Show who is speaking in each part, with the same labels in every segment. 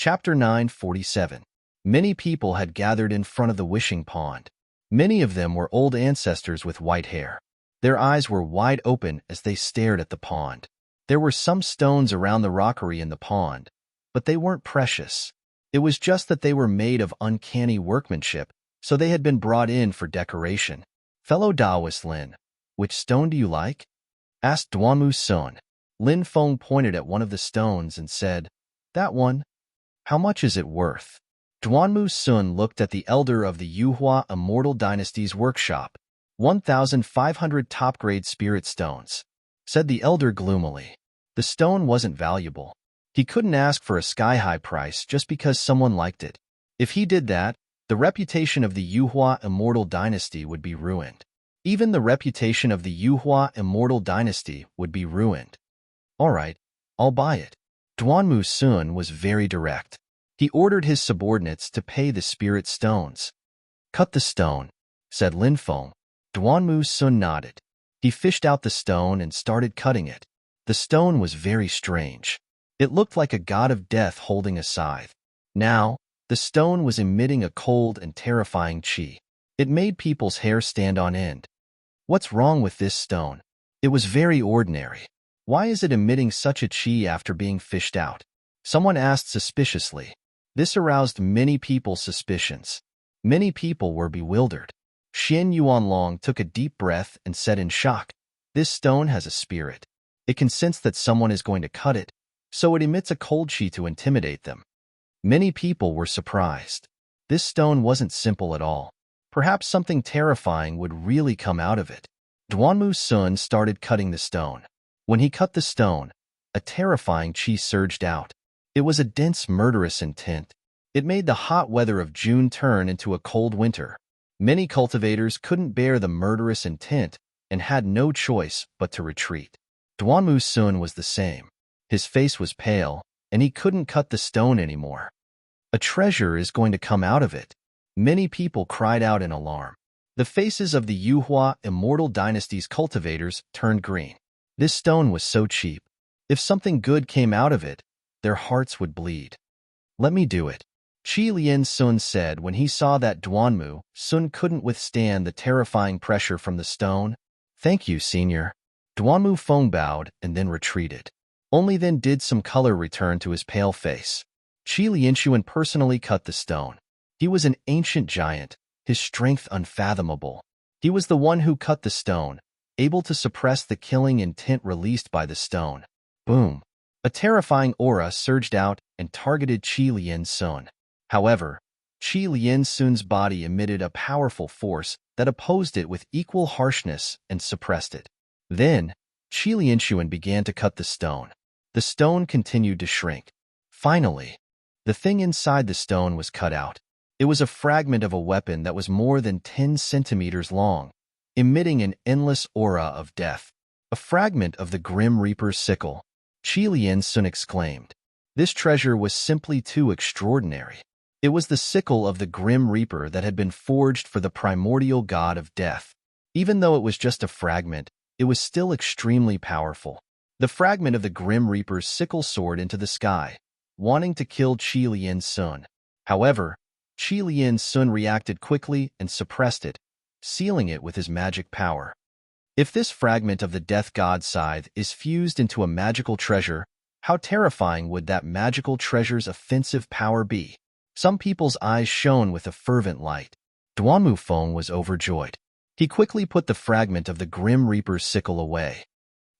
Speaker 1: Chapter 947. Many people had gathered in front of the wishing pond. Many of them were old ancestors with white hair. Their eyes were wide open as they stared at the pond. There were some stones around the rockery in the pond, but they weren't precious. It was just that they were made of uncanny workmanship, so they had been brought in for decoration. Fellow Taoist Lin, which stone do you like? Asked Duanmu Sun. Lin Feng pointed at one of the stones and said, That one. How much is it worth? Duanmu Sun looked at the elder of the Yuhua Immortal Dynasty's workshop. 1,500 top-grade spirit stones, said the elder gloomily. The stone wasn't valuable. He couldn't ask for a sky-high price just because someone liked it. If he did that, the reputation of the Yuhua Immortal Dynasty would be ruined. Even the reputation of the Yuhua Immortal Dynasty would be ruined. All right, I'll buy it. Duanmu Sun was very direct. He ordered his subordinates to pay the spirit stones. Cut the stone, said Lin Feng. Duanmu Sun nodded. He fished out the stone and started cutting it. The stone was very strange. It looked like a god of death holding a scythe. Now, the stone was emitting a cold and terrifying qi. It made people's hair stand on end. What's wrong with this stone? It was very ordinary. Why is it emitting such a qi after being fished out? Someone asked suspiciously. This aroused many people's suspicions. Many people were bewildered. Xian Yuanlong took a deep breath and said in shock, This stone has a spirit. It can sense that someone is going to cut it, so it emits a cold qi to intimidate them. Many people were surprised. This stone wasn't simple at all. Perhaps something terrifying would really come out of it. Duanmu Sun started cutting the stone. When he cut the stone, a terrifying qi surged out. It was a dense, murderous intent. It made the hot weather of June turn into a cold winter. Many cultivators couldn't bear the murderous intent and had no choice but to retreat. Duanmu Sun was the same. His face was pale, and he couldn't cut the stone anymore. A treasure is going to come out of it. Many people cried out in alarm. The faces of the Yuhua Immortal Dynasty's cultivators turned green. This stone was so cheap. If something good came out of it, their hearts would bleed. Let me do it, Qi Lian Sun said when he saw that Duanmu Sun couldn't withstand the terrifying pressure from the stone. Thank you, senior. Duanmu Feng bowed and then retreated. Only then did some color return to his pale face. Qi Lianshuan personally cut the stone. He was an ancient giant, his strength unfathomable. He was the one who cut the stone, able to suppress the killing intent released by the stone. Boom! A terrifying aura surged out and targeted Qi Lian Sun. However, Qi Lian Sun's body emitted a powerful force that opposed it with equal harshness and suppressed it. Then, Qi Lianshuan began to cut the stone. The stone continued to shrink. Finally, the thing inside the stone was cut out. It was a fragment of a weapon that was more than 10 centimeters long, emitting an endless aura of death. A fragment of the Grim Reaper's sickle. Qi Lian Sun exclaimed. This treasure was simply too extraordinary. It was the sickle of the Grim Reaper that had been forged for the primordial god of death. Even though it was just a fragment, it was still extremely powerful. The fragment of the Grim Reaper's sickle soared into the sky, wanting to kill Qi Lian Sun. However, Qi Lian Sun reacted quickly and suppressed it, sealing it with his magic power. If this fragment of the death god's scythe is fused into a magical treasure, how terrifying would that magical treasure's offensive power be? Some people's eyes shone with a fervent light. Duanmu Feng was overjoyed. He quickly put the fragment of the Grim Reaper's sickle away.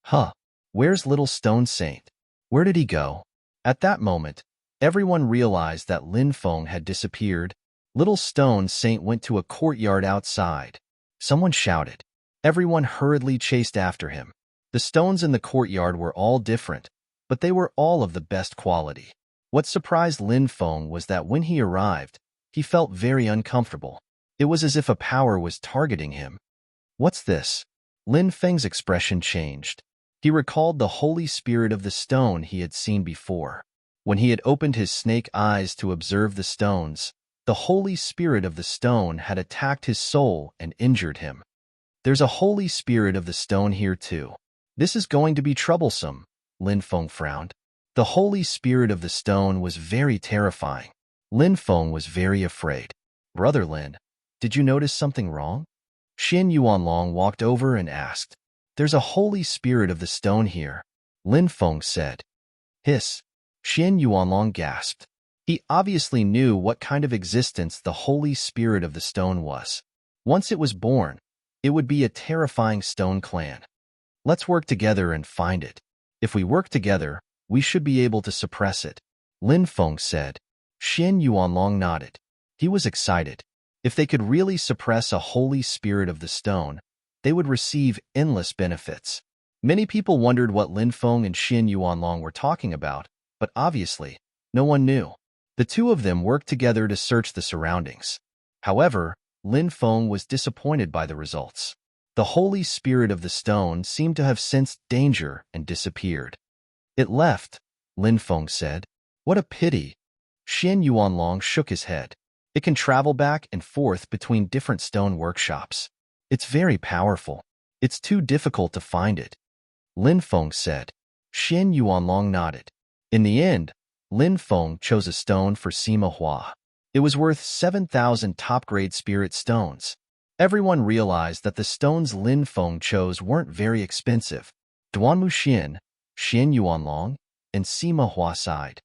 Speaker 1: Huh, where's Little Stone Saint? Where did he go? At that moment, everyone realized that Lin Feng had disappeared. Little Stone Saint went to a courtyard outside. Someone shouted. Everyone hurriedly chased after him. The stones in the courtyard were all different, but they were all of the best quality. What surprised Lin Feng was that when he arrived, he felt very uncomfortable. It was as if a power was targeting him. What's this? Lin Feng's expression changed. He recalled the holy spirit of the stone he had seen before. When he had opened his snake eyes to observe the stones, the holy spirit of the stone had attacked his soul and injured him. There's a holy spirit of the stone here too. This is going to be troublesome, Lin Feng frowned. The holy spirit of the stone was very terrifying. Lin Feng was very afraid. Brother Lin, did you notice something wrong? Xin Yuanlong walked over and asked. There's a holy spirit of the stone here, Lin Feng said. Hiss. Xin Yuanlong gasped. He obviously knew what kind of existence the holy spirit of the stone was. Once it was born, it would be a terrifying stone clan. Let's work together and find it. If we work together, we should be able to suppress it, Lin Feng said. Xin Yuanlong nodded. He was excited. If they could really suppress a holy spirit of the stone, they would receive endless benefits. Many people wondered what Lin Feng and Xin Yuanlong were talking about, but obviously, no one knew. The two of them worked together to search the surroundings. However, Lin Feng was disappointed by the results. The holy spirit of the stone seemed to have sensed danger and disappeared. It left, Lin Feng said. What a pity. Xin Yuanlong shook his head. It can travel back and forth between different stone workshops. It's very powerful. It's too difficult to find it, Lin Feng said. Xin Yuanlong nodded. In the end, Lin Feng chose a stone for Sima Hua. It was worth 7,000 top-grade spirit stones. Everyone realized that the stones Lin Feng chose weren't very expensive. Duanmu Xin, Xin Yuanlong, and Sima Hua sighed.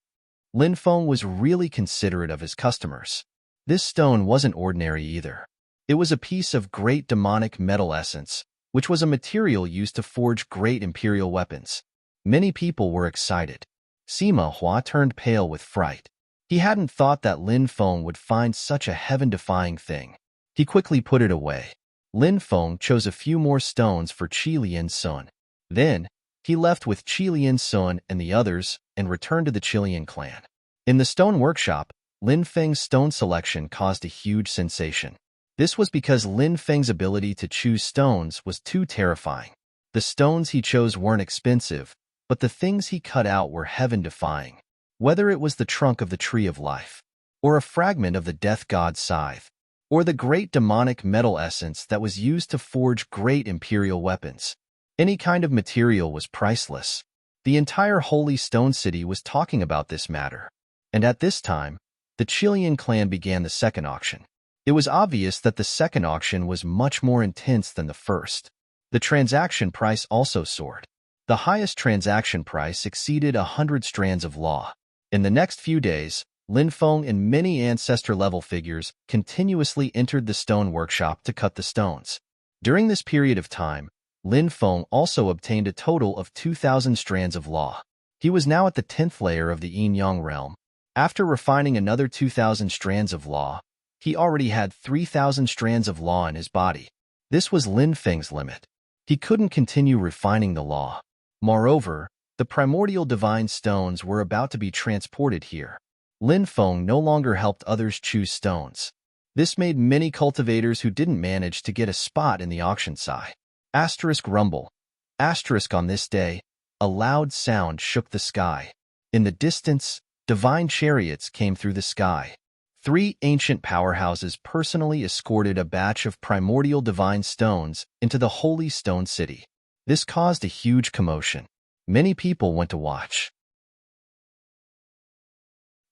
Speaker 1: Lin Feng was really considerate of his customers. This stone wasn't ordinary either. It was a piece of great demonic metal essence, which was a material used to forge great imperial weapons. Many people were excited. Sima Hua turned pale with fright. He hadn't thought that Lin Feng would find such a heaven-defying thing. He quickly put it away. Lin Feng chose a few more stones for Qi Lian Sun. Then, he left with Qi Lian Sun and the others and returned to the Qilian clan. In the stone workshop, Lin Feng's stone selection caused a huge sensation. This was because Lin Feng's ability to choose stones was too terrifying. The stones he chose weren't expensive, but the things he cut out were heaven-defying. Whether it was the trunk of the Tree of Life, or a fragment of the Death God's scythe, or the great demonic metal essence that was used to forge great imperial weapons, any kind of material was priceless. The entire Holy Stone City was talking about this matter. And at this time, the Qilian clan began the second auction. It was obvious that the second auction was much more intense than the first. The transaction price also soared. The highest transaction price exceeded 100 strands of law. In the next few days, Lin Feng and many ancestor-level figures continuously entered the stone workshop to cut the stones. During this period of time, Lin Feng also obtained a total of 2,000 strands of law. He was now at the 10th layer of the Yin-Yang realm. After refining another 2,000 strands of law, he already had 3,000 strands of law in his body. This was Lin Feng's limit. He couldn't continue refining the law. Moreover, the primordial divine stones were about to be transported here. Lin Feng no longer helped others choose stones. This made many cultivators who didn't manage to get a spot in the auction sigh. Asterisk rumble. Asterisk on this day, a loud sound shook the sky. In the distance, divine chariots came through the sky. 3 ancient powerhouses personally escorted a batch of primordial divine stones into the Holy Stone City. This caused a huge commotion. Many people went to watch.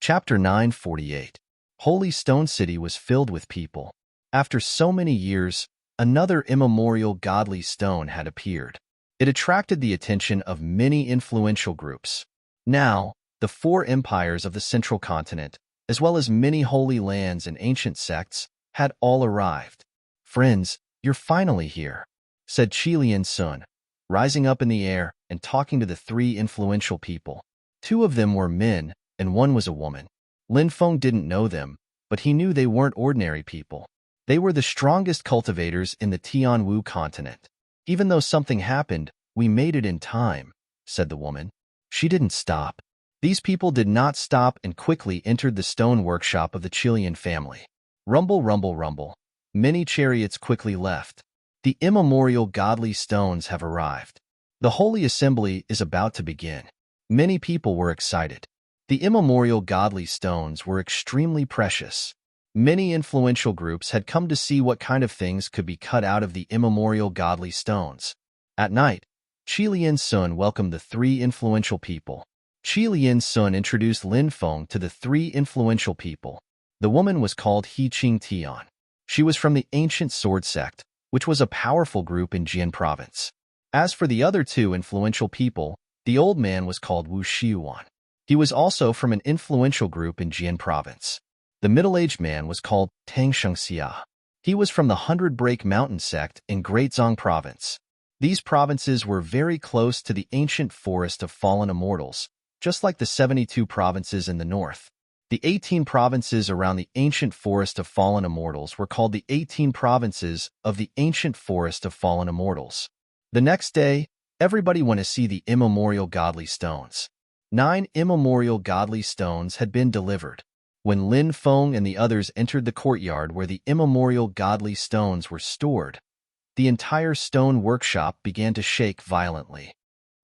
Speaker 1: Chapter 948. Holy Stone City was filled with people. After so many years, another immemorial godly stone had appeared. It attracted the attention of many influential groups. Now, the 4 empires of the central continent, as well as many holy lands and ancient sects, had all arrived. Friends, you're finally here, said Qi Lian Sun, rising up in the air and talking to the 3 influential people. 2 of them were men, and 1 was a woman. Lin Feng didn't know them, but he knew they weren't ordinary people. They were the strongest cultivators in the Tianwu continent. Even though something happened, we made it in time, said the woman. She didn't stop. These people did not stop and quickly entered the stone workshop of the Qilian family. Rumble, rumble, rumble. Many chariots quickly left. The immemorial godly stones have arrived. The Holy Assembly is about to begin. Many people were excited. The immemorial godly stones were extremely precious. Many influential groups had come to see what kind of things could be cut out of the immemorial godly stones. At night, Qi Lian Sun welcomed the 3 influential people. Qi Lian Sun introduced Lin Feng to the three influential people. The woman was called He Qing Tian. She was from the ancient sword sect, which was a powerful group in Jian province. As for the other two influential people, the old man was called Wu Shiyuan. He was also from an influential group in Jian province. The middle-aged man was called Tang Shengxia. He was from the Hundred Break Mountain sect in Great Zhong province. These provinces were very close to the ancient forest of fallen immortals, just like the 72 provinces in the north. The 18 provinces around the ancient forest of fallen immortals were called the 18 provinces of the ancient forest of fallen immortals. The next day, everybody went to see the immemorial godly stones. 9 immemorial godly stones had been delivered. When Lin Feng and the others entered the courtyard where the immemorial godly stones were stored, the entire stone workshop began to shake violently.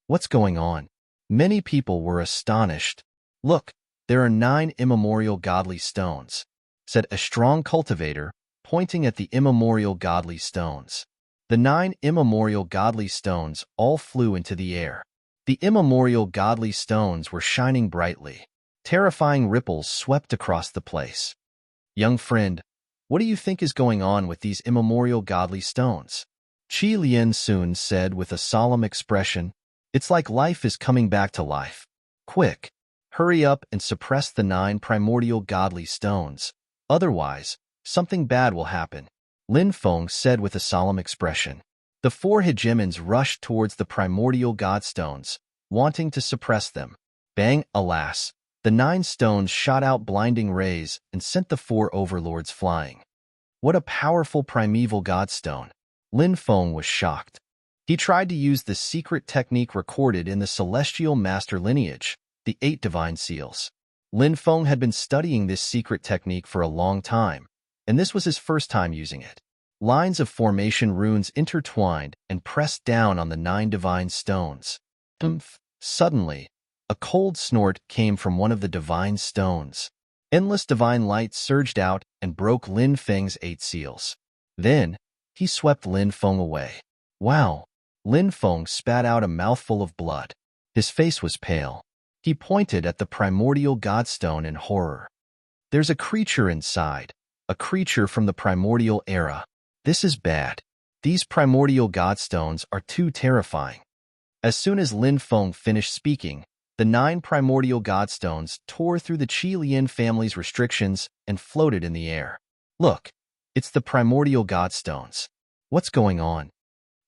Speaker 1: What's going on? Many people were astonished. Look, there are 9 immemorial godly stones, said a strong cultivator, pointing at the immemorial godly stones. The 9 immemorial godly stones all flew into the air. The immemorial godly stones were shining brightly. Terrifying ripples swept across the place. Young friend, what do you think is going on with these immemorial godly stones? Qi Lian Sun said with a solemn expression. It's like life is coming back to life. Quick, hurry up and suppress the 9 primordial godly stones. Otherwise, something bad will happen. Lin Feng said with a solemn expression. The 4 hegemons rushed towards the primordial godstones, wanting to suppress them. Bang, alas! The 9 stones shot out blinding rays and sent the 4 overlords flying. What a powerful primeval godstone! Lin Feng was shocked. He tried to use the secret technique recorded in the celestial master lineage, the 8 divine seals. Lin Feng had been studying this secret technique for a long time, and this was his first time using it. Lines of formation runes intertwined and pressed down on the 9 divine stones. Suddenly, a cold snort came from one of the divine stones. Endless divine light surged out and broke Lin Feng's 8 seals. Then, he swept Lin Feng away. Wow! Lin Feng spat out a mouthful of blood. His face was pale. He pointed at the primordial godstone in horror. There's a creature inside, a creature from the primordial era. This is bad. These primordial godstones are too terrifying. As soon as Lin Feng finished speaking, the 9 primordial godstones tore through the Qi Lian family's restrictions and floated in the air. Look, it's the primordial godstones. What's going on?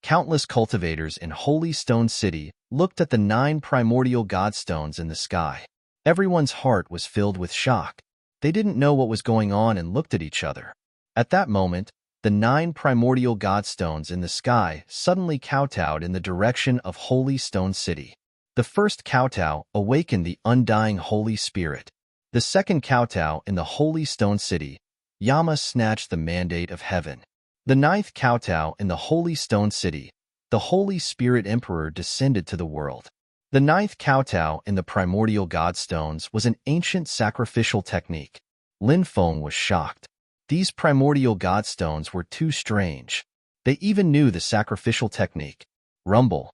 Speaker 1: Countless cultivators in Holy Stone City looked at the 9 primordial godstones in the sky. Everyone's heart was filled with shock. They didn't know what was going on and looked at each other. At that moment, the 9 primordial godstones in the sky suddenly kowtowed in the direction of Holy Stone City. The first kowtow awakened the undying Holy Spirit. The second kowtow in the Holy Stone City, Yama snatched the mandate of heaven. The 9th kowtow in the Holy Stone City, the Holy Spirit Emperor descended to the world. The 9th kowtow in the primordial godstones was an ancient sacrificial technique. Lin Feng was shocked. These primordial godstones were too strange. They even knew the sacrificial technique. Rumble.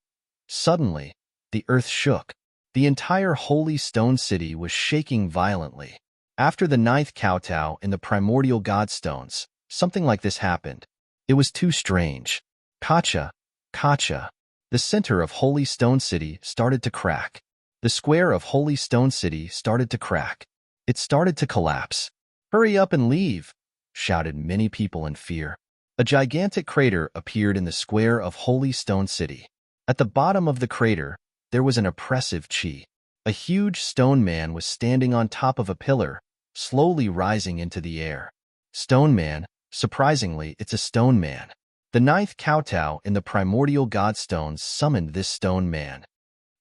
Speaker 1: Suddenly, the earth shook. The entire Holy Stone City was shaking violently. After the 9th kowtow in the primordial godstones, something like this happened. It was too strange. Kacha, Kacha. The center of Holy Stone City started to crack. The square of Holy Stone City started to crack. It started to collapse. Hurry up and leave, shouted many people in fear. A gigantic crater appeared in the square of Holy Stone City. At the bottom of the crater, there was an oppressive chi. A huge stone man was standing on top of a pillar, slowly rising into the air. Stone man, surprisingly, it's a stone man. The 9th kowtow in the primordial godstones summoned this stone man.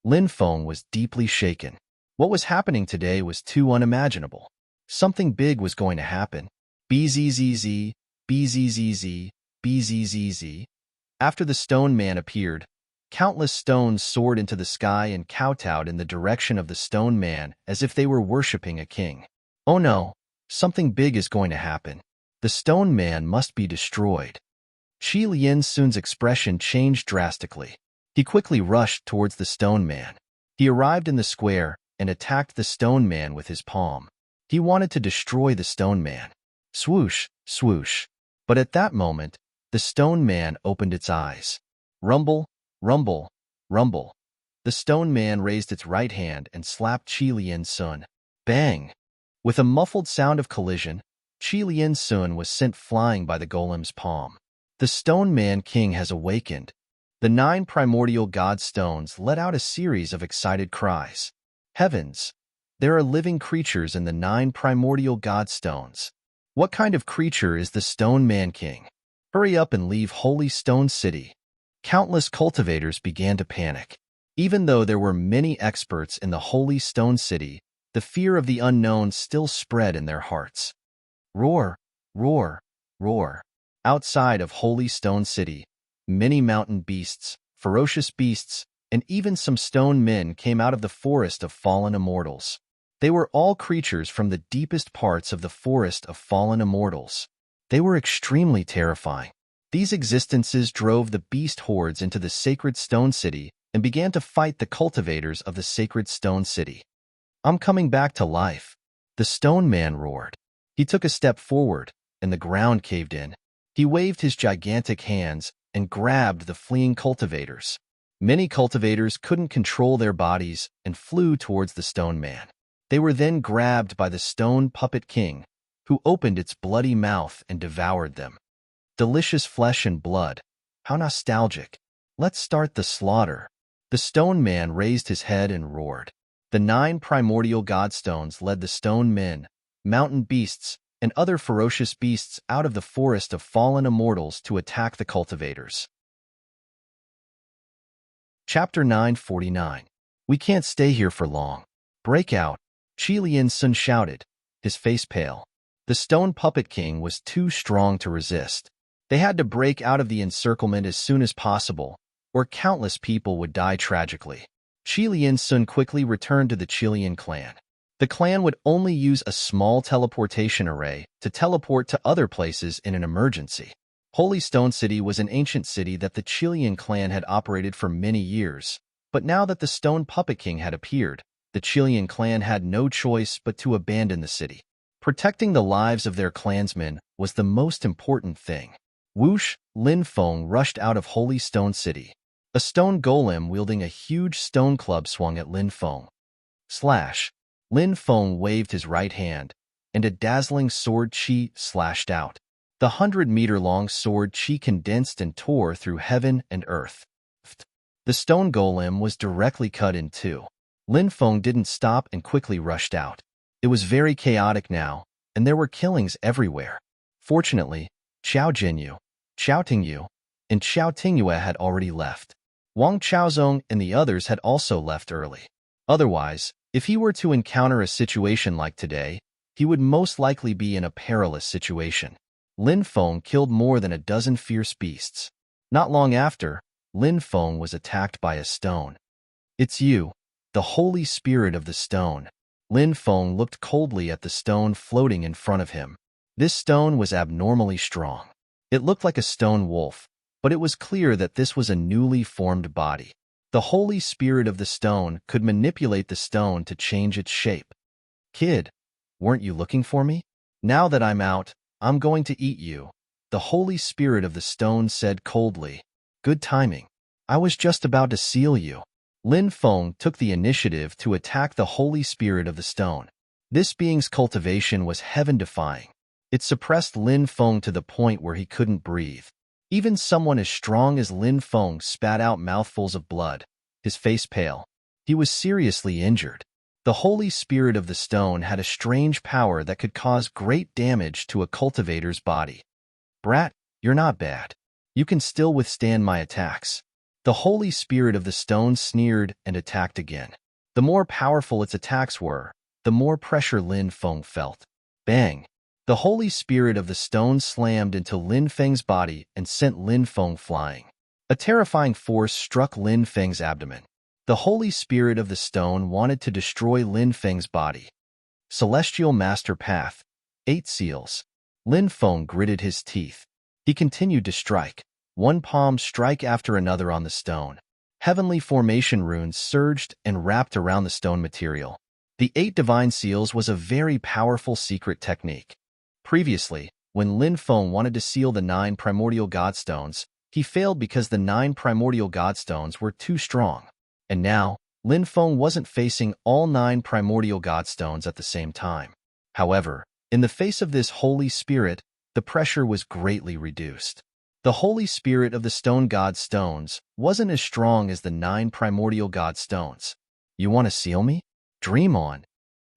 Speaker 1: Lin Feng was deeply shaken. What was happening today was too unimaginable. Something big was going to happen. Bzzz, bzzz, bzzz. After the stone man appeared, countless stones soared into the sky and kowtowed in the direction of the stone man as if they were worshipping a king. Oh no, something big is going to happen. The stone man must be destroyed. Qi Lian Sun's expression changed drastically. He quickly rushed towards the stone man. He arrived in the square and attacked the stone man with his palm. He wanted to destroy the stone man. Swoosh, swoosh. But at that moment, the stone man opened its eyes. Rumble, rumble, rumble. The stone man raised its right hand and slapped Qi Lian Sun. Bang! With a muffled sound of collision, Qi Lian Sun was sent flying by the golem's palm. The stone man king has awakened. The 9 primordial god stones let out a series of excited cries. Heavens! There are living creatures in the 9 primordial god stones. What kind of creature is the stone man king? Hurry up and leave Holy Stone City. Countless cultivators began to panic. Even though there were many experts in the Holy Stone City, the fear of the unknown still spread in their hearts. Roar, roar, roar. Outside of Holy Stone City, many mountain beasts, ferocious beasts, and even some stone men came out of the forest of fallen immortals. They were all creatures from the deepest parts of the forest of fallen immortals. They were extremely terrifying. These existences drove the beast hordes into the sacred stone city and began to fight the cultivators of the sacred stone city. I'm coming back to life, the stone man roared. He took a step forward, and the ground caved in. He waved his gigantic hands and grabbed the fleeing cultivators. Many cultivators couldn't control their bodies and flew towards the stone man. They were then grabbed by the stone puppet king, who opened its bloody mouth and devoured them. Delicious flesh and blood. How nostalgic. Let's start the slaughter. The stone man raised his head and roared. The 9 primordial godstones led the stone men, mountain beasts, and other ferocious beasts out of the forest of fallen immortals to attack the cultivators. Chapter 949. We can't stay here for long. Break out, Qi Lian Sun shouted, his face pale. The stone puppet king was too strong to resist. They had to break out of the encirclement as soon as possible, or countless people would die tragically. Qi Lian Sun quickly returned to the Qilian clan. The clan would only use a small teleportation array to teleport to other places in an emergency. Holy Stone City was an ancient city that the Qilian clan had operated for many years, but now that the Stone Puppet King had appeared, the Qilian clan had no choice but to abandon the city. Protecting the lives of their clansmen was the most important thing. Whoosh, Lin Feng rushed out of Holy Stone City. A stone golem wielding a huge stone club swung at Lin Feng. Slash! Lin Feng waved his right hand, and a dazzling sword chi slashed out. The 100-meter-long sword chi condensed and tore through heaven and earth. The stone golem was directly cut in two. Lin Feng didn't stop and quickly rushed out. It was very chaotic now, and there were killings everywhere. Fortunately, Qiao Jinyu, Qiao Tingyu, and Qiao Tingyue had already left. Wang Chaozong and the others had also left early. Otherwise, if he were to encounter a situation like today, he would most likely be in a perilous situation. Lin Feng killed more than a dozen fierce beasts. Not long after, Lin Feng was attacked by a stone. It's you, the holy spirit of the stone. Lin Feng looked coldly at the stone floating in front of him. This stone was abnormally strong. It looked like a stone wolf, but it was clear that this was a newly formed body. The holy spirit of the stone could manipulate the stone to change its shape. Kid, weren't you looking for me? Now that I'm out, I'm going to eat you, the holy spirit of the stone said coldly. Good timing. I was just about to seal you. Lin Feng took the initiative to attack the holy spirit of the stone. This being's cultivation was heaven-defying. It suppressed Lin Feng to the point where he couldn't breathe. Even someone as strong as Lin Feng spat out mouthfuls of blood, his face pale. He was seriously injured. The holy spirit of the stone had a strange power that could cause great damage to a cultivator's body. Brat, you're not bad. You can still withstand my attacks. The holy spirit of the stone sneered and attacked again. The more powerful its attacks were, the more pressure Lin Feng felt. Bang! The holy spirit of the stone slammed into Lin Feng's body and sent Lin Feng flying. A terrifying force struck Lin Feng's abdomen. The holy spirit of the stone wanted to destroy Lin Feng's body. Celestial Master Path. 8 seals. Lin Feng gritted his teeth. He continued to strike, one palm strike after another on the stone. Heavenly formation runes surged and wrapped around the stone material. The 8 divine seals was a very powerful secret technique. Previously, when Lin Feng wanted to seal the 9 primordial godstones, he failed because the 9 primordial godstones were too strong. And now, Lin Feng wasn't facing all 9 primordial godstones at the same time. However, in the face of this Holy Spirit, the pressure was greatly reduced. The Holy Spirit of the Stone God stones wasn't as strong as the 9 primordial god stones. You want to seal me? Dream on.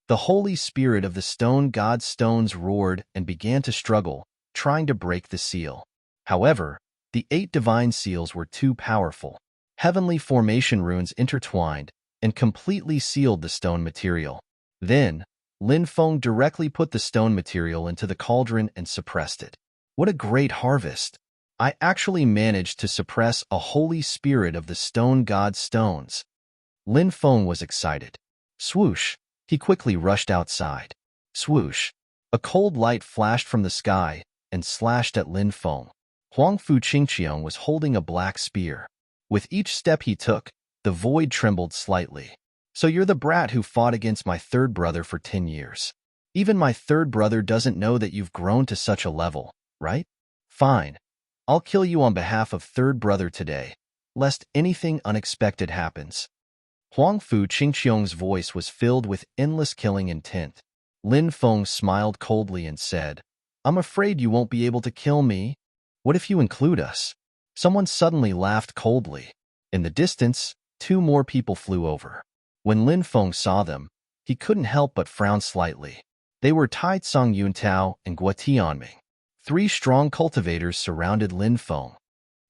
Speaker 1: The Holy Spirit of the Stone God stones roared and began to struggle, trying to break the seal. However, the 8 divine seals were too powerful. Heavenly formation runes intertwined and completely sealed the stone material. Then, Lin Feng directly put the stone material into the cauldron and suppressed it. What a great harvest! I actually managed to suppress a Holy Spirit of the Stone God stones. Lin Feng was excited. Swoosh! He quickly rushed outside. Swoosh! A cold light flashed from the sky and slashed at Lin Feng. Huangfu Qingqiang was holding a black spear. With each step he took, the void trembled slightly. So you're the brat who fought against my third brother for 10 years. Even my third brother doesn't know that you've grown to such a level, right? Fine. I'll kill you on behalf of third brother today, lest anything unexpected happens. Huangfu Qingqiang's voice was filled with endless killing intent. Lin Feng smiled coldly and said, I'm afraid you won't be able to kill me. What if you include us? Someone suddenly laughed coldly. In the distance, 2 more people flew over. When Lin Feng saw them, he couldn't help but frown slightly. They were Tai Tsung Yuntao and Guo Tianming. 3 strong cultivators surrounded Lin Feng.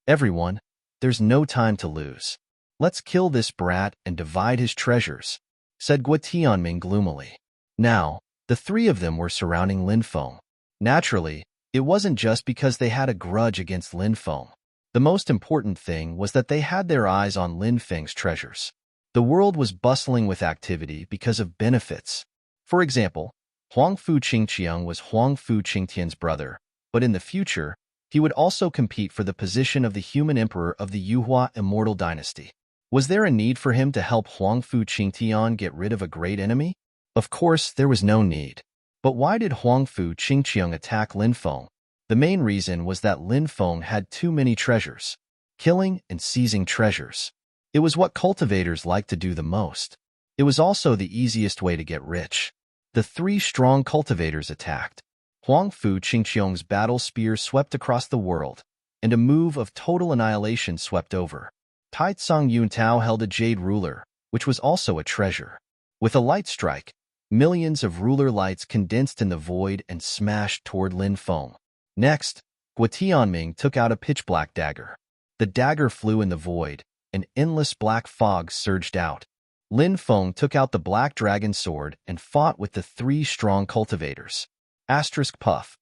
Speaker 1: Everyone, there's no time to lose. Let's kill this brat and divide his treasures, said Guo Tianming gloomily. Now, the 3 of them were surrounding Lin Feng. Naturally, it wasn't just because they had a grudge against Lin Feng. The most important thing was that they had their eyes on Lin Feng's treasures. The world was bustling with activity because of benefits. For example, Huangfu Qingqiang was Huangfu Qingtian's brother, but in the future, he would also compete for the position of the human emperor of the Yuhua immortal dynasty. Was there a need for him to help Huangfu Qingtian get rid of a great enemy? Of course, there was no need. But why did Huangfu Qingqiang attack Lin Feng? The main reason was that Lin Feng had too many treasures. Killing and seizing treasures. It was what cultivators like to do the most. It was also the easiest way to get rich. The 3 strong cultivators attacked. Huangfu Qingqiang's battle spear swept across the world, and a move of total annihilation swept over. Tai Tsung Yuntao held a jade ruler, which was also a treasure. With a light strike, millions of ruler lights condensed in the void and smashed toward Lin Feng. Next, Guo Tianming took out a pitch-black dagger. The dagger flew in the void, and endless black fog surged out. Lin Feng took out the black dragon sword and fought with the 3 strong cultivators. Asterisk puff.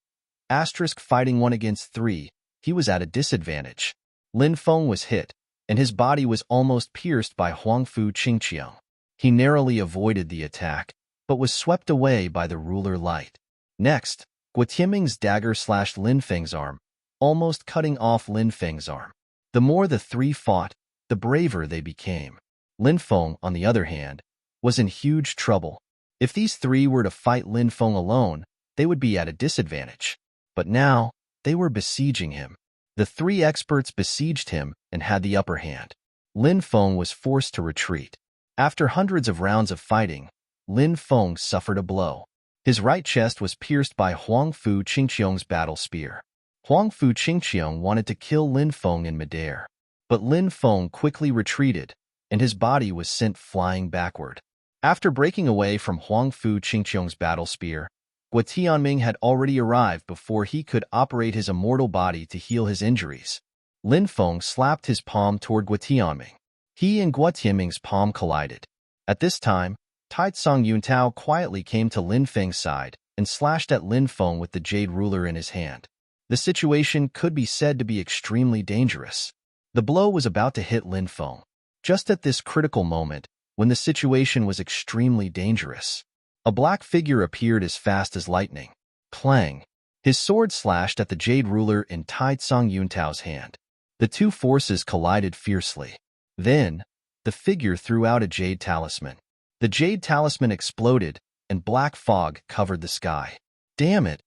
Speaker 1: Asterisk fighting 1 against 3, he was at a disadvantage. Lin Feng was hit, and his body was almost pierced by Huangfu Qingqiang. He narrowly avoided the attack, but was swept away by the ruler light. Next, Guo Tianming's dagger slashed Lin Feng's arm, almost cutting off Lin Feng's arm. The more the 3 fought, the braver they became. Lin Feng, on the other hand, was in huge trouble. If these 3 were to fight Lin Feng alone, they would be at a disadvantage. But now, they were besieging him. The 3 experts besieged him and had the upper hand. Lin Feng was forced to retreat. After hundreds of rounds of fighting, Lin Feng suffered a blow. His right chest was pierced by Huangfu Qingqiang's battle spear. Huangfu Qingqiang wanted to kill Lin Feng in midair, but Lin Feng quickly retreated, and his body was sent flying backward. After breaking away from Huangfu Qingqiang's battle spear, Guo Tianming had already arrived before he could operate his immortal body to heal his injuries. Lin Feng slapped his palm toward Guo Tianming. He and Guo Tianming's palm collided. At this time, Tai Tsung Yuntao quietly came to Lin Feng's side and slashed at Lin Feng with the jade ruler in his hand. The situation could be said to be extremely dangerous. The blow was about to hit Lin Feng. Just at this critical moment, when the situation was extremely dangerous, a black figure appeared as fast as lightning. Clang! His sword slashed at the jade ruler in Tai Tsung Yuntao's hand. The 2 forces collided fiercely. Then, the figure threw out a jade talisman. The jade talisman exploded, and black fog covered the sky. "Damn it!"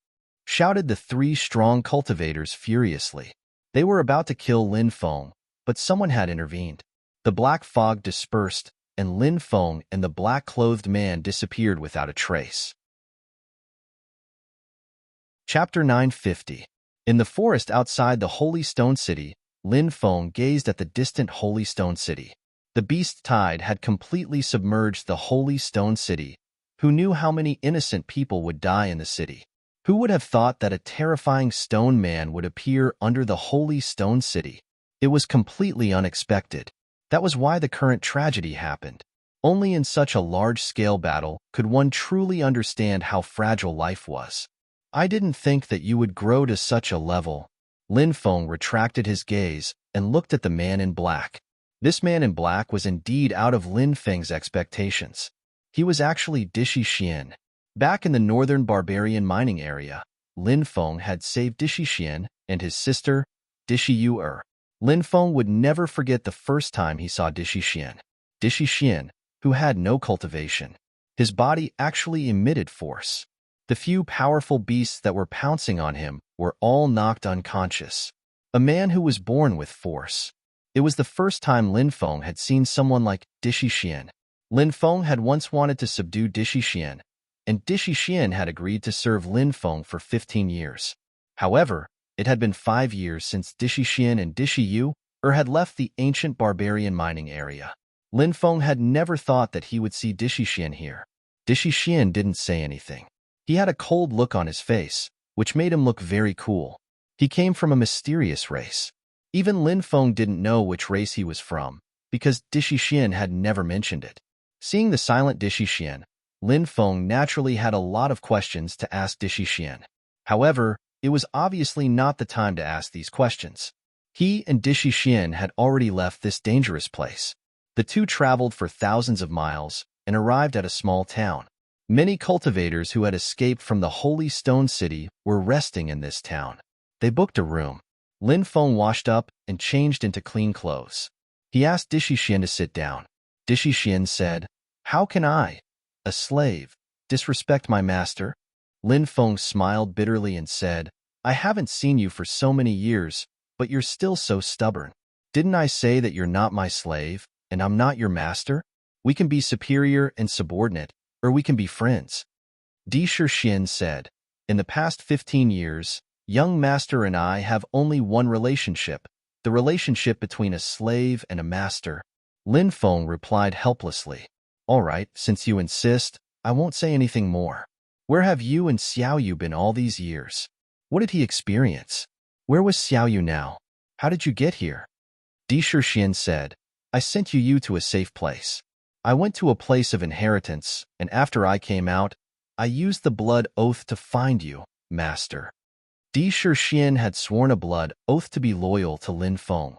Speaker 1: shouted the three strong cultivators furiously. They were about to kill Lin Feng, but someone had intervened. The black fog dispersed, and Lin Feng and the black-clothed man disappeared without a trace. Chapter 950. In the forest outside the Holy Stone City, Lin Feng gazed at the distant Holy Stone City. The beast tide had completely submerged the Holy Stone City. Who knew how many innocent people would die in the city? Who would have thought that a terrifying stone man would appear under the Holy Stone City? It was completely unexpected. That was why the current tragedy happened. Only in such a large-scale battle could one truly understand how fragile life was. "I didn't think that you would grow to such a level." Lin Feng retracted his gaze and looked at the man in black. This man in black was indeed out of Lin Feng's expectations. He was actually Dishi Xian. Back in the northern barbarian mining area, Lin Feng had saved Dishi Xian and his sister, Dishi Yu. Lin Feng would never forget the first time he saw Dishi Xian. Dishi Xian, who had no cultivation. His body actually emitted force. The few powerful beasts that were pouncing on him were all knocked unconscious. A man who was born with force. It was the first time Lin Feng had seen someone like Dishi Xian. Lin Feng had once wanted to subdue Dishi Xian, and Dishi Xian had agreed to serve Lin Feng for 15 years. However, it had been 5 years since Dishi Xian and Dishi Yu had left the ancient barbarian mining area. Lin Feng had never thought that he would see Dishi Xian here. Dishi Xian didn't say anything. He had a cold look on his face, which made him look very cool. He came from a mysterious race. Even Lin Feng didn't know which race he was from, because Dishi Xian had never mentioned it. Seeing the silent Dishi Xian, Lin Feng naturally had a lot of questions to ask Dishi Xian. However, it was obviously not the time to ask these questions. He and Dishi Xian had already left this dangerous place. The two traveled for thousands of miles and arrived at a small town. Many cultivators who had escaped from the Holy Stone City were resting in this town. They booked a room. Lin Feng washed up and changed into clean clothes. He asked Dishi Xian to sit down. Dishi Xian said, "How can I, a slave, disrespect my master?" Lin Feng smiled bitterly and said, "I haven't seen you for so many years, but you're still so stubborn. Didn't I say that you're not my slave, and I'm not your master? We can be superior and subordinate, or we can be friends." Dishi Xian said, "In the past 15 years, young master and I have only one relationship, the relationship between a slave and a master." Lin Feng replied helplessly, "All right, since you insist, I won't say anything more. Where have you and Xiao Yu been all these years? What did he experience? Where was Xiao Yu now? How did you get here?" Dishi Xian said, "I sent you to a safe place. I went to a place of inheritance, and after I came out, I used the blood oath to find you, master." Dishi Xian had sworn a blood oath to be loyal to Lin Feng.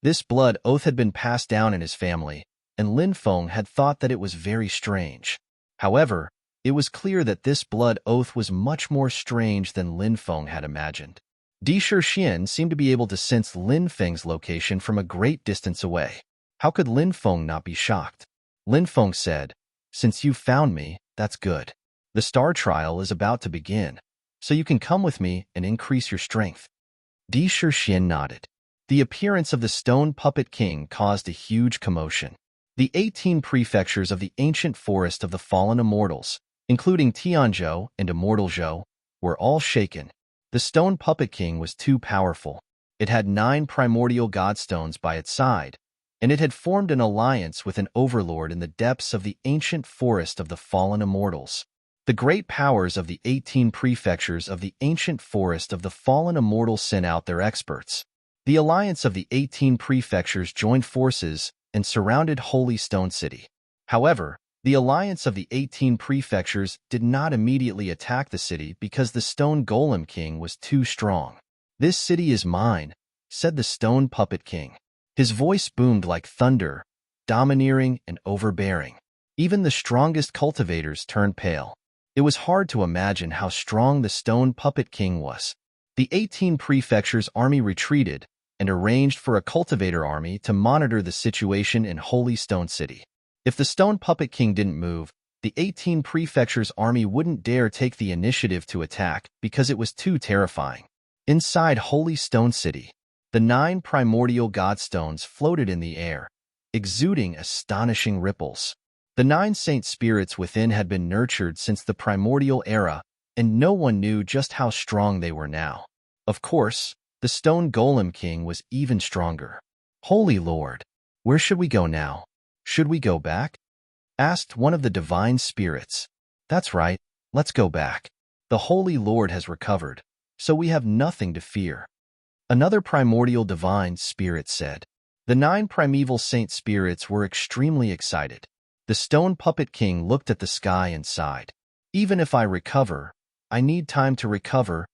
Speaker 1: This blood oath had been passed down in his family, and Lin Feng had thought that it was very strange. However, it was clear that this blood oath was much more strange than Lin Feng had imagined. Dishi Xian seemed to be able to sense Lin Feng's location from a great distance away. How could Lin Feng not be shocked? Lin Feng said, "Since you found me, that's good. The star trial is about to begin, so you can come with me and increase your strength." Dishi Xian nodded. The appearance of the stone puppet king caused a huge commotion. The 18 prefectures of the ancient forest of the fallen immortals, including Tianzhou and Immortal Zhou, were all shaken. The stone puppet king was too powerful. It had 9 primordial godstones by its side, and it had formed an alliance with an overlord in the depths of the ancient forest of the fallen immortals. The great powers of the 18 prefectures of the ancient forest of the fallen immortals sent out their experts. The alliance of the 18 prefectures joined forces and surrounded Holy Stone City. However, the alliance of the 18 prefectures did not immediately attack the city because the Stone Golem King was too strong. "This city is mine," said the Stone Puppet King. His voice boomed like thunder, domineering and overbearing. Even the strongest cultivators turned pale. It was hard to imagine how strong the Stone Puppet King was. The 18 prefectures' army retreated and arranged for a cultivator army to monitor the situation in Holy Stone City. If the Stone Puppet King didn't move, the 18 prefectures' army wouldn't dare take the initiative to attack because it was too terrifying. Inside Holy Stone City, the 9 primordial godstones floated in the air, exuding astonishing ripples. The 9 saint spirits within had been nurtured since the primordial era, and no one knew just how strong they were now. Of course, the Stone Golem King was even stronger. "Holy Lord, where should we go now? Should we go back?" asked one of the divine spirits. "That's right, let's go back. The Holy Lord has recovered, so we have nothing to fear," another primordial divine spirit said. The 9 primeval saint spirits were extremely excited. The Stone Puppet King looked at the sky and sighed. "Even if I recover, I need time to recover.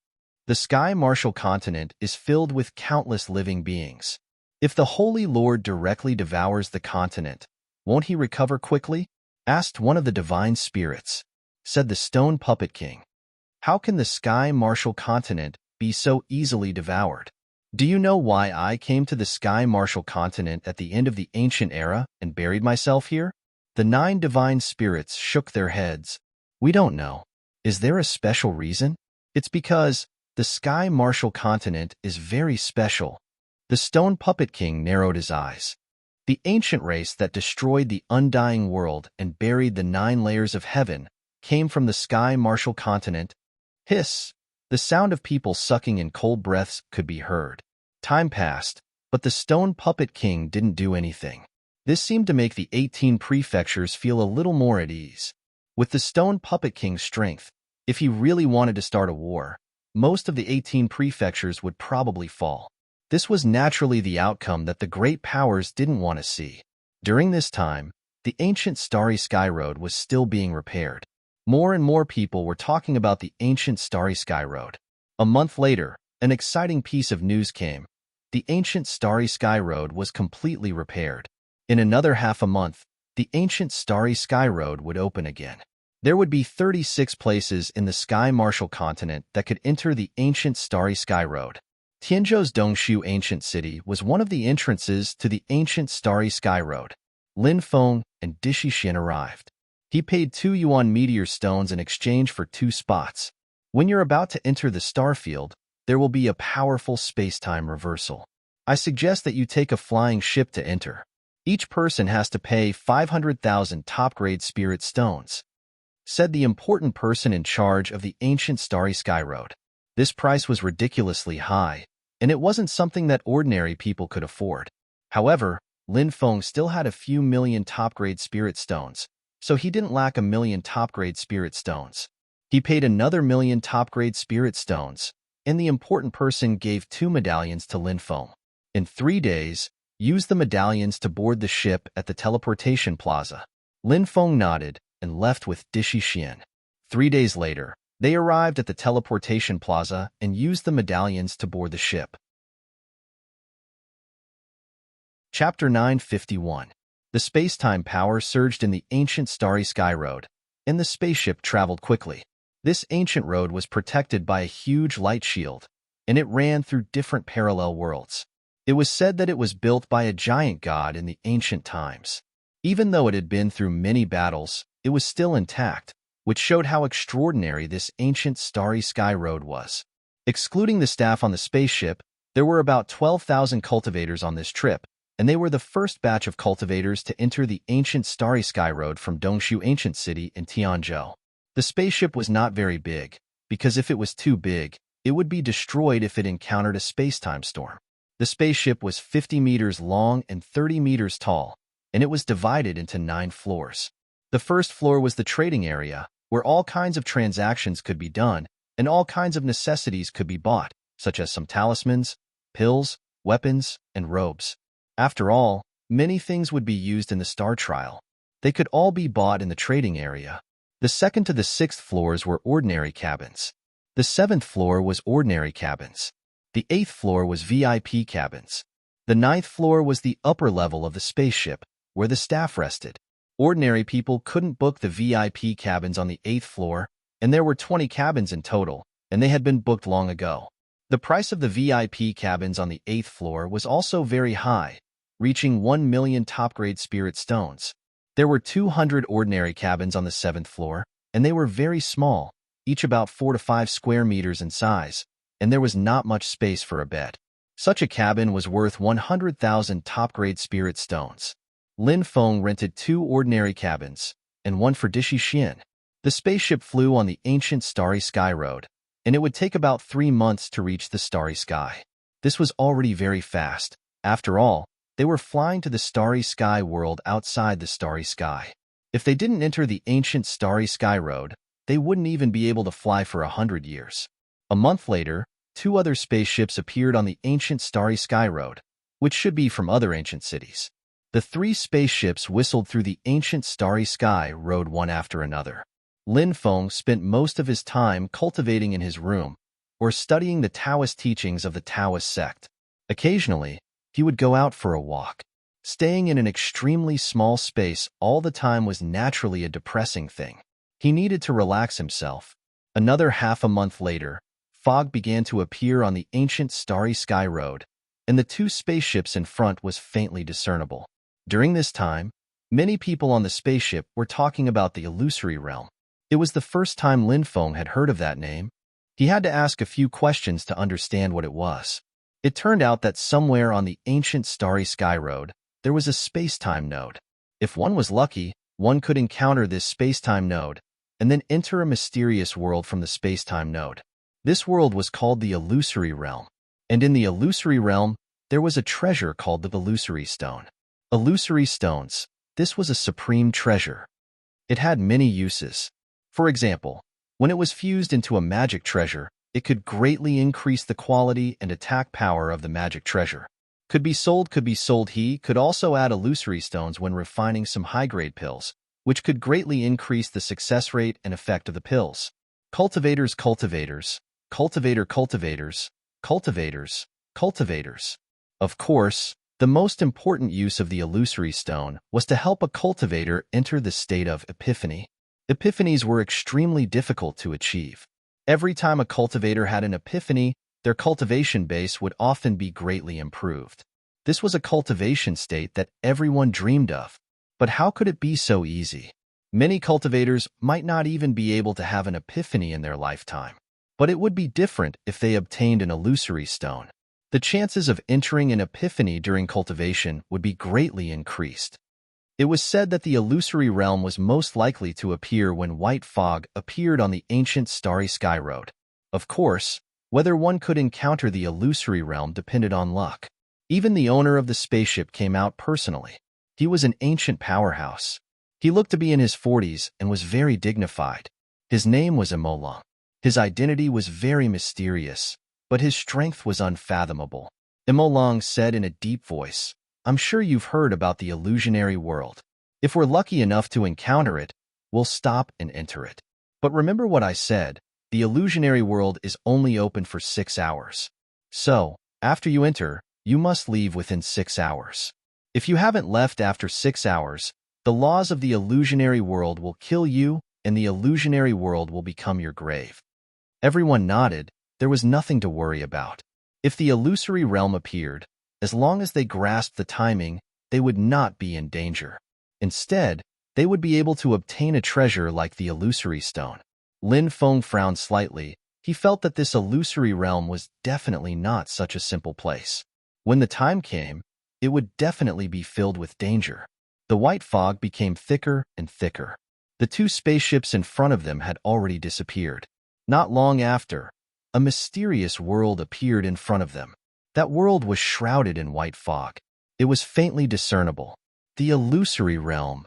Speaker 1: The Sky Martial Continent is filled with countless living beings. If the Holy Lord directly devours the continent, won't he recover quickly?" asked one of the divine spirits. Said the Stone Puppet King, "How can the Sky Martial Continent be so easily devoured? Do you know why I came to the Sky Martial Continent at the end of the ancient era and buried myself here?" The 9 divine spirits shook their heads. "We don't know. Is there a special reason?" "It's because the Sky Martial Continent is very special." The Stone Puppet King narrowed his eyes. The ancient race that destroyed the undying world and buried the 9 layers of heaven came from the Sky Martial Continent. Hiss! The sound of people sucking in cold breaths could be heard. Time passed, but the Stone Puppet King didn't do anything. This seemed to make the 18 prefectures feel a little more at ease. With the Stone Puppet King's strength, if he really wanted to start a war, most of the 18 prefectures would probably fall. This was naturally the outcome that the great powers didn't want to see. During this time, the ancient Starry Sky Road was still being repaired. More and more people were talking about the ancient Starry Sky Road. A month later, an exciting piece of news came. The ancient Starry Sky Road was completely repaired. In another half a month, the ancient Starry Sky Road would open again. There would be 36 places in the Sky Martial Continent that could enter the ancient Starry Sky Road. Tianzhou's Dongshu Ancient City was one of the entrances to the ancient Starry Sky Road. Lin Feng and Dishi Xin arrived. He paid 2 yuan meteor stones in exchange for 2 spots. When you're about to enter the star field, there will be a powerful space-time reversal. I suggest that you take a flying ship to enter. Each person has to pay 500,000 top-grade spirit stones, said the important person in charge of the ancient Starry Sky Road. This price was ridiculously high, and it wasn't something that ordinary people could afford. However, Lin Feng still had a few million top-grade spirit stones, so he didn't lack a million top-grade spirit stones. He paid another million top-grade spirit stones, and the important person gave 2 medallions to Lin Feng. In 3 days, use the medallions to board the ship at the teleportation plaza. Lin Feng nodded and left with Dishi Xian. 3 days later, they arrived at the teleportation plaza and used the medallions to board the ship. Chapter 951. The space-time power surged in the ancient Starry Sky Road, and the spaceship traveled quickly. This ancient road was protected by a huge light shield, and it ran through different parallel worlds. It was said that it was built by a giant god in the ancient times. Even though it had been through many battles, it was still intact, which showed how extraordinary this ancient Starry Sky Road was. Excluding the staff on the spaceship, there were about 12,000 cultivators on this trip, and they were the first batch of cultivators to enter the ancient Starry Sky Road from Dongshu Ancient City in Tianzhou. The spaceship was not very big, because if it was too big, it would be destroyed if it encountered a space-time storm. The spaceship was 50 meters long and 30 meters tall, and it was divided into 9 floors. The first floor was the trading area, where all kinds of transactions could be done, and all kinds of necessities could be bought, such as some talismans, pills, weapons, and robes. After all, many things would be used in the star trial. They could all be bought in the trading area. The 2nd to the 6th floors were ordinary cabins. The 7th floor was ordinary cabins. The 8th floor was VIP cabins. The 9th floor was the upper level of the spaceship, where the staff rested. Ordinary people couldn't book the VIP cabins on the 8th floor, and there were 20 cabins in total, and they had been booked long ago. The price of the VIP cabins on the 8th floor was also very high, reaching 1 million top-grade spirit stones. There were 200 ordinary cabins on the 7th floor, and they were very small, each about 4 to 5 square meters in size, and there was not much space for a bed. Such a cabin was worth 100,000 top-grade spirit stones. Lin Feng rented 2 ordinary cabins, and one for Dishi Xian. The spaceship flew on the ancient Starry Sky Road, and it would take about 3 months to reach the Starry Sky. This was already very fast. After all, they were flying to the Starry Sky world outside the Starry Sky. If they didn't enter the ancient Starry Sky Road, they wouldn't even be able to fly for 100 years. A month later, 2 other spaceships appeared on the ancient Starry Sky Road, which should be from other ancient cities. The 3 spaceships whistled through the ancient Starry Sky Road one after another. Lin Feng spent most of his time cultivating in his room or studying the Taoist teachings of the Taoist sect. Occasionally, he would go out for a walk. Staying in an extremely small space all the time was naturally a depressing thing. He needed to relax himself. Another half a month later, fog began to appear on the ancient Starry Sky Road, and the 2 spaceships in front was faintly discernible. During this time, many people on the spaceship were talking about the illusory realm. It was the first time Lin Feng had heard of that name. He had to ask a few questions to understand what it was. It turned out that somewhere on the ancient Starry Sky Road, there was a space-time node. If one was lucky, one could encounter this space-time node and then enter a mysterious world from the space-time node. This world was called the illusory realm, and in the illusory realm, there was a treasure called the illusory stone. Illusory stones. This was a supreme treasure. It had many uses. For example, when it was fused into a magic treasure, it could greatly increase the quality and attack power of the magic treasure. Could be sold. He could also add illusory stones when refining some high-grade pills, which could greatly increase the success rate and effect of the pills. Cultivators. Of course, the most important use of the illusory stone was to help a cultivator enter the state of epiphany. Epiphanies were extremely difficult to achieve. Every time a cultivator had an epiphany, their cultivation base would often be greatly improved. This was a cultivation state that everyone dreamed of. But how could it be so easy? Many cultivators might not even be able to have an epiphany in their lifetime. But it would be different if they obtained an illusory stone. The chances of entering an epiphany during cultivation would be greatly increased. It was said that the illusory realm was most likely to appear when white fog appeared on the ancient Starry Sky Road. Of course, whether one could encounter the illusory realm depended on luck. Even the owner of the spaceship came out personally. He was an ancient powerhouse. He looked to be in his 40s and was very dignified. His name was Emolong. His identity was very mysterious, but his strength was unfathomable. Emolong said in a deep voice, "I'm sure you've heard about the illusionary world. If we're lucky enough to encounter it, we'll stop and enter it. But remember what I said, the illusionary world is only open for 6 hours. So, after you enter, you must leave within 6 hours. If you haven't left after 6 hours, the laws of the illusionary world will kill you, and the illusionary world will become your grave." Everyone nodded. There was nothing to worry about. If the illusory realm appeared, as long as they grasped the timing, they would not be in danger. Instead, they would be able to obtain a treasure like the illusory stone. Lin Feng frowned slightly. He felt that this illusory realm was definitely not such a simple place. When the time came, it would definitely be filled with danger. The white fog became thicker and thicker. The 2 spaceships in front of them had already disappeared. Not long after, a mysterious world appeared in front of them. That world was shrouded in white fog. It was faintly discernible. The illusory realm.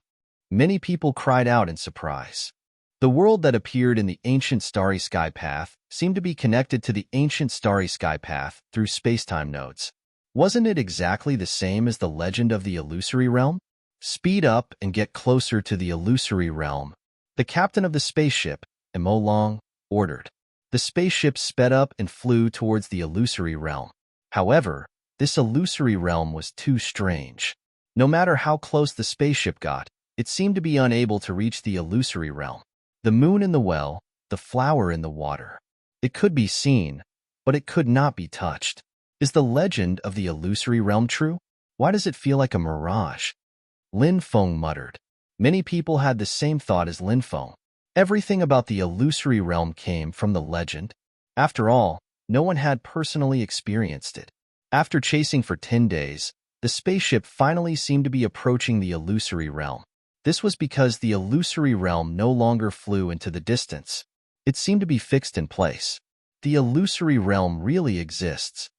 Speaker 1: Many people cried out in surprise. The world that appeared in the ancient Starry Sky Path seemed to be connected to the ancient Starry Sky Path through spacetime nodes. Wasn't it exactly the same as the legend of the illusory realm? Speed up and get closer to the illusory realm. The captain of the spaceship, Emolong, ordered. The spaceship sped up and flew towards the illusory realm. However, this illusory realm was too strange. No matter how close the spaceship got, it seemed to be unable to reach the illusory realm. The moon in the well, the flower in the water. It could be seen, but it could not be touched. Is the legend of the illusory realm true? Why does it feel like a mirage? Lin Feng muttered. Many people had the same thought as Lin Feng. Everything about the illusory realm came from the legend. After all, no one had personally experienced it. After chasing for 10 days, the spaceship finally seemed to be approaching the illusory realm. This was because the illusory realm no longer flew into the distance. It seemed to be fixed in place. The illusory realm really exists.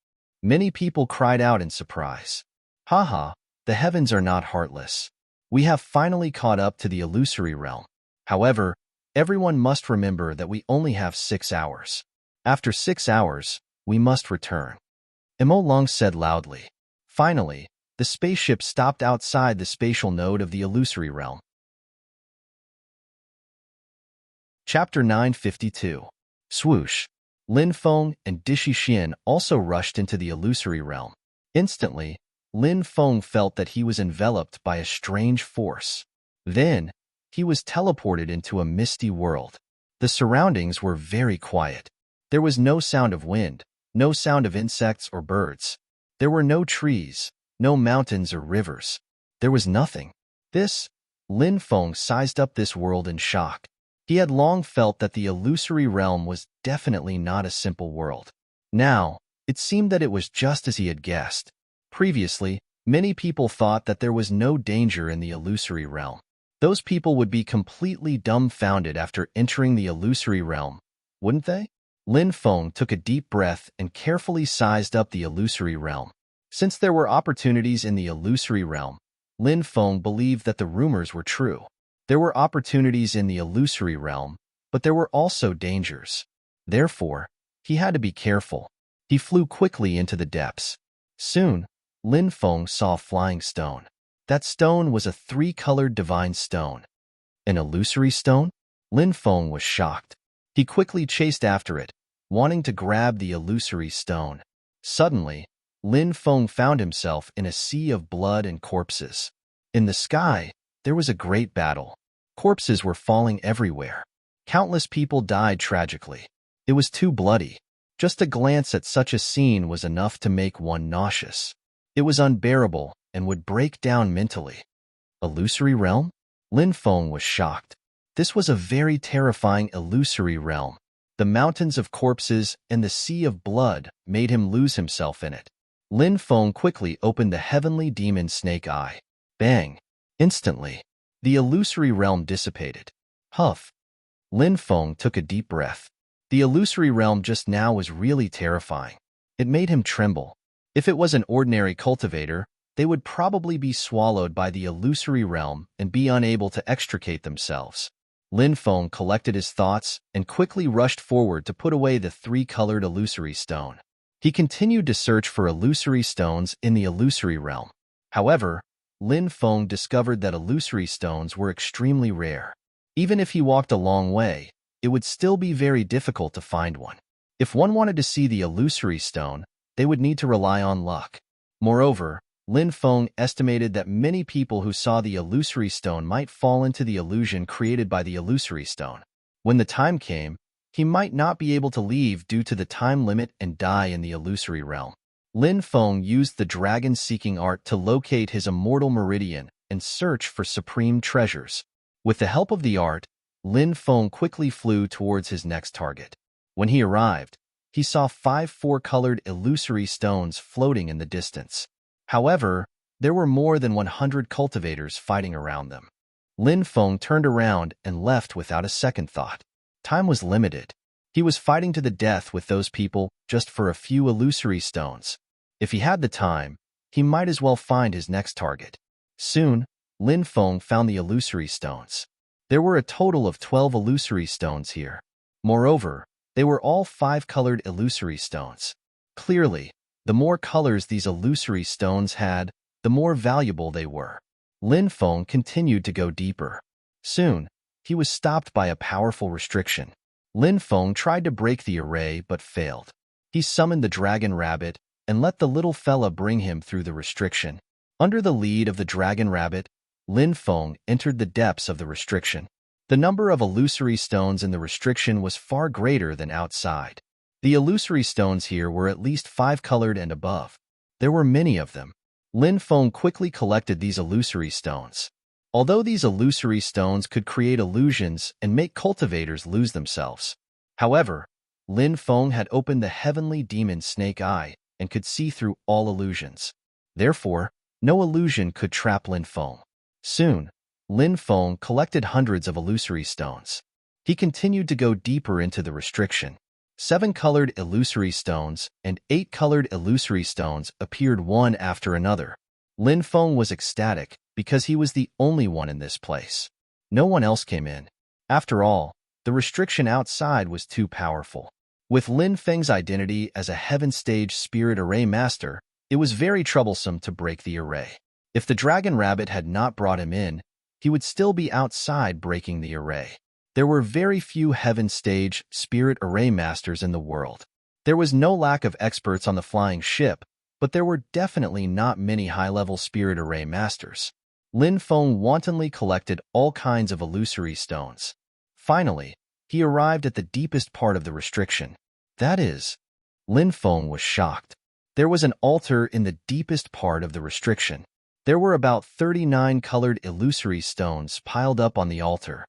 Speaker 1: Many people cried out in surprise. Haha, the heavens are not heartless. We have finally caught up to the illusory realm. However, everyone must remember that we only have 6 hours. After 6 hours, we must return. Emo Long said loudly. Finally, the spaceship stopped outside the spatial node of the illusory realm. Chapter 952. Swoosh. Lin Feng and Dishi Xian also rushed into the illusory realm. Instantly, Lin Feng felt that he was enveloped by a strange force. Then, he was teleported into a misty world. The surroundings were very quiet. There was no sound of wind, no sound of insects or birds. There were no trees, no mountains or rivers. There was nothing. Lin Feng sized up this world in shock. He had long felt that the illusory realm was definitely not a simple world. Now, it seemed that it was just as he had guessed. Previously, many people thought that there was no danger in the illusory realm. Those people would be completely dumbfounded after entering the illusory realm, wouldn't they? Lin Feng took a deep breath and carefully sized up the illusory realm. Since there were opportunities in the illusory realm, Lin Feng believed that the rumors were true. There were opportunities in the illusory realm, but there were also dangers. Therefore, he had to be careful. He flew quickly into the depths. Soon, Lin Feng saw a flying stone. That stone was a 3-colored divine stone. An illusory stone? Lin Feng was shocked. He quickly chased after it, wanting to grab the illusory stone. Suddenly, Lin Feng found himself in a sea of blood and corpses. In the sky, there was a great battle. Corpses were falling everywhere. Countless people died tragically. It was too bloody. Just a glance at such a scene was enough to make one nauseous. It was unbearable and would break down mentally. Illusory realm? Lin Feng was shocked. This was a very terrifying illusory realm. The mountains of corpses and the sea of blood made him lose himself in it. Lin Feng quickly opened the heavenly demon snake eye. Bang! Instantly, the illusory realm dissipated. Huff! Lin Feng took a deep breath. The illusory realm just now was really terrifying. It made him tremble. If it was an ordinary cultivator, they would probably be swallowed by the illusory realm and be unable to extricate themselves. Lin Feng collected his thoughts and quickly rushed forward to put away the 3-colored illusory stone. He continued to search for illusory stones in the illusory realm. However, Lin Feng discovered that illusory stones were extremely rare. Even if he walked a long way, it would still be very difficult to find one. If one wanted to see the illusory stone, they would need to rely on luck. Moreover, Lin Feng estimated that many people who saw the illusory stone might fall into the illusion created by the illusory stone. When the time came, he might not be able to leave due to the time limit and die in the illusory realm. Lin Feng used the dragon-seeking art to locate his immortal meridian and search for supreme treasures. With the help of the art, Lin Feng quickly flew towards his next target. When he arrived, he saw 5 4-colored illusory stones floating in the distance. However, there were more than 100 cultivators fighting around them. Lin Feng turned around and left without a second thought. Time was limited. He was fighting to the death with those people just for a few illusory stones. If he had the time, he might as well find his next target. Soon, Lin Feng found the illusory stones. There were a total of 12 illusory stones here. Moreover, they were all 5-colored illusory stones. Clearly, the more colors these illusory stones had, the more valuable they were. Lin Feng continued to go deeper. Soon, he was stopped by a powerful restriction. Lin Feng tried to break the array but failed. He summoned the dragon rabbit and let the little fella bring him through the restriction. Under the lead of the dragon rabbit, Lin Feng entered the depths of the restriction. The number of illusory stones in the restriction was far greater than outside. The illusory stones here were at least 5-colored and above. There were many of them. Lin Feng quickly collected these illusory stones. Although these illusory stones could create illusions and make cultivators lose themselves. However, Lin Feng had opened the heavenly demon snake eye and could see through all illusions. Therefore, no illusion could trap Lin Feng. Soon, Lin Feng collected hundreds of illusory stones. He continued to go deeper into the restriction. 7 colored illusory stones and 8 colored illusory stones appeared one after another. Lin Feng was ecstatic because he was the only one in this place. No one else came in. After all, the restriction outside was too powerful. With Lin Feng's identity as a Heaven Stage Spirit Array Master, it was very troublesome to break the array. If the Dragon Rabbit had not brought him in, he would still be outside breaking the array. There were very few Heaven Stage Spirit Array Masters in the world. There was no lack of experts on the flying ship, but there were definitely not many high-level Spirit Array Masters. Lin Feng wantonly collected all kinds of illusory stones. Finally, he arrived at the deepest part of the restriction. That is, Lin Feng was shocked. There was an altar in the deepest part of the restriction. There were about 39 colored illusory stones piled up on the altar.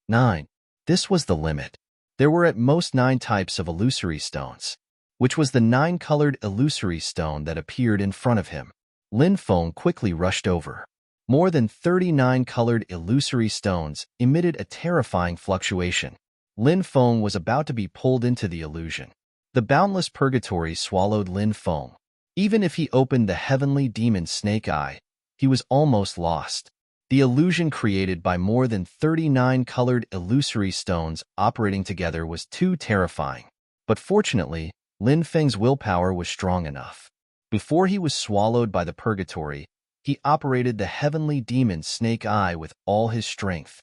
Speaker 1: 9. This was the limit. There were at most 9 types of illusory stones, which was the 9-colored illusory stone that appeared in front of him. Lin Feng quickly rushed over. More than 39 colored illusory stones emitted a terrifying fluctuation. Lin Feng was about to be pulled into the illusion. The boundless purgatory swallowed Lin Feng. Even if he opened the heavenly demon snake eye, he was almost lost. The illusion created by more than 39 colored illusory stones operating together was too terrifying. But fortunately, Lin Feng's willpower was strong enough. Before he was swallowed by the purgatory, he operated the heavenly demon snake eye with all his strength.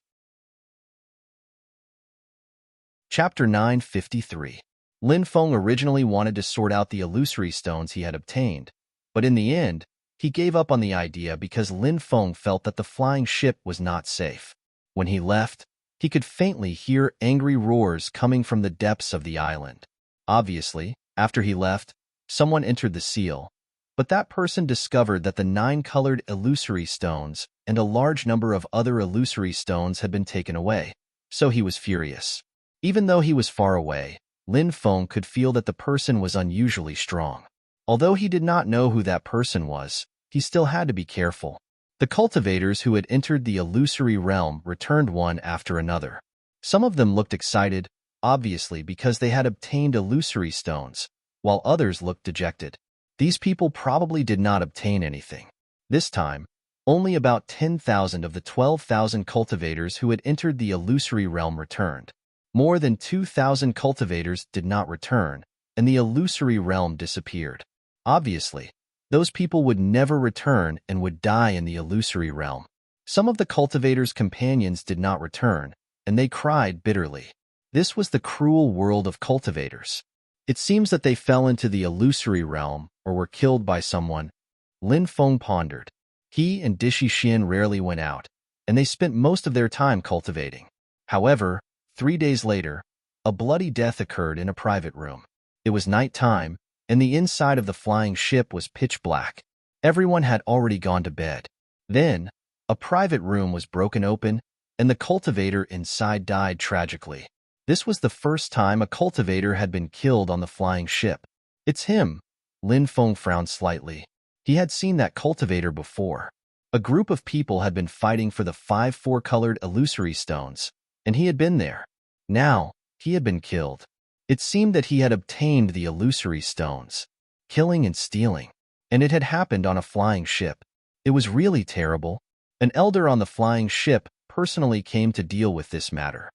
Speaker 1: Chapter 953. Lin Feng originally wanted to sort out the illusory stones he had obtained, but in the end, he gave up on the idea because Lin Feng felt that the flying ship was not safe. When he left, he could faintly hear angry roars coming from the depths of the island. Obviously, after he left, someone entered the seal, but that person discovered that the 9 colored illusory stones and a large number of other illusory stones had been taken away, so he was furious. Even though he was far away, Lin Feng could feel that the person was unusually strong. Although he did not know who that person was, he still had to be careful. The cultivators who had entered the illusory realm returned one after another. Some of them looked excited, obviously because they had obtained illusory stones, while others looked dejected. These people probably did not obtain anything. This time, only about 10,000 of the 12,000 cultivators who had entered the illusory realm returned. More than 2,000 cultivators did not return, and the illusory realm disappeared. Obviously, those people would never return and would die in the illusory realm. Some of the cultivators' companions did not return, and they cried bitterly. This was the cruel world of cultivators. It seems that they fell into the illusory realm or were killed by someone. Lin Feng pondered. He and Dishi Xian rarely went out, and they spent most of their time cultivating. However, 3 days later, a bloody death occurred in a private room. It was night time, and the inside of the flying ship was pitch black. Everyone had already gone to bed. Then, a private room was broken open, and the cultivator inside died tragically. This was the first time a cultivator had been killed on the flying ship. It's him. Lin Feng frowned slightly. He had seen that cultivator before. A group of people had been fighting for the 5 4-colored illusory stones, and he had been there. Now, he had been killed. It seemed that he had obtained the illusory stones, killing and stealing, and it had happened on a flying ship. It was really terrible. An elder on the flying ship personally came to deal with this matter.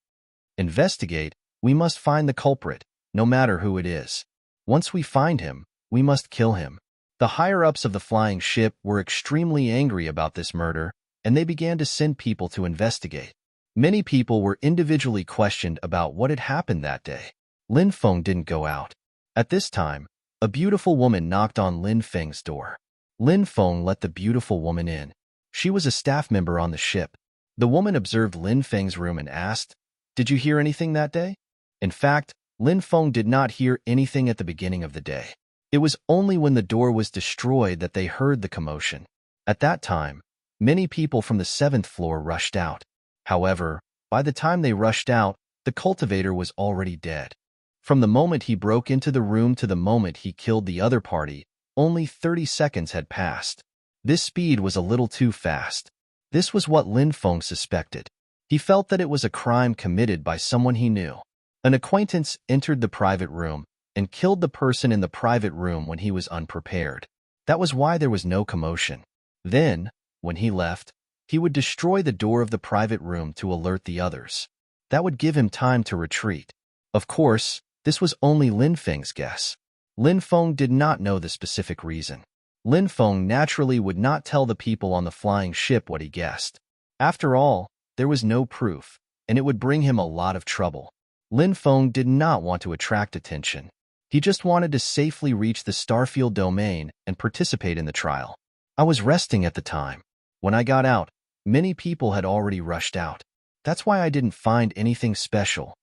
Speaker 1: Investigate, we must find the culprit, no matter who it is. Once we find him, we must kill him. The higher-ups of the flying ship were extremely angry about this murder, and they began to send people to investigate. Many people were individually questioned about what had happened that day. Lin Feng didn't go out. At this time, a beautiful woman knocked on Lin Feng's door. Lin Feng let the beautiful woman in. She was a staff member on the ship. The woman observed Lin Feng's room and asked, "Did you hear anything that day?" In fact, Lin Feng did not hear anything at the beginning of the day. It was only when the door was destroyed that they heard the commotion. At that time, Many people from the 7th floor rushed out. However, by the time they rushed out, the cultivator was already dead. From the moment he broke into the room to the moment he killed the other party, only 30 seconds had passed. This speed was a little too fast. This was what Lin Feng suspected. He felt that it was a crime committed by someone he knew. An acquaintance entered the private room and killed the person in the private room when he was unprepared. That was why there was no commotion. Then, when he left, he would destroy the door of the private room to alert the others. That would give him time to retreat. Of course, this was only Lin Feng's guess. Lin Feng did not know the specific reason. Lin Feng naturally would not tell the people on the flying ship what he guessed. After all, there was no proof, and it would bring him a lot of trouble. Lin Feng did not want to attract attention. He just wanted to safely reach the Starfield domain and participate in the trial. I was resting at the time. When I got out, many people had already rushed out. That's why I didn't find anything special.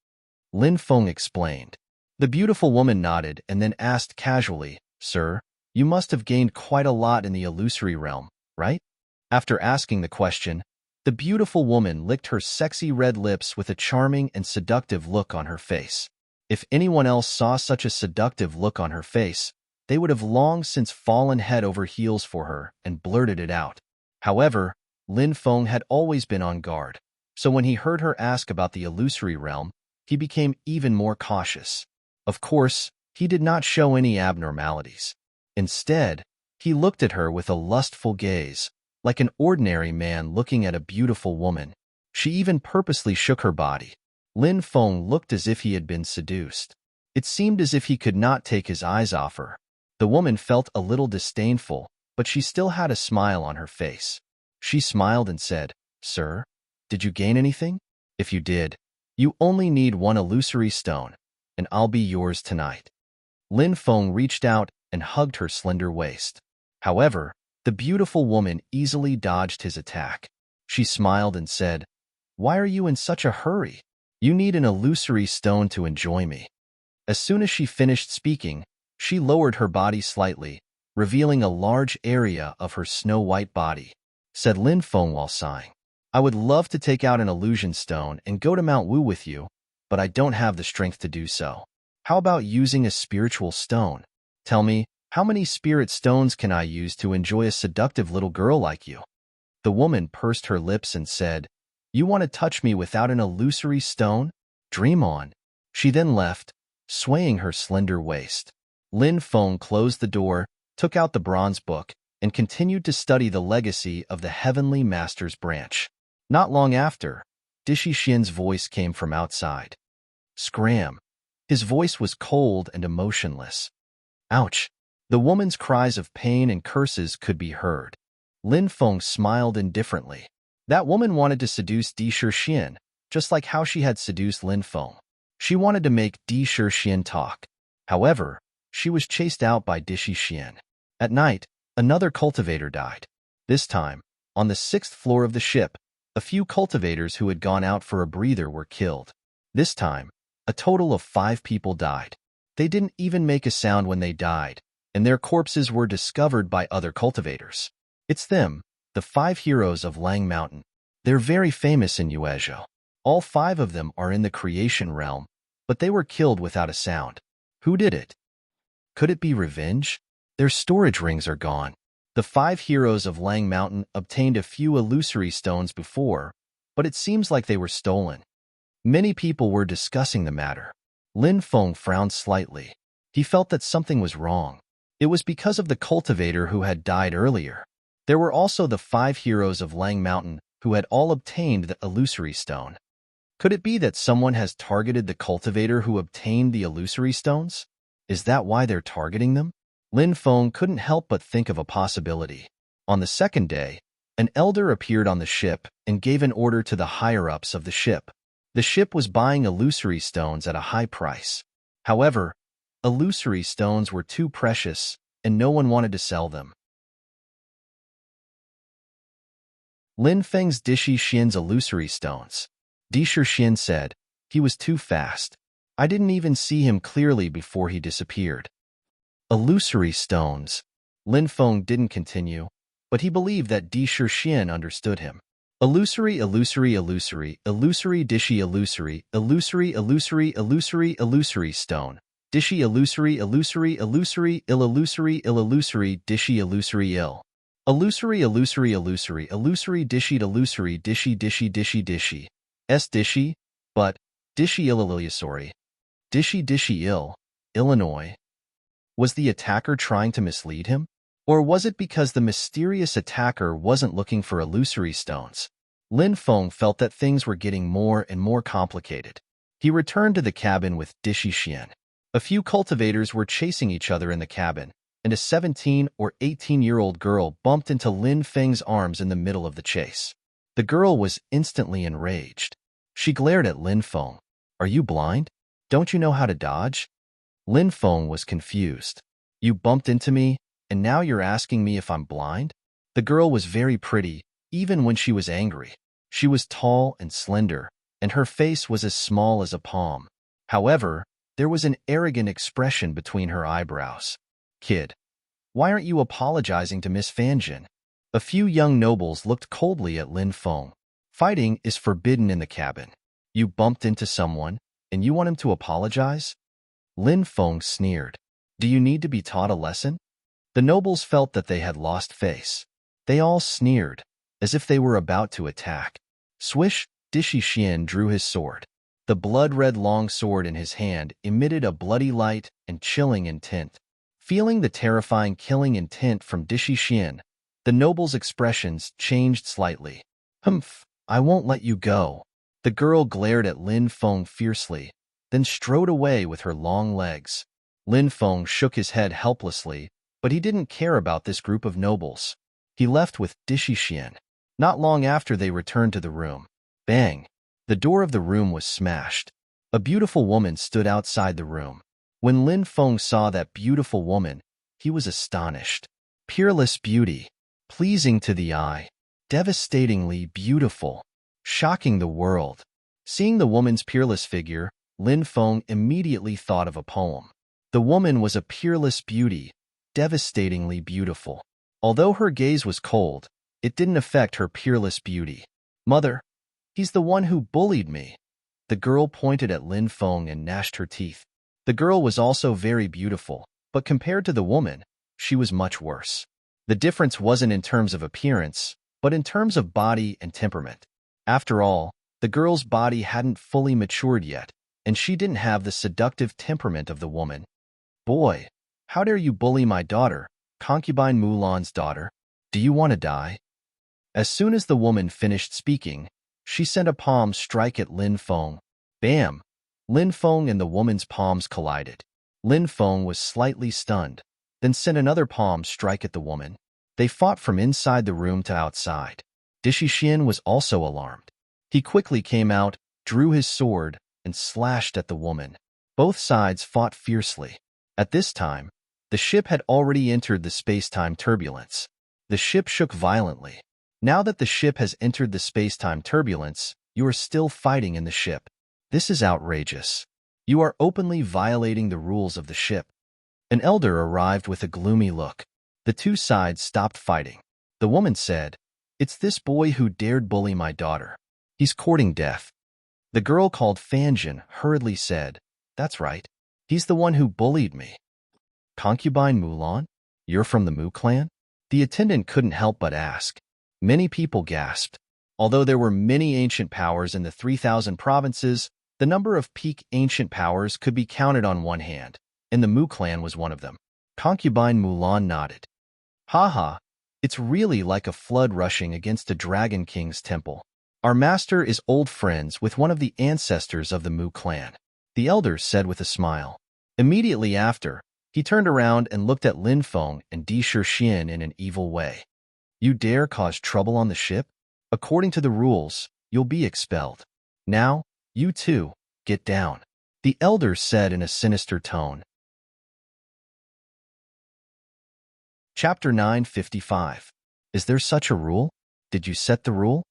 Speaker 1: Lin Feng explained. The beautiful woman nodded and then asked casually, "Sir, you must have gained quite a lot in the illusory realm, right?" After asking the question, the beautiful woman licked her sexy red lips with a charming and seductive look on her face. If anyone else saw such a seductive look on her face, they would have long since fallen head over heels for her and blurted it out. However, Lin Feng had always been on guard, so when he heard her ask about the illusory realm, he became even more cautious. Of course, he did not show any abnormalities. Instead, he looked at her with a lustful gaze, like an ordinary man looking at a beautiful woman. She even purposely shook her body. Lin Feng looked as if he had been seduced. It seemed as if he could not take his eyes off her. The woman felt a little disdainful, but she still had a smile on her face. She smiled and said, "Sir, did you gain anything? If you did, you only need one illusory stone, and I'll be yours tonight." Lin Feng reached out and hugged her slender waist. However, the beautiful woman easily dodged his attack. She smiled and said, "Why are you in such a hurry? You need an illusory stone to enjoy me." As soon as she finished speaking, she lowered her body slightly, revealing a large area of her snow-white body. Said Lin Feng while sighing, "I would love to take out an illusion stone and go to Mount Wu with you, but I don't have the strength to do so. How about using a spiritual stone? Tell me, how many spirit stones can I use to enjoy a seductive little girl like you?" The woman pursed her lips and said, "You want to touch me without an illusory stone? Dream on." She then left, swaying her slender waist. Lin Feng closed the door, took out the bronze book, and continued to study the legacy of the Heavenly Master's branch. Not long after, Dishi Xian's voice came from outside. Scram! His voice was cold and emotionless. Ouch! The woman's cries of pain and curses could be heard. Lin Feng smiled indifferently. That woman wanted to seduce Dishi Xian, just like how she had seduced Lin Feng. She wanted to make Dishi Xian talk. However, she was chased out by Dishi Xian. At night, another cultivator died. This time, on the 6th floor of the ship, a few cultivators who had gone out for a breather were killed. This time, a total of 5 people died. They didn't even make a sound when they died, and their corpses were discovered by other cultivators. It's them, the 5 heroes of Lang Mountain. They're very famous in Yuezhou. All 5 of them are in the creation realm, but they were killed without a sound. Who did it? Could it be revenge? Their storage rings are gone. The 5 heroes of Lang Mountain obtained a few illusory stones before, but it seems like they were stolen. Many people were discussing the matter. Lin Feng frowned slightly. He felt that something was wrong. It was because of the cultivator who had died earlier. There were also the 5 heroes of Lang Mountain who had all obtained the illusory stone. Could it be that someone has targeted the cultivator who obtained the illusory stones? Is that why they're targeting them? Lin Feng couldn't help but think of a possibility. On the 2nd day, an elder appeared on the ship and gave an order to the higher-ups of the ship. The ship was buying illusory stones at a high price. However, illusory stones were too precious, and no one wanted to sell them. Lin Feng's Dishi Xian's illusory stones. Dishi Xian said, "He was too fast. I didn't even see him clearly before he disappeared." Illusory stones. Lin Feng didn't continue. but he believed that Di Xian understood him. Illusory, illusory, illusory, illusory, dishy, illusory, illusory, illusory, illusory, illusory stone. Dishy, illusory, illusory, illusory, illusory, dishy, illusory, illusory, illusory, illusory, illusory, dishy, illusory, dishy, dishy, but dishy, illusory, dishy, Illinois. Was the attacker trying to mislead him? Or was it because the mysterious attacker wasn't looking for illusory stones? Lin Feng felt that things were getting more and more complicated. He returned to the cabin with Di Xian. A few cultivators were chasing each other in the cabin, and a 17 or 18-year-old girl bumped into Lin Feng's arms in the middle of the chase. The girl was instantly enraged. She glared at Lin Feng. "Are you blind? Don't you know how to dodge?" Lin Feng was confused. "You bumped into me, and now you're asking me if I'm blind?" The girl was very pretty, even when she was angry. She was tall and slender, and her face was as small as a palm. However, there was an arrogant expression between her eyebrows. "Kid, why aren't you apologizing to Miss Fanjin?" A few young nobles looked coldly at Lin Feng. "Fighting is forbidden in the cabin. You bumped into someone, and you want him to apologize?" Lin Feng sneered. "Do you need to be taught a lesson?" The nobles felt that they had lost face. They all sneered, as if they were about to attack. Swish, Di Xian drew his sword. The blood-red long sword in his hand emitted a bloody light and chilling intent. Feeling the terrifying killing intent from Di Xian, the nobles' expressions changed slightly. "Humph, I won't let you go." The girl glared at Lin Feng fiercely, then strode away with her long legs. Lin Feng shook his head helplessly, but he didn't care about this group of nobles. He left with Di Xian. Not long after they returned to the room. Bang! The door of the room was smashed. A beautiful woman stood outside the room. When Lin Feng saw that beautiful woman, he was astonished. Peerless beauty, pleasing to the eye, devastatingly beautiful, shocking the world. Seeing the woman's peerless figure, Lin Feng immediately thought of a poem. The woman was a peerless beauty, devastatingly beautiful. Although her gaze was cold, it didn't affect her peerless beauty. "Mother, he's the one who bullied me." The girl pointed at Lin Feng and gnashed her teeth. The girl was also very beautiful, but compared to the woman, she was much worse. The difference wasn't in terms of appearance, but in terms of body and temperament. After all, the girl's body hadn't fully matured yet, and she didn't have the seductive temperament of the woman. "Boy, how dare you bully my daughter, concubine Mulan's daughter? Do you want to die?" As soon as the woman finished speaking, she sent a palm strike at Lin Feng. Bam! Lin Feng and the woman's palms collided. Lin Feng was slightly stunned, then sent another palm strike at the woman. They fought from inside the room to outside. Di Xian was also alarmed. He quickly came out, drew his sword, and slashed at the woman. Both sides fought fiercely. At this time, the ship had already entered the space-time turbulence. The ship shook violently. Now that the ship has entered the space-time turbulence, you are still fighting in the ship. This is outrageous. You are openly violating the rules of the ship. An elder arrived with a gloomy look. The two sides stopped fighting. The woman said, "It's this boy who dared bully my daughter. He's courting death." The girl called Fanjin hurriedly said, "That's right. He's the one who bullied me." "Concubine Mulan? You're from the Mu clan?" The attendant couldn't help but ask. Many people gasped. Although there were many ancient powers in the 3,000 provinces, the number of peak ancient powers could be counted on one hand, and the Mu clan was one of them. Concubine Mulan nodded. "Haha, it's really like a flood rushing against a Dragon King's temple. Our master is old friends with one of the ancestors of the Mu clan," the elder said with a smile. Immediately after, he turned around and looked at Lin Feng and Di Xian in an evil way. "You dare cause trouble on the ship? According to the rules, you'll be expelled. Now, you two, get down," the elder said in a sinister tone. Chapter 955. Is there such a rule? Did you set the rule?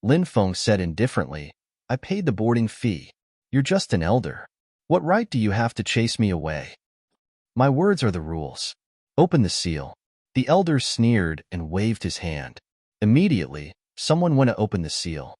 Speaker 1: Lin Feng said indifferently, "I paid the boarding fee. You're just an elder. What right do you have to chase me away?" "My words are the rules. Open the seal." The elder sneered and waved his hand. Immediately, someone went to open the seal.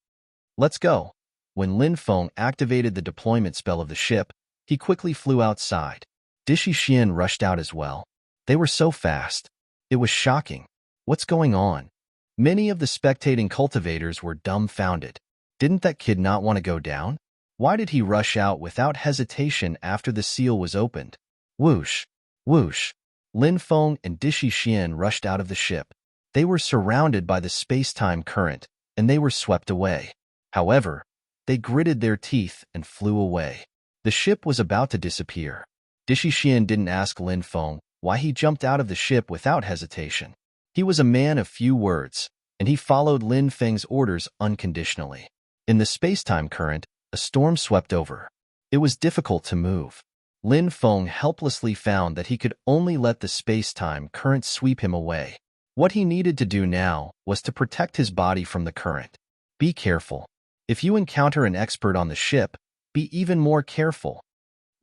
Speaker 1: Let's go. When Lin Feng activated the deployment spell of the ship, he quickly flew outside. Dishi Xian rushed out as well. They were so fast. It was shocking. What's going on? Many of the spectating cultivators were dumbfounded. Didn't that kid not want to go down? Why did he rush out without hesitation after the seal was opened? Whoosh! Whoosh! Lin Feng and Dishi Xian rushed out of the ship. They were surrounded by the space-time current, and they were swept away. However, they gritted their teeth and flew away. The ship was about to disappear. Dishi Xian didn't ask Lin Feng why he jumped out of the ship without hesitation. He was a man of few words, and he followed Lin Feng's orders unconditionally. In the space-time current, a storm swept over. It was difficult to move. Lin Feng helplessly found that he could only let the space-time current sweep him away. What he needed to do now was to protect his body from the current. Be careful. If you encounter an expert on the ship, be even more careful.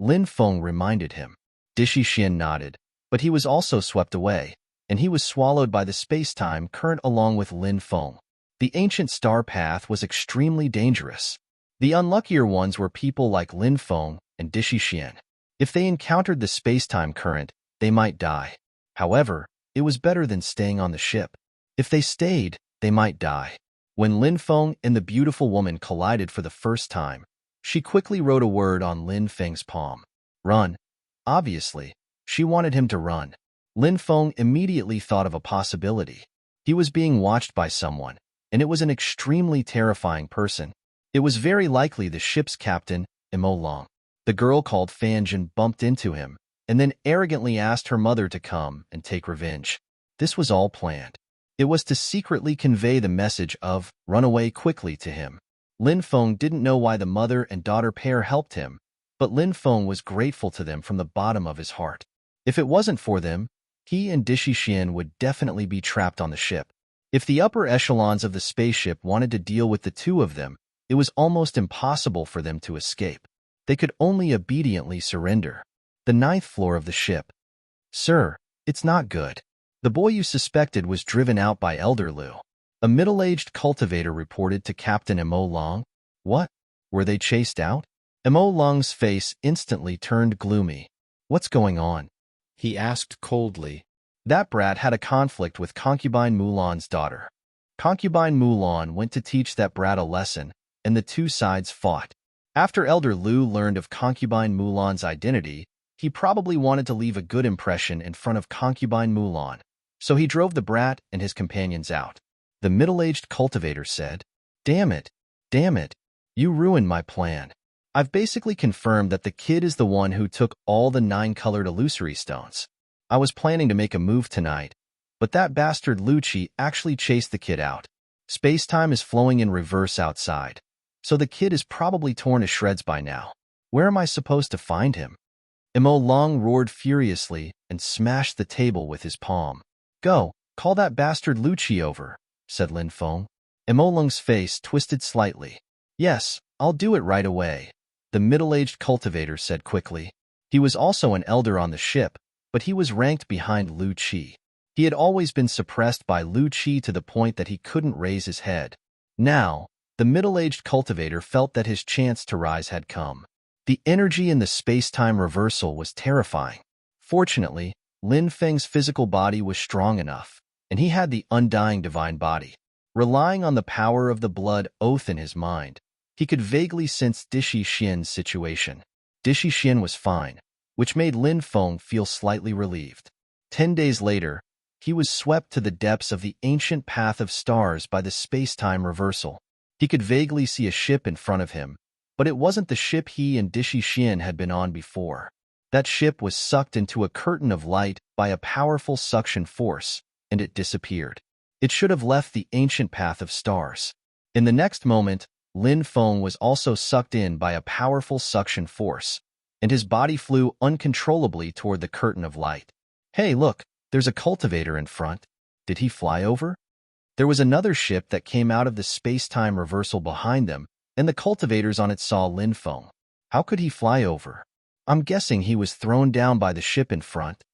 Speaker 1: Lin Feng reminded him. Dishi Xian nodded, but he was also swept away, and he was swallowed by the space-time current along with Lin Feng. The ancient star path was extremely dangerous. The unluckier ones were people like Lin Feng and Dishi Xian. If they encountered the space-time current, they might die. However, it was better than staying on the ship. If they stayed, they might die. When Lin Feng and the beautiful woman collided for the first time, she quickly wrote a word on Lin Feng's palm. Run. Obviously, she wanted him to run. Lin Feng immediately thought of a possibility. He was being watched by someone, and it was an extremely terrifying person. It was very likely the ship's captain, Emo Long. The girl called Fanjin bumped into him, and then arrogantly asked her mother to come and take revenge. This was all planned. It was to secretly convey the message of run away quickly to him. Lin Feng didn't know why the mother and daughter pair helped him, but Lin Feng was grateful to them from the bottom of his heart. If it wasn't for them, he and Dishi Xian would definitely be trapped on the ship. If the upper echelons of the spaceship wanted to deal with the two of them, it was almost impossible for them to escape. They could only obediently surrender. The 9th floor of the ship. Sir, it's not good. The boy you suspected was driven out by Elder Lu. A middle-aged cultivator reported to Captain Emo Long. What? Were they chased out? Emo Long's face instantly turned gloomy. What's going on? He asked coldly. That brat had a conflict with Concubine Mulan's daughter. Concubine Mulan went to teach that brat a lesson, and the two sides fought. After Elder Lu learned of Concubine Mulan's identity, he probably wanted to leave a good impression in front of Concubine Mulan, so he drove the brat and his companions out. The middle-aged cultivator said, Damn it, you ruined my plan. I've basically confirmed that the kid is the one who took all the 9-colored illusory stones. I was planning to make a move tonight, but that bastard Lucci actually chased the kid out. Space-time is flowing in reverse outside, so the kid is probably torn to shreds by now. Where am I supposed to find him? Emo Long roared furiously and smashed the table with his palm. Go, call that bastard Lucci over, said Lin Feng. Emo Long's face twisted slightly. Yes, I'll do it right away, the middle-aged cultivator said quickly. He was also an elder on the ship, but he was ranked behind Lu Qi. He had always been suppressed by Lu Qi to the point that he couldn't raise his head. Now, the middle-aged cultivator felt that his chance to rise had come. The energy in the space-time reversal was terrifying. Fortunately, Lin Feng's physical body was strong enough, and he had the undying divine body. Relying on the power of the blood oath in his mind, he could vaguely sense Dishi Xian's situation. Dishi Xian was fine, which made Lin Feng feel slightly relieved. 10 days later, he was swept to the depths of the ancient path of stars by the space-time reversal. He could vaguely see a ship in front of him, but it wasn't the ship he and Dishi Xian had been on before. That ship was sucked into a curtain of light by a powerful suction force, and it disappeared. It should have left the ancient path of stars. In the next moment, Lin Feng was also sucked in by a powerful suction force, and his body flew uncontrollably toward the curtain of light. Hey, look, there's a cultivator in front. Did he fly over? There was another ship that came out of the space-time reversal behind them, and the cultivators on it saw Lin Feng. How could he fly over? I'm guessing he was thrown down by the ship in front.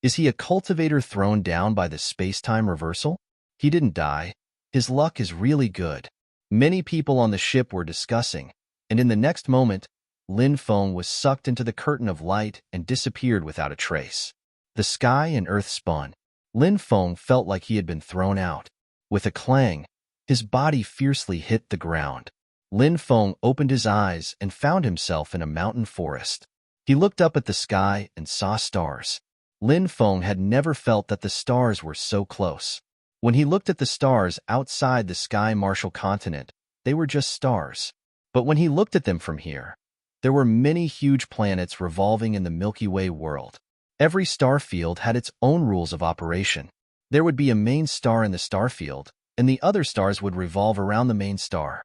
Speaker 1: Is he a cultivator thrown down by the space-time reversal? He didn't die. His luck is really good. Many people on the ship were discussing, and in the next moment, Lin Feng was sucked into the curtain of light and disappeared without a trace. The sky and earth spun. Lin Feng felt like he had been thrown out. With a clang, his body fiercely hit the ground. Lin Feng opened his eyes and found himself in a mountain forest. He looked up at the sky and saw stars. Lin Feng had never felt that the stars were so close. When he looked at the stars outside the sky martial continent, they were just stars. But when he looked at them from here, there were many huge planets revolving in the Milky Way world. Every star field had its own rules of operation. There would be a main star in the star field, and the other stars would revolve around the main star.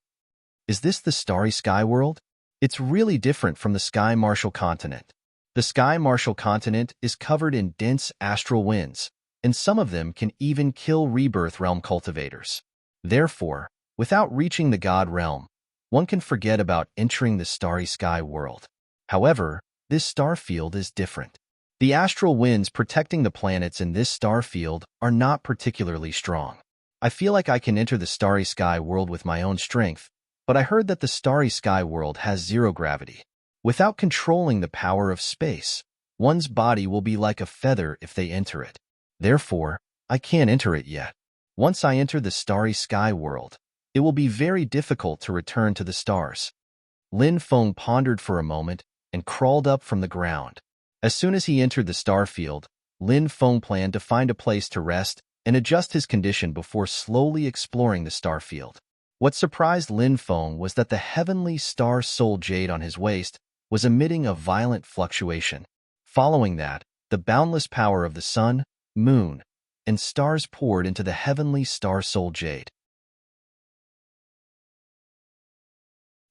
Speaker 1: Is this the starry sky world? It's really different from the sky martial continent. The sky martial continent is covered in dense astral winds, and some of them can even kill rebirth realm cultivators. Therefore, without reaching the god realm, one can forget about entering the starry sky world. However, this star field is different. The astral winds protecting the planets in this star field are not particularly strong. I feel like I can enter the starry sky world with my own strength, but I heard that the starry sky world has zero gravity. Without controlling the power of space, one's body will be like a feather if they enter it. Therefore, I can't enter it yet. Once I enter the starry sky world, it will be very difficult to return to the stars. Lin Feng pondered for a moment and crawled up from the ground. As soon as he entered the star field, Lin Feng planned to find a place to rest and adjust his condition before slowly exploring the star field. What surprised Lin Feng was that the heavenly star soul jade on his waist was emitting a violent fluctuation. Following that, the boundless power of the sun, moon, and stars poured into the heavenly star soul jade.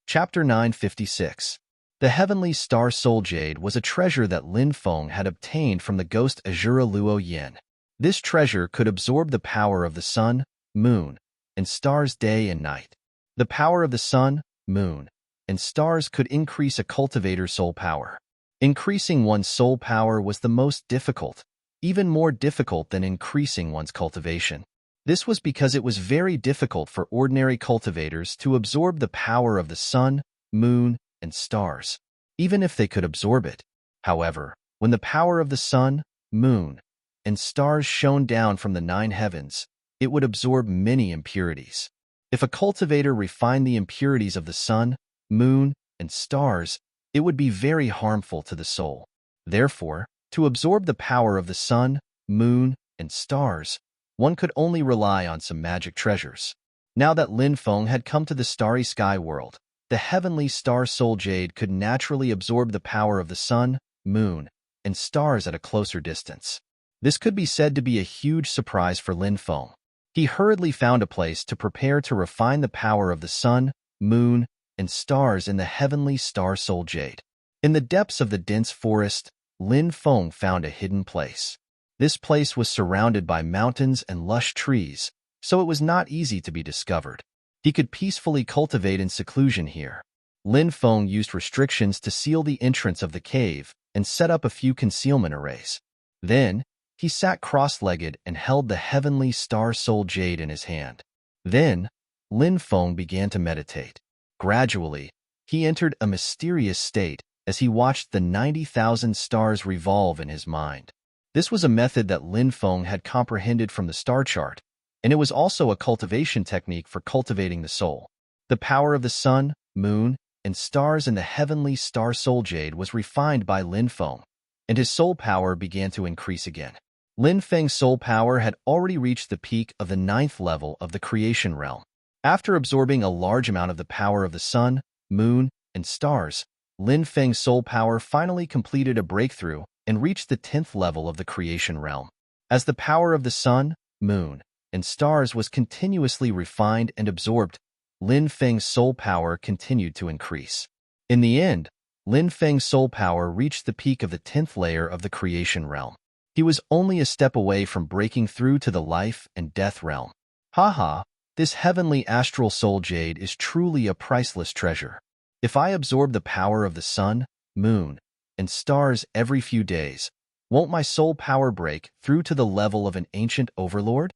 Speaker 1: Chapter 956. The heavenly star soul jade was a treasure that Lin Feng had obtained from the ghost Azura Luo Yin. This treasure could absorb the power of the sun, moon, and stars day and night. The power of the sun, moon, and stars could increase a cultivator's soul power. Increasing one's soul power was the most difficult, even more difficult than increasing one's cultivation. This was because it was very difficult for ordinary cultivators to absorb the power of the sun, moon, and stars, even if they could absorb it. However, when the power of the sun, moon, and stars shone down from the 9 heavens, it would absorb many impurities. If a cultivator refined the impurities of the sun, moon, and stars, it would be very harmful to the soul. Therefore, to absorb the power of the sun, moon, and stars, one could only rely on some magic treasures. Now that Lin Feng had come to the starry sky world, the heavenly star soul jade could naturally absorb the power of the sun, moon, and stars at a closer distance. This could be said to be a huge surprise for Lin Feng. He hurriedly found a place to prepare to refine the power of the sun, moon, and stars in the heavenly star soul jade. In the depths of the dense forest, Lin Feng found a hidden place. This place was surrounded by mountains and lush trees, so it was not easy to be discovered. He could peacefully cultivate in seclusion here. Lin Feng used restrictions to seal the entrance of the cave and set up a few concealment arrays. Then, he sat cross-legged and held the heavenly star soul jade in his hand. Then, Lin Feng began to meditate. Gradually, he entered a mysterious state as he watched the 90,000 stars revolve in his mind. This was a method that Lin Feng had comprehended from the star chart, and it was also a cultivation technique for cultivating the soul. The power of the sun, moon, and stars in the heavenly star soul jade was refined by Lin Feng, and his soul power began to increase again. Lin Feng's soul power had already reached the peak of the 9th level of the creation realm. After absorbing a large amount of the power of the sun, moon, and stars, Lin Feng's soul power finally completed a breakthrough and reached the 10th level of the creation realm. As the power of the sun, moon, and stars was continuously refined and absorbed, Lin Feng's soul power continued to increase. In the end, Lin Feng's soul power reached the peak of the 10th layer of the creation realm. He was only a step away from breaking through to the life and death realm. Haha, this heavenly astral soul jade is truly a priceless treasure. If I absorb the power of the sun, moon, and stars every few days, Won't my soul power break through to the level of an ancient overlord?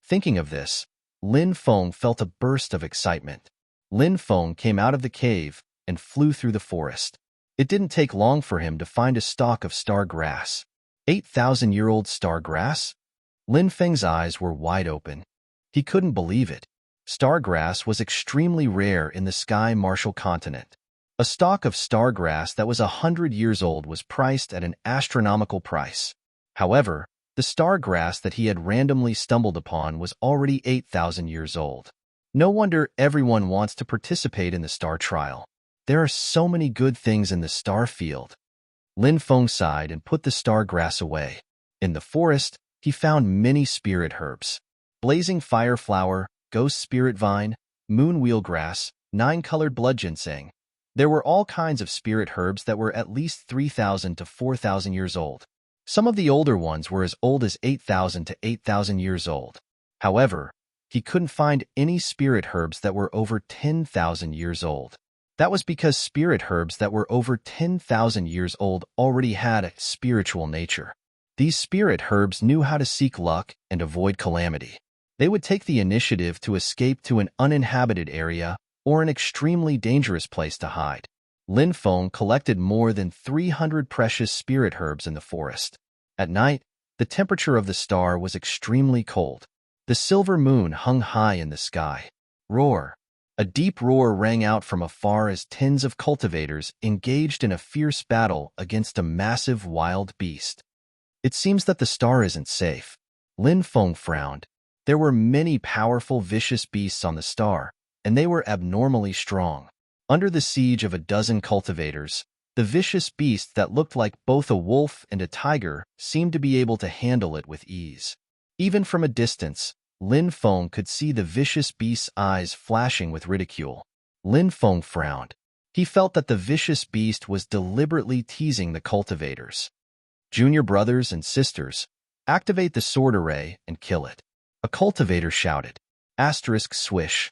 Speaker 1: Thinking of this, Lin Feng felt a burst of excitement. Lin Feng came out of the cave and flew through the forest. It didn't take long for him to find a stalk of star grass. 8,000-year-old star grass? Lin Feng's eyes were wide open. He couldn't believe it. Star grass was extremely rare in the Sky Martial continent. A stalk of star grass that was 100 years old was priced at an astronomical price. However, the star grass that he had randomly stumbled upon was already 8,000 years old. No wonder everyone wants to participate in the star trial. There are so many good things in the star field. Lin Feng sighed and put the star grass away. In the forest, he found many spirit herbs. Blazing fire flower, ghost spirit vine, moon wheelgrass, 9-colored blood ginseng. There were all kinds of spirit herbs that were at least 3,000 to 4,000 years old. Some of the older ones were as old as 8,000 to 8,000 years old. However, he couldn't find any spirit herbs that were over 10,000 years old. That was because spirit herbs that were over 10,000 years old already had a spiritual nature. These spirit herbs knew how to seek luck and avoid calamity. They would take the initiative to escape to an uninhabited area or an extremely dangerous place to hide. Lin Feng collected more than 300 precious spirit herbs in the forest. At night, the temperature of the star was extremely cold. The silver moon hung high in the sky. Roar! A deep roar rang out from afar as tens of cultivators engaged in a fierce battle against a massive wild beast. It seems that the star isn't safe. Lin Feng frowned. There were many powerful, vicious beasts on the star, and they were abnormally strong. Under the siege of a dozen cultivators, the vicious beast that looked like both a wolf and a tiger seemed to be able to handle it with ease. Even from a distance, Lin Feng could see the vicious beast's eyes flashing with ridicule. Lin Feng frowned. He felt that the vicious beast was deliberately teasing the cultivators. Junior brothers and sisters, activate the sword array and kill it. A cultivator shouted. Asterisk swish.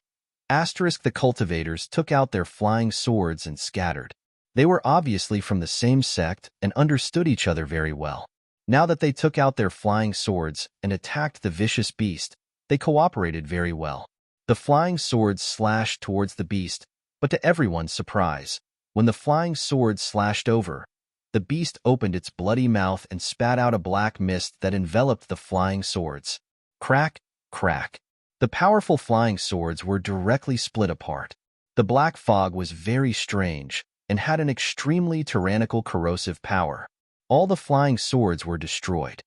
Speaker 1: Asterisk the cultivators took out their flying swords and scattered. They were obviously from the same sect and understood each other very well. Now that they took out their flying swords and attacked the vicious beast, they cooperated very well. The flying swords slashed towards the beast, but to everyone's surprise, when the flying swords slashed over, the beast opened its bloody mouth and spat out a black mist that enveloped the flying swords. Crack, crack. The powerful flying swords were directly split apart. The black fog was very strange and had an extremely tyrannical corrosive power. All the flying swords were destroyed.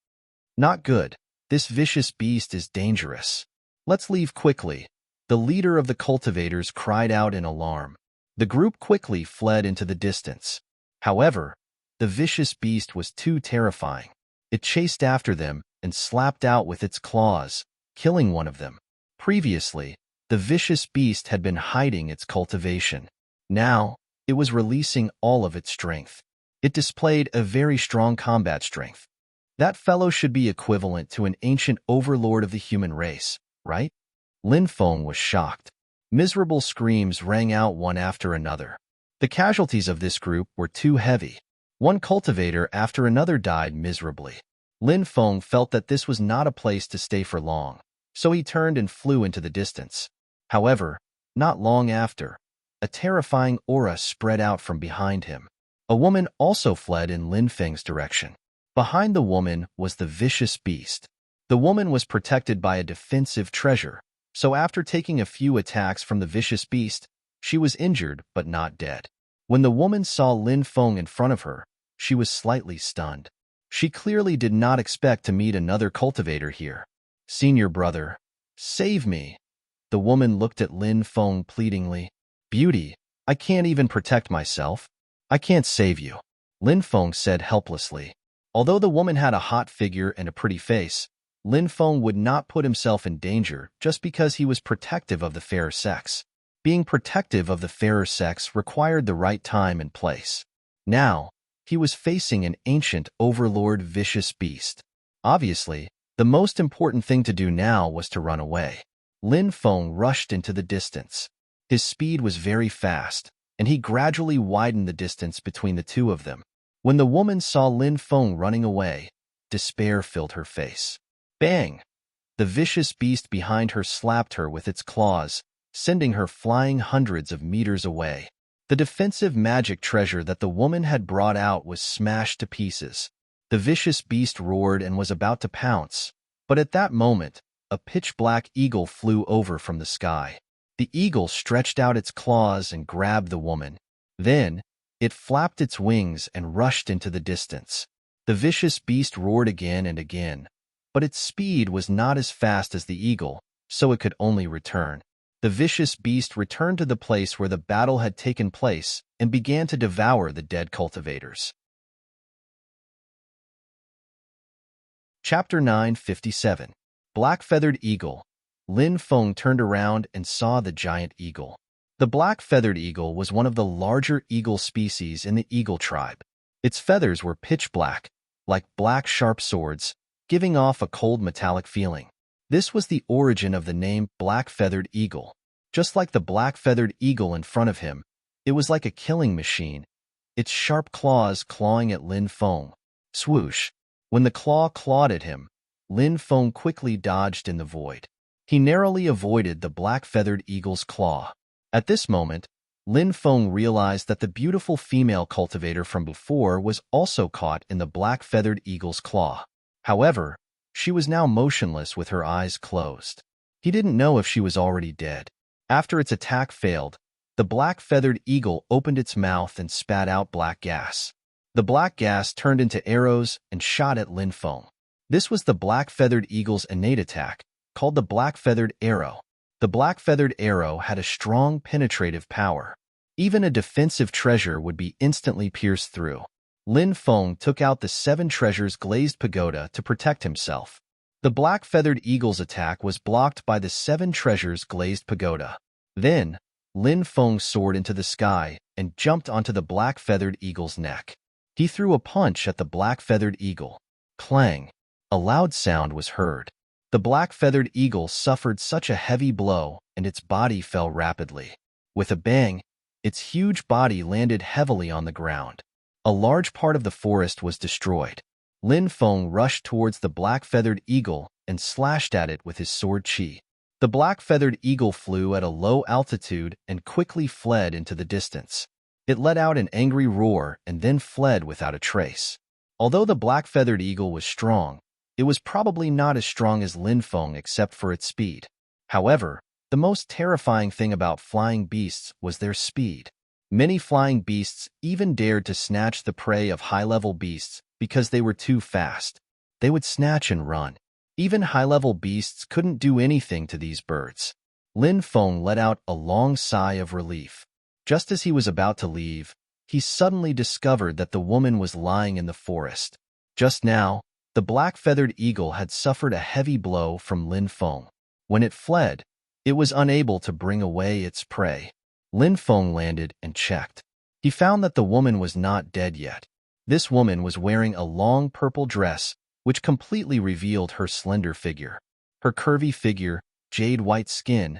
Speaker 1: Not good. This vicious beast is dangerous. Let's leave quickly. The leader of the cultivators cried out in alarm. The group quickly fled into the distance. However, the vicious beast was too terrifying. It chased after them and slapped out with its claws, killing one of them. Previously, the vicious beast had been hiding its cultivation. Now, it was releasing all of its strength. It displayed a very strong combat strength. That fellow should be equivalent to an ancient overlord of the human race, right? Lin Feng was shocked. Miserable screams rang out one after another. The casualties of this group were too heavy. One cultivator after another died miserably. Lin Feng felt that this was not a place to stay for long, so he turned and flew into the distance. However, not long after, a terrifying aura spread out from behind him. A woman also fled in Lin Feng's direction. Behind the woman was the vicious beast. The woman was protected by a defensive treasure, so after taking a few attacks from the vicious beast, she was injured but not dead. When the woman saw Lin Feng in front of her, she was slightly stunned. She clearly did not expect to meet another cultivator here. Senior brother, save me. The woman looked at Lin Feng pleadingly. Beauty, I can't even protect myself. I can't save you. Lin Feng said helplessly. Although the woman had a hot figure and a pretty face, Lin Feng would not put himself in danger just because he was protective of the fairer sex. Being protective of the fairer sex required the right time and place. Now, he was facing an ancient overlord vicious beast. Obviously, the most important thing to do now was to run away. Lin Feng rushed into the distance. His speed was very fast, and he gradually widened the distance between the two of them. When the woman saw Lin Feng running away, despair filled her face. Bang! The vicious beast behind her slapped her with its claws, sending her flying hundreds of meters away. The defensive magic treasure that the woman had brought out was smashed to pieces. The vicious beast roared and was about to pounce, but at that moment, a pitch-black eagle flew over from the sky. The eagle stretched out its claws and grabbed the woman. Then, it flapped its wings and rushed into the distance. The vicious beast roared again and again, but its speed was not as fast as the eagle, so it could only return. The vicious beast returned to the place where the battle had taken place and began to devour the dead cultivators. Chapter 957. Black-Feathered Eagle. Lin Feng turned around and saw the giant eagle. The black-feathered eagle was one of the larger eagle species in the eagle tribe. Its feathers were pitch black, like black sharp swords, giving off a cold metallic feeling. This was the origin of the name black-feathered eagle. Just like the black-feathered eagle in front of him, it was like a killing machine, its sharp claws clawing at Lin Feng. Swoosh! When the claw clawed at him, Lin Feng quickly dodged in the void. He narrowly avoided the black-feathered eagle's claw. At this moment, Lin Feng realized that the beautiful female cultivator from before was also caught in the black-feathered eagle's claw. However, she was now motionless with her eyes closed. He didn't know if she was already dead. After its attack failed, the black-feathered eagle opened its mouth and spat out black gas. The black gas turned into arrows and shot at Lin Feng. This was the black-feathered eagle's innate attack, called the black-feathered arrow. The black-feathered arrow had a strong penetrative power. Even a defensive treasure would be instantly pierced through. Lin Feng took out the 7 treasures glazed pagoda to protect himself. The black-feathered eagle's attack was blocked by the 7 treasures glazed pagoda. Then, Lin Feng soared into the sky and jumped onto the black-feathered eagle's neck. He threw a punch at the black-feathered eagle. Clang! A loud sound was heard. The black-feathered eagle suffered such a heavy blow and its body fell rapidly. With a bang, its huge body landed heavily on the ground. A large part of the forest was destroyed. Lin Feng rushed towards the black-feathered eagle and slashed at it with his sword chi. The black-feathered eagle flew at a low altitude and quickly fled into the distance. It let out an angry roar and then fled without a trace. Although the black-feathered eagle was strong, it was probably not as strong as Lin Feng except for its speed. However, the most terrifying thing about flying beasts was their speed. Many flying beasts even dared to snatch the prey of high-level beasts because they were too fast. They would snatch and run. Even high-level beasts couldn't do anything to these birds. Lin Feng let out a long sigh of relief. Just as he was about to leave, he suddenly discovered that the woman was lying in the forest. Just now, the black-feathered eagle had suffered a heavy blow from Lin Feng. When it fled, it was unable to bring away its prey. Lin Feng landed and checked. He found that the woman was not dead yet. This woman was wearing a long purple dress, which completely revealed her slender figure. Her curvy figure, jade-white skin,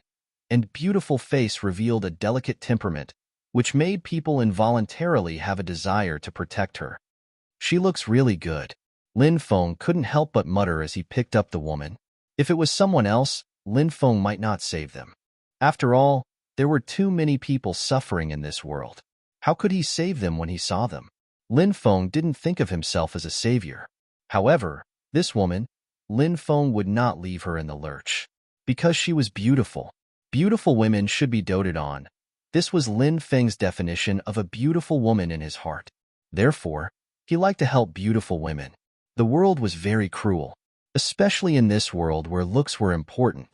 Speaker 1: and beautiful face revealed a delicate temperament, which made people involuntarily have a desire to protect her. She looks really good. Lin Feng couldn't help but mutter as he picked up the woman. If it was someone else, Lin Feng might not save them. After all, there were too many people suffering in this world. How could he save them when he saw them? Lin Feng didn't think of himself as a savior. However, this woman, Lin Feng would not leave her in the lurch. Because she was beautiful. Beautiful women should be doted on. This was Lin Feng's definition of a beautiful woman in his heart. Therefore, he liked to help beautiful women. The world was very cruel, especially in this world where looks were important.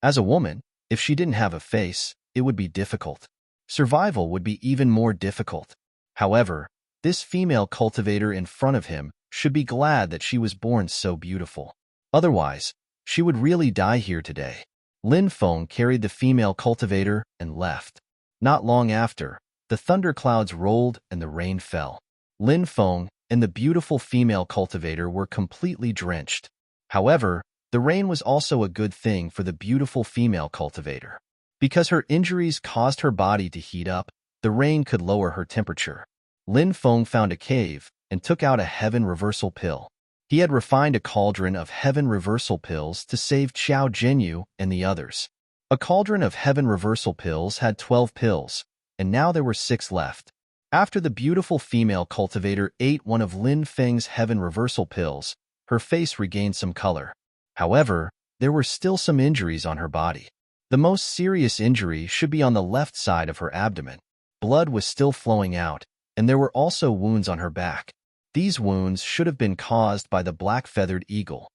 Speaker 1: As a woman, if she didn't have a face, it would be difficult. Survival would be even more difficult. However, this female cultivator in front of him should be glad that she was born so beautiful. Otherwise, she would really die here today. Lin Feng carried the female cultivator and left. Not long after, the thunderclouds rolled and the rain fell. Lin Feng and the beautiful female cultivator were completely drenched. However, the rain was also a good thing for the beautiful female cultivator. Because her injuries caused her body to heat up, the rain could lower her temperature. Lin Feng found a cave, and took out a heaven reversal pill. He had refined a cauldron of heaven reversal pills to save Xiao Jinyu and the others. A cauldron of heaven reversal pills had 12 pills, and now there were 6 left. After the beautiful female cultivator ate one of Lin Feng's heaven reversal pills, her face regained some color. However, there were still some injuries on her body. The most serious injury should be on the left side of her abdomen. Blood was still flowing out, and there were also wounds on her back. These wounds should have been caused by the black-feathered eagle.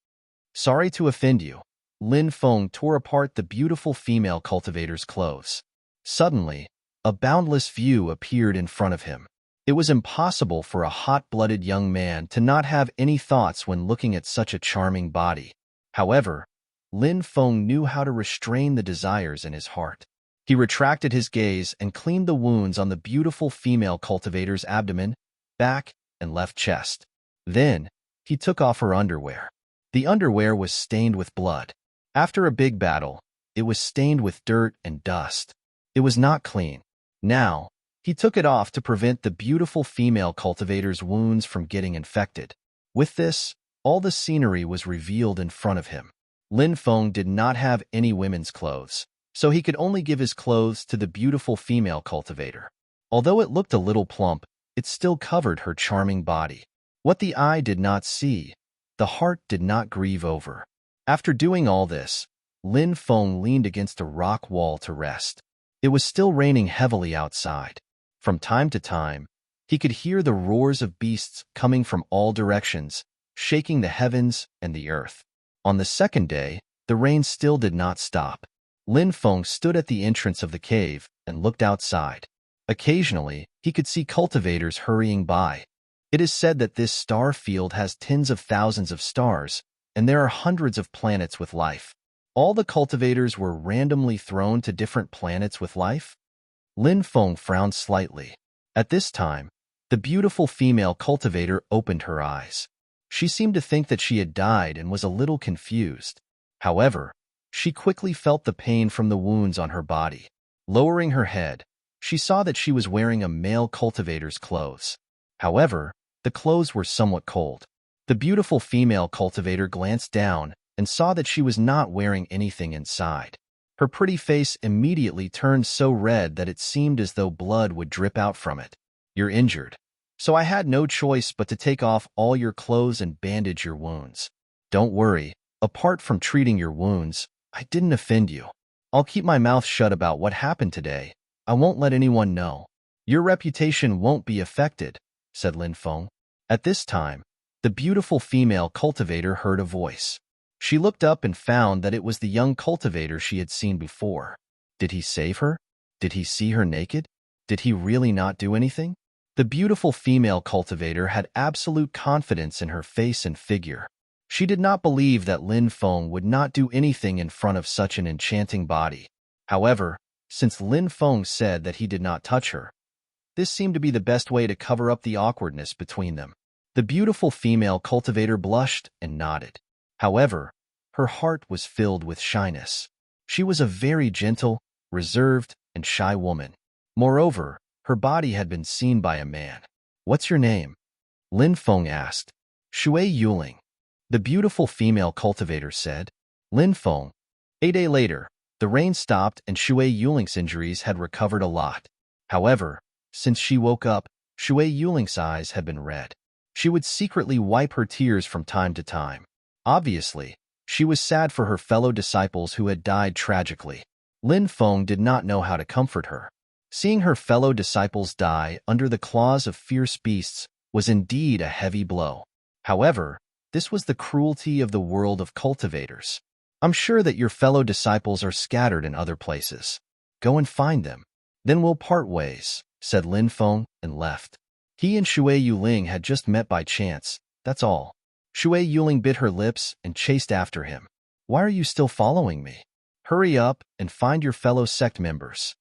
Speaker 1: Sorry to offend you. Lin Feng tore apart the beautiful female cultivator's clothes. Suddenly, a boundless view appeared in front of him. It was impossible for a hot-blooded young man to not have any thoughts when looking at such a charming body. However, Lin Feng knew how to restrain the desires in his heart. He retracted his gaze and cleaned the wounds on the beautiful female cultivator's abdomen, back, and left chest. Then, he took off her underwear. The underwear was stained with blood. After a big battle, it was stained with dirt and dust. It was not clean. Now, he took it off to prevent the beautiful female cultivator's wounds from getting infected. With this, all the scenery was revealed in front of him. Lin Feng did not have any women's clothes, so he could only give his clothes to the beautiful female cultivator. Although it looked a little plump, it still covered her charming body. What the eye did not see, the heart did not grieve over. After doing all this, Lin Feng leaned against a rock wall to rest. It was still raining heavily outside. From time to time, he could hear the roars of beasts coming from all directions, shaking the heavens and the earth. On the second day, the rain still did not stop. Lin Feng stood at the entrance of the cave and looked outside. Occasionally, he could see cultivators hurrying by. It is said that this star field has tens of thousands of stars, and there are hundreds of planets with life. All the cultivators were randomly thrown to different planets with life? Lin Feng frowned slightly. At this time, the beautiful female cultivator opened her eyes. She seemed to think that she had died and was a little confused. However, she quickly felt the pain from the wounds on her body. Lowering her head, she saw that she was wearing a male cultivator's clothes. However, the clothes were somewhat cold. The beautiful female cultivator glanced down and saw that she was not wearing anything inside. Her pretty face immediately turned so red that it seemed as though blood would drip out from it. You're injured. So I had no choice but to take off all your clothes and bandage your wounds. Don't worry, apart from treating your wounds, I didn't offend you. I'll keep my mouth shut about what happened today. I won't let anyone know. Your reputation won't be affected, said Lin Feng. At this time, the beautiful female cultivator heard a voice. She looked up and found that it was the young cultivator she had seen before. Did he save her? Did he see her naked? Did he really not do anything? The beautiful female cultivator had absolute confidence in her face and figure. She did not believe that Lin Feng would not do anything in front of such an enchanting body. However, since Lin Feng said that he did not touch her, this seemed to be the best way to cover up the awkwardness between them. The beautiful female cultivator blushed and nodded. However, her heart was filled with shyness. She was a very gentle, reserved, and shy woman. Moreover, her body had been seen by a man. What's your name? Lin Feng asked. Shui Yuling. The beautiful female cultivator said. Lin Feng. A day later, the rain stopped and Shui Yuling's injuries had recovered a lot. However, since she woke up, Shui Yuling's eyes had been red. She would secretly wipe her tears from time to time. Obviously, she was sad for her fellow disciples who had died tragically. Lin Feng did not know how to comfort her. Seeing her fellow disciples die under the claws of fierce beasts was indeed a heavy blow. However, this was the cruelty of the world of cultivators. I'm sure that your fellow disciples are scattered in other places. Go and find them. Then we'll part ways, said Lin Feng and left. He and Shui Yuling had just met by chance, that's all. Shui Yuling bit her lips and chased after him. Why are you still following me? Hurry up and find your fellow sect members.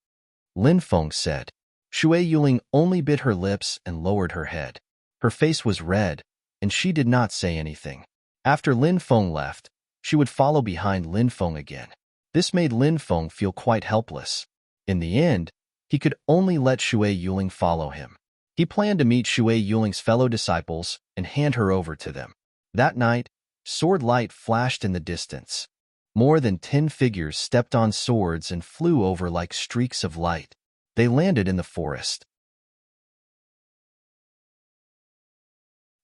Speaker 1: Lin Feng said. Shui Yuling only bit her lips and lowered her head. Her face was red, and she did not say anything. After Lin Feng left, she would follow behind Lin Feng again. This made Lin Feng feel quite helpless. In the end, he could only let Shui Yuling follow him. He planned to meet Shui Yuling's fellow disciples and hand her over to them. That night, sword light flashed in the distance. More than 10 figures stepped on swords and flew over like streaks of light. They landed in the forest.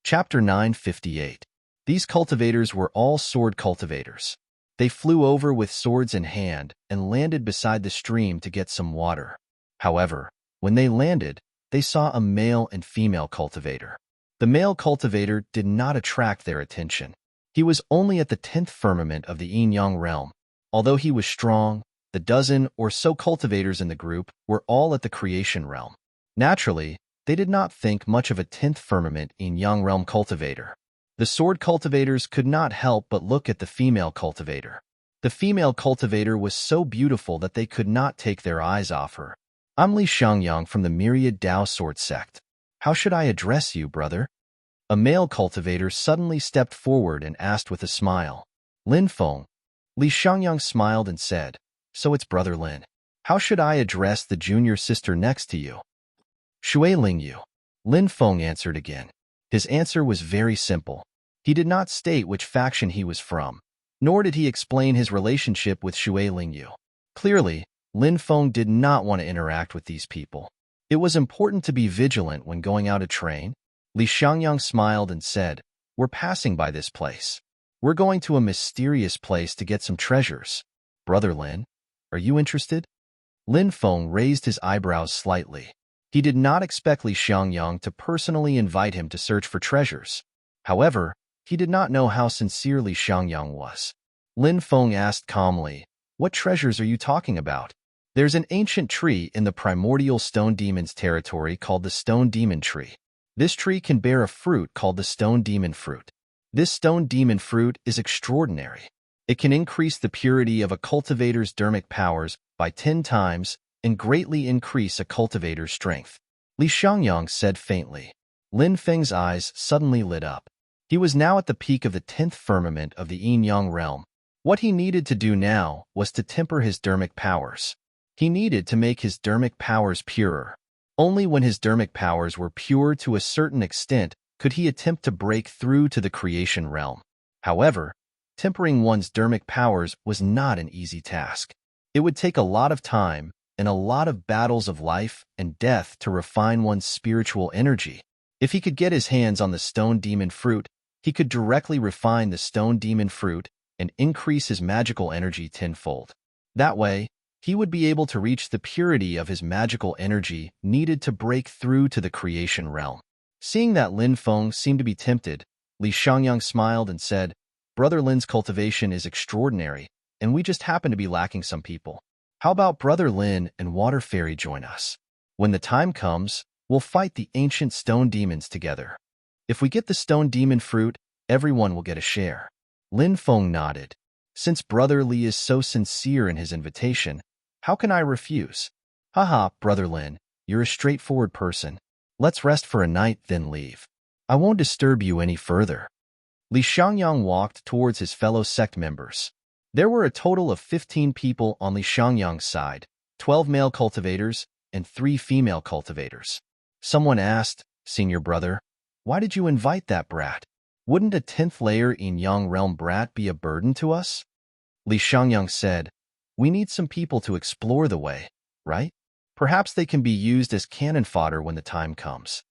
Speaker 1: Chapter 958. These cultivators were all sword cultivators. They flew over with swords in hand and landed beside the stream to get some water. However, when they landed, they saw a male and female cultivator. The male cultivator did not attract their attention. He was only at the 10th firmament of the yin-yang realm. Although he was strong, the dozen or so cultivators in the group were all at the creation realm. Naturally, they did not think much of a 10th firmament yin-yang realm cultivator. The sword cultivators could not help but look at the female cultivator. The female cultivator was so beautiful that they could not take their eyes off her. I'm Li Xiangyang from the Myriad Dao Sword Sect. How should I address you, brother? A male cultivator suddenly stepped forward and asked with a smile. Lin Feng. Li Xiangyang smiled and said, So it's Brother Lin. How should I address the junior sister next to you? Shui Lingyu. Lin Feng answered again. His answer was very simple. He did not state which faction he was from, nor did he explain his relationship with Shui Lingyu. Clearly, Lin Feng did not want to interact with these people. It was important to be vigilant when going out to train. Li Xiangyang smiled and said, We're passing by this place. We're going to a mysterious place to get some treasures. Brother Lin, are you interested? Lin Feng raised his eyebrows slightly. He did not expect Li Xiangyang to personally invite him to search for treasures. However, he did not know how sincere Li Xiangyang was. Lin Feng asked calmly, What treasures are you talking about? There's an ancient tree in the primordial stone demon's territory called the stone demon tree. This tree can bear a fruit called the stone demon fruit. This stone demon fruit is extraordinary. It can increase the purity of a cultivator's dermic powers by 10 times and greatly increase a cultivator's strength. Li Xiangyang said faintly. Lin Feng's eyes suddenly lit up. He was now at the peak of the 10th firmament of the yin-yang realm. What he needed to do now was to temper his dermic powers. He needed to make his dermic powers purer. Only when his dermic powers were pure to a certain extent could he attempt to break through to the creation realm. However, tempering one's dermic powers was not an easy task. It would take a lot of time and a lot of battles of life and death to refine one's spiritual energy. If he could get his hands on the stone demon fruit, he could directly refine the stone demon fruit and increase his magical energy tenfold. That way, he would be able to reach the purity of his magical energy needed to break through to the creation realm. Seeing that Lin Feng seemed to be tempted, Li Xiangyang smiled and said, Brother Lin's cultivation is extraordinary, and we just happen to be lacking some people. How about Brother Lin and Water Fairy join us? When the time comes, we'll fight the ancient stone demons together. If we get the stone demon fruit, everyone will get a share. Lin Feng nodded. Since Brother Li is so sincere in his invitation, how can I refuse? Haha, Brother Lin, you're a straightforward person. Let's rest for a night, then leave. I won't disturb you any further. Li Xiangyang walked towards his fellow sect members. There were a total of 15 people on Li Xiangyang's side, 12 male cultivators and 3 female cultivators. Someone asked, Senior brother, why did you invite that brat? Wouldn't a 10th layer yin-yang realm brat be a burden to us? Li Xiangyang said, We need some people to explore the way, right? Perhaps they can be used as cannon fodder when the time comes.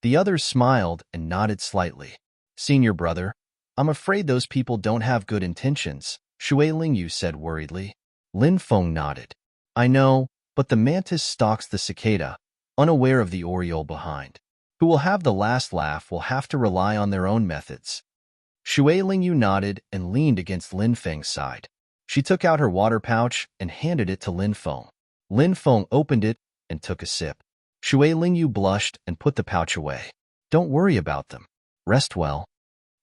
Speaker 1: The others smiled and nodded slightly. Senior brother, I'm afraid those people don't have good intentions, Shui Lingyu said worriedly. Lin Feng nodded. I know, but the mantis stalks the cicada, unaware of the oriole behind. Who will have the last laugh will have to rely on their own methods. Shui Lingyu nodded and leaned against Lin Feng's side. She took out her water pouch and handed it to Lin Feng. Lin Feng opened it and took a sip. Shui Lingyu blushed and put the pouch away. Don't worry about them. Rest well.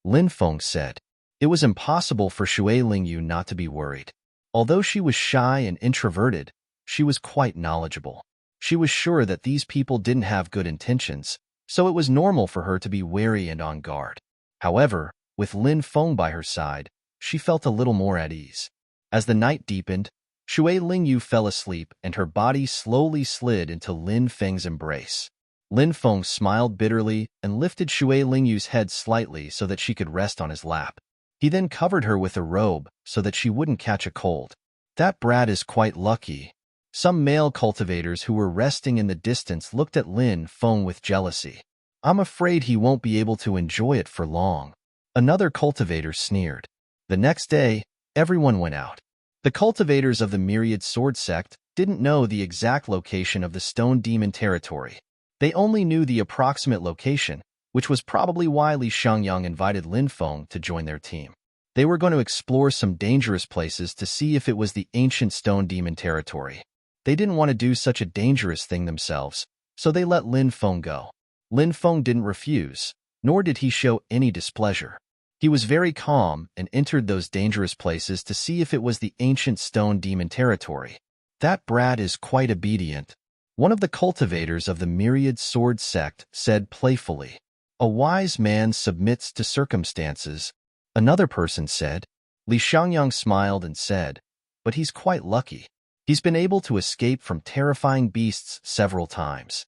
Speaker 1: Lin Feng said. It was impossible for Shui Lingyu not to be worried. Although she was shy and introverted, she was quite knowledgeable. She was sure that these people didn't have good intentions, so it was normal for her to be wary and on guard. However, with Lin Feng by her side, she felt a little more at ease. As the night deepened, Shui Lingyu fell asleep and her body slowly slid into Lin Feng's embrace. Lin Feng smiled bitterly and lifted Shui Lingyu's head slightly so that she could rest on his lap. He then covered her with a robe so that she wouldn't catch a cold. That brat is quite lucky. Some male cultivators who were resting in the distance looked at Lin Feng with jealousy. I'm afraid he won't be able to enjoy it for long. Another cultivator sneered. The next day, everyone went out. The cultivators of the Myriad Sword Sect didn't know the exact location of the Stone Demon territory. They only knew the approximate location, which was probably why Li Xiangyang invited Lin Feng to join their team. They were going to explore some dangerous places to see if it was the ancient Stone Demon territory. They didn't want to do such a dangerous thing themselves, so they let Lin Feng go. Lin Feng didn't refuse, nor did he show any displeasure. He was very calm and entered those dangerous places to see if it was the ancient Stone Demon territory. That brat is quite obedient. One of the cultivators of the Myriad Sword Sect said playfully. A wise man submits to circumstances. Another person said. Li Xiangyang smiled and said, but he's quite lucky. He's been able to escape from terrifying beasts several times.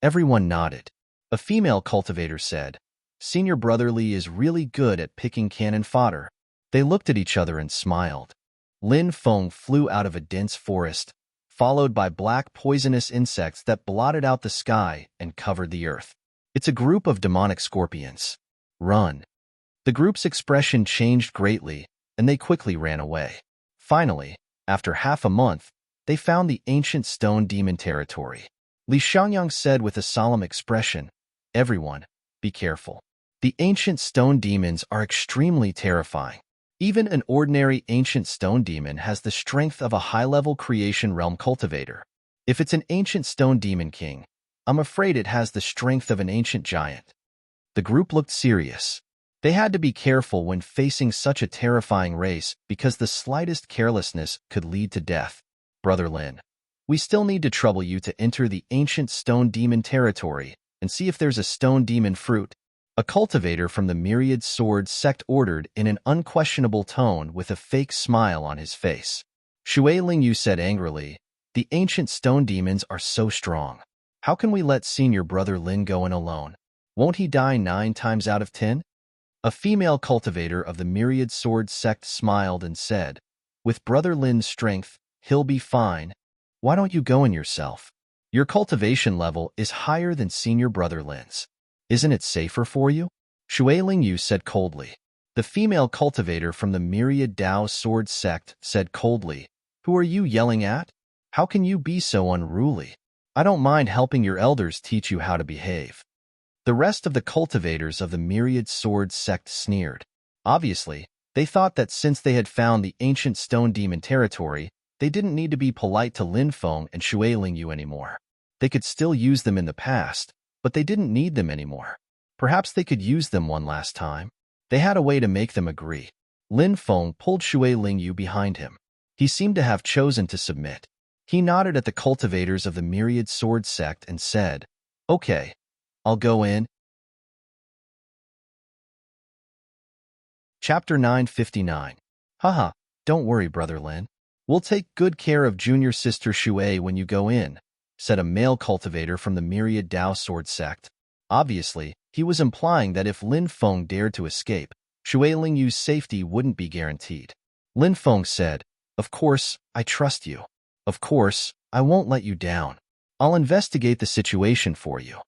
Speaker 1: Everyone nodded. A female cultivator said, Senior Brother Li is really good at picking cannon fodder. They looked at each other and smiled. Lin Feng flew out of a dense forest, followed by black poisonous insects that blotted out the sky and covered the earth. It's a group of demonic scorpions. Run. The group's expression changed greatly, and they quickly ran away. Finally, after half a month, they found the ancient Stone Demon territory. Li Xiangyang said with a solemn expression, Everyone, be careful. The ancient stone demons are extremely terrifying. Even an ordinary ancient stone demon has the strength of a high-level creation realm cultivator. If it's an ancient stone demon king, I'm afraid it has the strength of an ancient giant. The group looked serious. They had to be careful when facing such a terrifying race because the slightest carelessness could lead to death. Brother Lin, we still need to trouble you to enter the ancient stone demon territory and see if there's a stone demon fruit. A cultivator from the Myriad Sword Sect ordered in an unquestionable tone with a fake smile on his face. Shui Lingyu said angrily, The ancient stone demons are so strong. How can we let Senior Brother Lin go in alone? Won't he die 9 times out of 10? A female cultivator of the Myriad Sword Sect smiled and said, With Brother Lin's strength, he'll be fine. Why don't you go in yourself? Your cultivation level is higher than Senior Brother Lin's. Isn't it safer for you? Shui Lingyu said coldly. The female cultivator from the Myriad Dao Sword Sect said coldly, Who are you yelling at? How can you be so unruly? I don't mind helping your elders teach you how to behave. The rest of the cultivators of the Myriad Sword Sect sneered. Obviously, they thought that since they had found the ancient stone demon territory, they didn't need to be polite to Lin Feng and Shui Lingyu anymore. They could still use them in the past, but they didn't need them anymore. Perhaps they could use them one last time. They had a way to make them agree. Lin Feng pulled Shui Lingyu behind him. He seemed to have chosen to submit. He nodded at the cultivators of the Myriad Sword Sect and said, Okay, I'll go in. Chapter 959. Haha, don't worry, Brother Lin. We'll take good care of junior sister Shui when you go in, said a male cultivator from the Myriad Dao Sword Sect. Obviously, he was implying that if Lin Feng dared to escape, Shui Lingyu's safety wouldn't be guaranteed. Lin Feng said, Of course, I trust you. Of course, I won't let you down. I'll investigate the situation for you.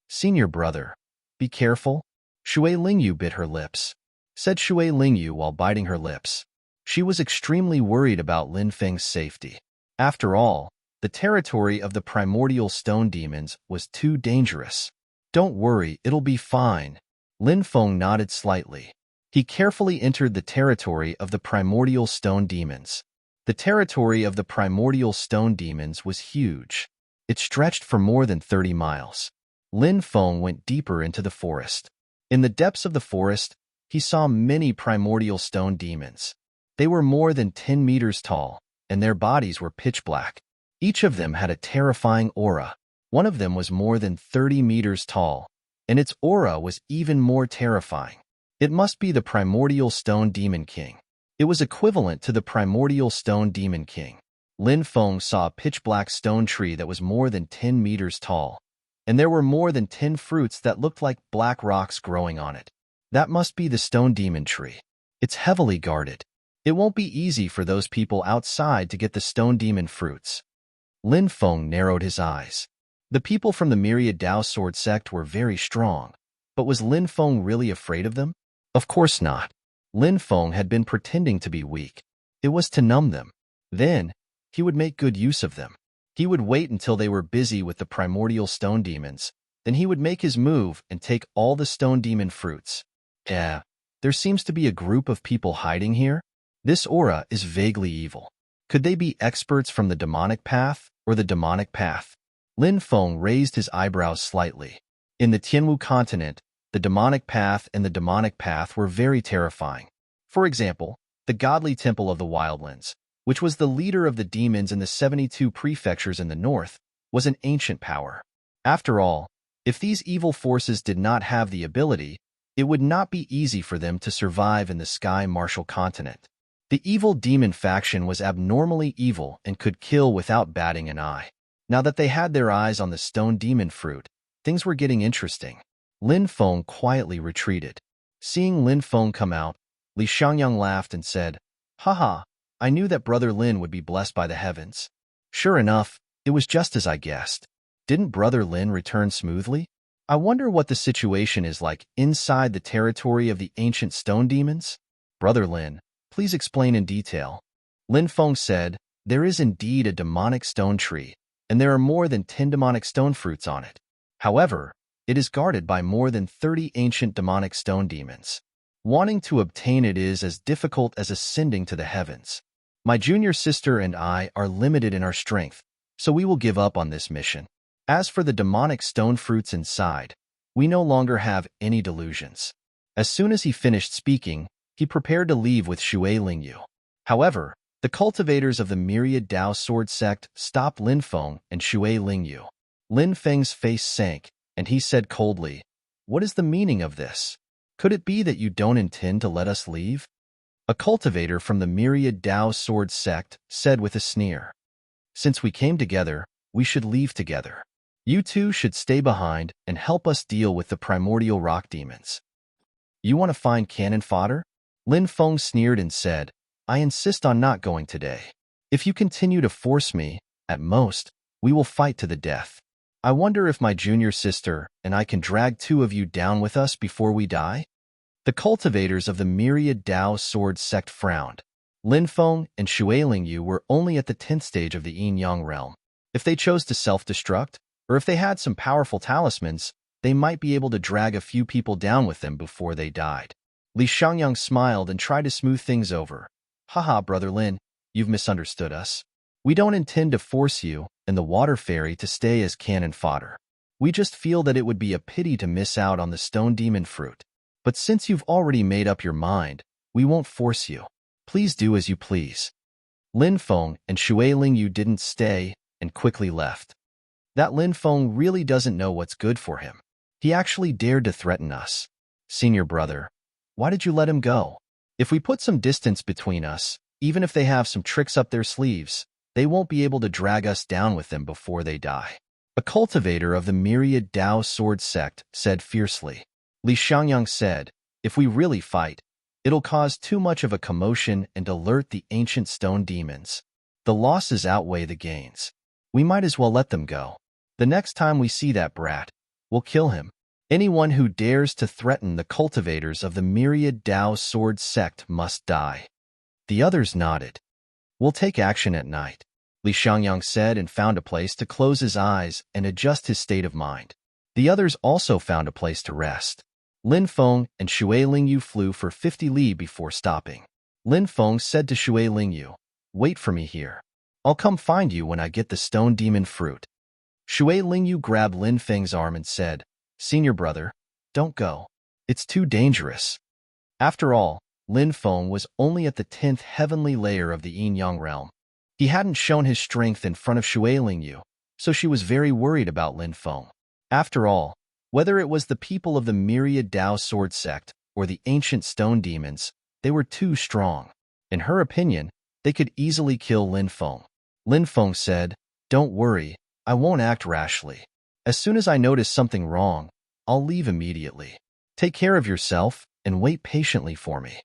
Speaker 1: Senior brother, be careful. Shui Lingyu bit her lips, said Shui Lingyu while biting her lips. She was extremely worried about Lin Feng's safety. After all, the territory of the primordial stone demons was too dangerous. Don't worry, it'll be fine. Lin Feng nodded slightly. He carefully entered the territory of the primordial stone demons. The territory of the primordial stone demons was huge. It stretched for more than 30 miles. Lin Feng went deeper into the forest. In the depths of the forest, he saw many primordial stone demons. They were more than 10 meters tall, and their bodies were pitch black. Each of them had a terrifying aura. One of them was more than 30 meters tall, and its aura was even more terrifying. It must be the primordial stone demon king. It was equivalent to the primordial stone demon king. Lin Feng saw a pitch-black stone tree that was more than 10 meters tall. and there were more than 10 fruits that looked like black rocks growing on it. That must be the stone demon tree. It's heavily guarded. It won't be easy for those people outside to get the stone demon fruits. Lin Feng narrowed his eyes. The people from the Myriad Dao Sword sect were very strong, but was Lin Feng really afraid of them? Of course not. Lin Feng had been pretending to be weak. It was to numb them. Then, he would make good use of them. He would wait until they were busy with the primordial stone demons. Then he would make his move and take all the stone demon fruits. There seems to be a group of people hiding here. This aura is vaguely evil. Could they be experts from the demonic path or the demonic path? Lin Feng raised his eyebrows slightly. In the Tianwu continent, the demonic path and the demonic path were very terrifying. For example, the godly temple of the wildlands, which was the leader of the demons in the 72 prefectures in the north, was an ancient power. After all, if these evil forces did not have the ability, it would not be easy for them to survive in the Sky Martial continent. The evil demon faction was abnormally evil and could kill without batting an eye. Now that they had their eyes on the stone demon fruit, things were getting interesting. Lin Feng quietly retreated. Seeing Lin Feng come out, Li Xiangyang laughed and said, "Haha, I knew that Brother Lin would be blessed by the heavens." Sure enough, it was just as I guessed. Didn't Brother Lin return smoothly? I wonder what the situation is like inside the territory of the ancient stone demons? Brother Lin, please explain in detail. Lin Feng said, "There is indeed a demonic stone tree, and there are more than 10 demonic stone fruits on it. However, it is guarded by more than 30 ancient demonic stone demons. Wanting to obtain it is as difficult as ascending to the heavens. My junior sister and I are limited in our strength, so we will give up on this mission. As for the demonic stone fruits inside, we no longer have any delusions." As soon as he finished speaking, he prepared to leave with Shui Lingyu. However, the cultivators of the Myriad Dao Sword sect stopped Lin Feng and Shui Lingyu. Lin Feng's face sank, and he said coldly, "What is the meaning of this? Could it be that you don't intend to let us leave?" A cultivator from the Myriad Dao Sword sect said with a sneer, "Since we came together, we should leave together. You two should stay behind and help us deal with the primordial rock demons." "You want to find cannon fodder?" Lin Feng sneered and said, "I insist on not going today. If you continue to force me, at most, we will fight to the death. I wonder if my junior sister and I can drag 2 of you down with us before we die?" The cultivators of the Myriad Dao Sword sect frowned. Lin Feng and Shui Lingyu were only at the 10th stage of the yin-yang realm. If they chose to self-destruct, or if they had some powerful talismans, they might be able to drag a few people down with them before they died. Li Xiangyang smiled and tried to smooth things over. "Haha, Brother Lin, you've misunderstood us. We don't intend to force you and the water fairy to stay as cannon fodder. We just feel that it would be a pity to miss out on the stone demon fruit. But since you've already made up your mind, we won't force you. Please do as you please." Lin Feng and Shui Lingyu didn't stay and quickly left. That Lin Feng really doesn't know what's good for him. He actually dared to threaten us. "Senior brother, why did you let him go? If we put some distance between us, even if they have some tricks up their sleeves, they won't be able to drag us down with them before they die." A cultivator of the Myriad Dao Sword sect said fiercely. Li Xiangyang said, "If we really fight, it'll cause too much of a commotion and alert the ancient stone demons. The losses outweigh the gains. We might as well let them go. The next time we see that brat, we'll kill him. Anyone who dares to threaten the cultivators of the Myriad Dao Sword sect must die." The others nodded. "We'll take action at night," Li Xiangyang said, and found a place to close his eyes and adjust his state of mind. The others also found a place to rest. Lin Feng and Shui Lingyu flew for 50 li before stopping. Lin Feng said to Shui Lingyu, "Wait for me here. I'll come find you when I get the stone demon fruit." Shui Lingyu grabbed Lin Feng's arm and said, "Senior brother, don't go. It's too dangerous." After all, Lin Feng was only at the 10th heavenly layer of the yin-yang realm. He hadn't shown his strength in front of Shui Lingyu, so she was very worried about Lin Feng. After all, whether it was the people of the Myriad Dao Sword sect or the ancient stone demons, they were too strong. In her opinion, they could easily kill Lin Feng. Lin Feng said, "Don't worry, I won't act rashly. As soon as I notice something wrong, I'll leave immediately. Take care of yourself and wait patiently for me."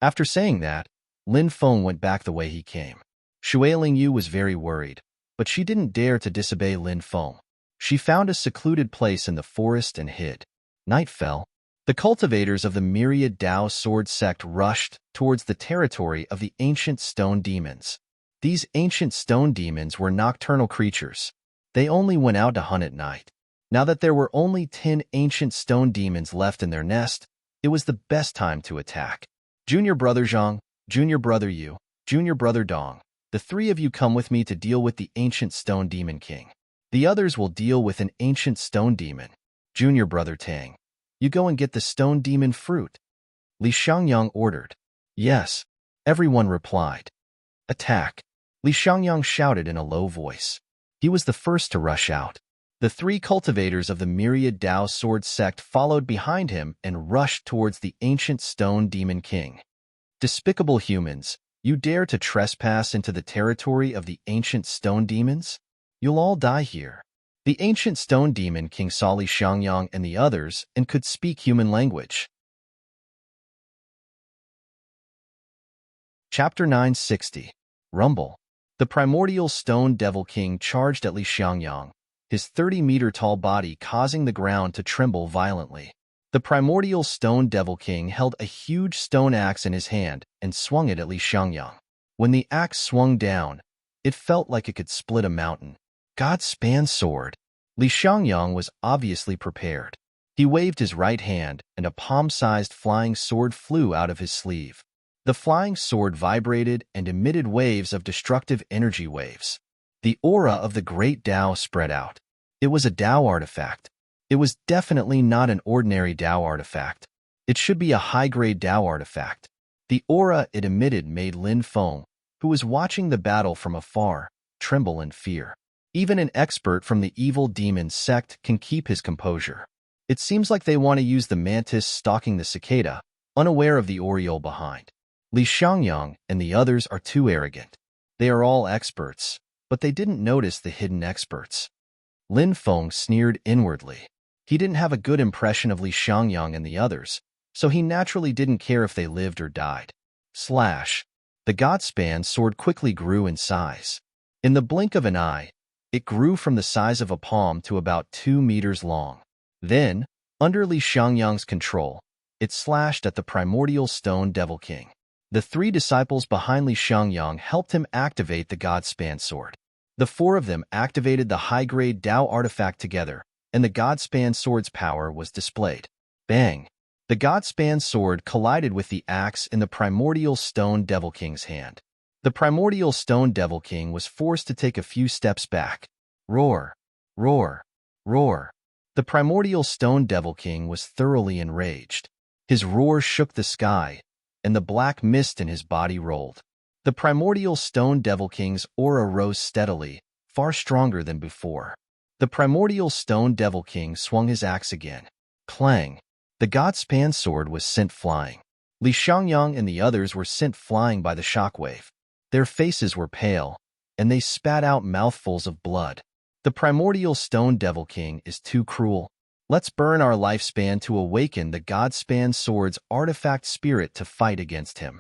Speaker 1: After saying that, Lin Feng went back the way he came. Xue Lingyu was very worried, but she didn't dare to disobey Lin Feng. She found a secluded place in the forest and hid. Night fell. The cultivators of the myriad Dao sword sect rushed towards the territory of the ancient stone demons. These ancient stone demons were nocturnal creatures. They only went out to hunt at night. Now that there were only 10 ancient stone demons left in their nest, it was the best time to attack. Junior brother Zhang, junior brother Yu, junior brother Dong, the three of you come with me to deal with the ancient stone demon king. The others will deal with an ancient stone demon. Junior brother Tang, you go and get the stone demon fruit. Li Xiangyang ordered. Yes, everyone replied. Attack. Li Xiangyang shouted in a low voice. He was the first to rush out. The three cultivators of the myriad Dao sword sect followed behind him and rushed towards the ancient stone demon king. Despicable humans, you dare to trespass into the territory of the ancient stone demons? You'll all die here. The ancient stone demon king saw Li Xiangyang and the others and could speak human language. Chapter 960. Rumble. The primordial stone devil king charged at Li Xiangyang, his 30-meter-tall body causing the ground to tremble violently. The primordial stone devil king held a huge stone axe in his hand and swung it at Li Xiangyang. When the axe swung down, it felt like it could split a mountain. God-span sword. Li Xiangyang was obviously prepared. He waved his right hand, and a palm-sized flying sword flew out of his sleeve. The flying sword vibrated and emitted waves of destructive energy waves. The aura of the great Dao spread out. It was a Dao artifact. It was definitely not an ordinary Dao artifact. It should be a high-grade Dao artifact. The aura it emitted made Lin Feng, who was watching the battle from afar, tremble in fear. Even an expert from the evil demon sect can keep his composure. It seems like they want to use the mantis stalking the cicada, unaware of the oriole behind. Li Xiangyang and the others are too arrogant. They are all experts, but they didn't notice the hidden experts. Lin Feng sneered inwardly. He didn't have a good impression of Li Xiangyang and the others, so he naturally didn't care if they lived or died. Slash. The God-span sword quickly grew in size. In the blink of an eye, it grew from the size of a palm to about 2 meters long. Then, under Li Xiangyang's control, it slashed at the primordial stone devil king. The three disciples behind Li Xiangyang helped him activate the God-span sword. The four of them activated the high-grade Dao artifact together, and the God-span sword's power was displayed. Bang! The God-span sword collided with the axe in the primordial stone devil king's hand. The primordial stone devil king was forced to take a few steps back. Roar! Roar! Roar! The primordial stone devil king was thoroughly enraged. His roar shook the sky, and the black mist in his body rolled. The primordial stone devil king's aura rose steadily, far stronger than before. The primordial stone devil king swung his axe again. Clang! The God-span sword was sent flying. Li Xiangyang and the others were sent flying by the shockwave. Their faces were pale, and they spat out mouthfuls of blood. The primordial stone devil king is too cruel. Let's burn our lifespan to awaken the God-span sword's artifact spirit to fight against him.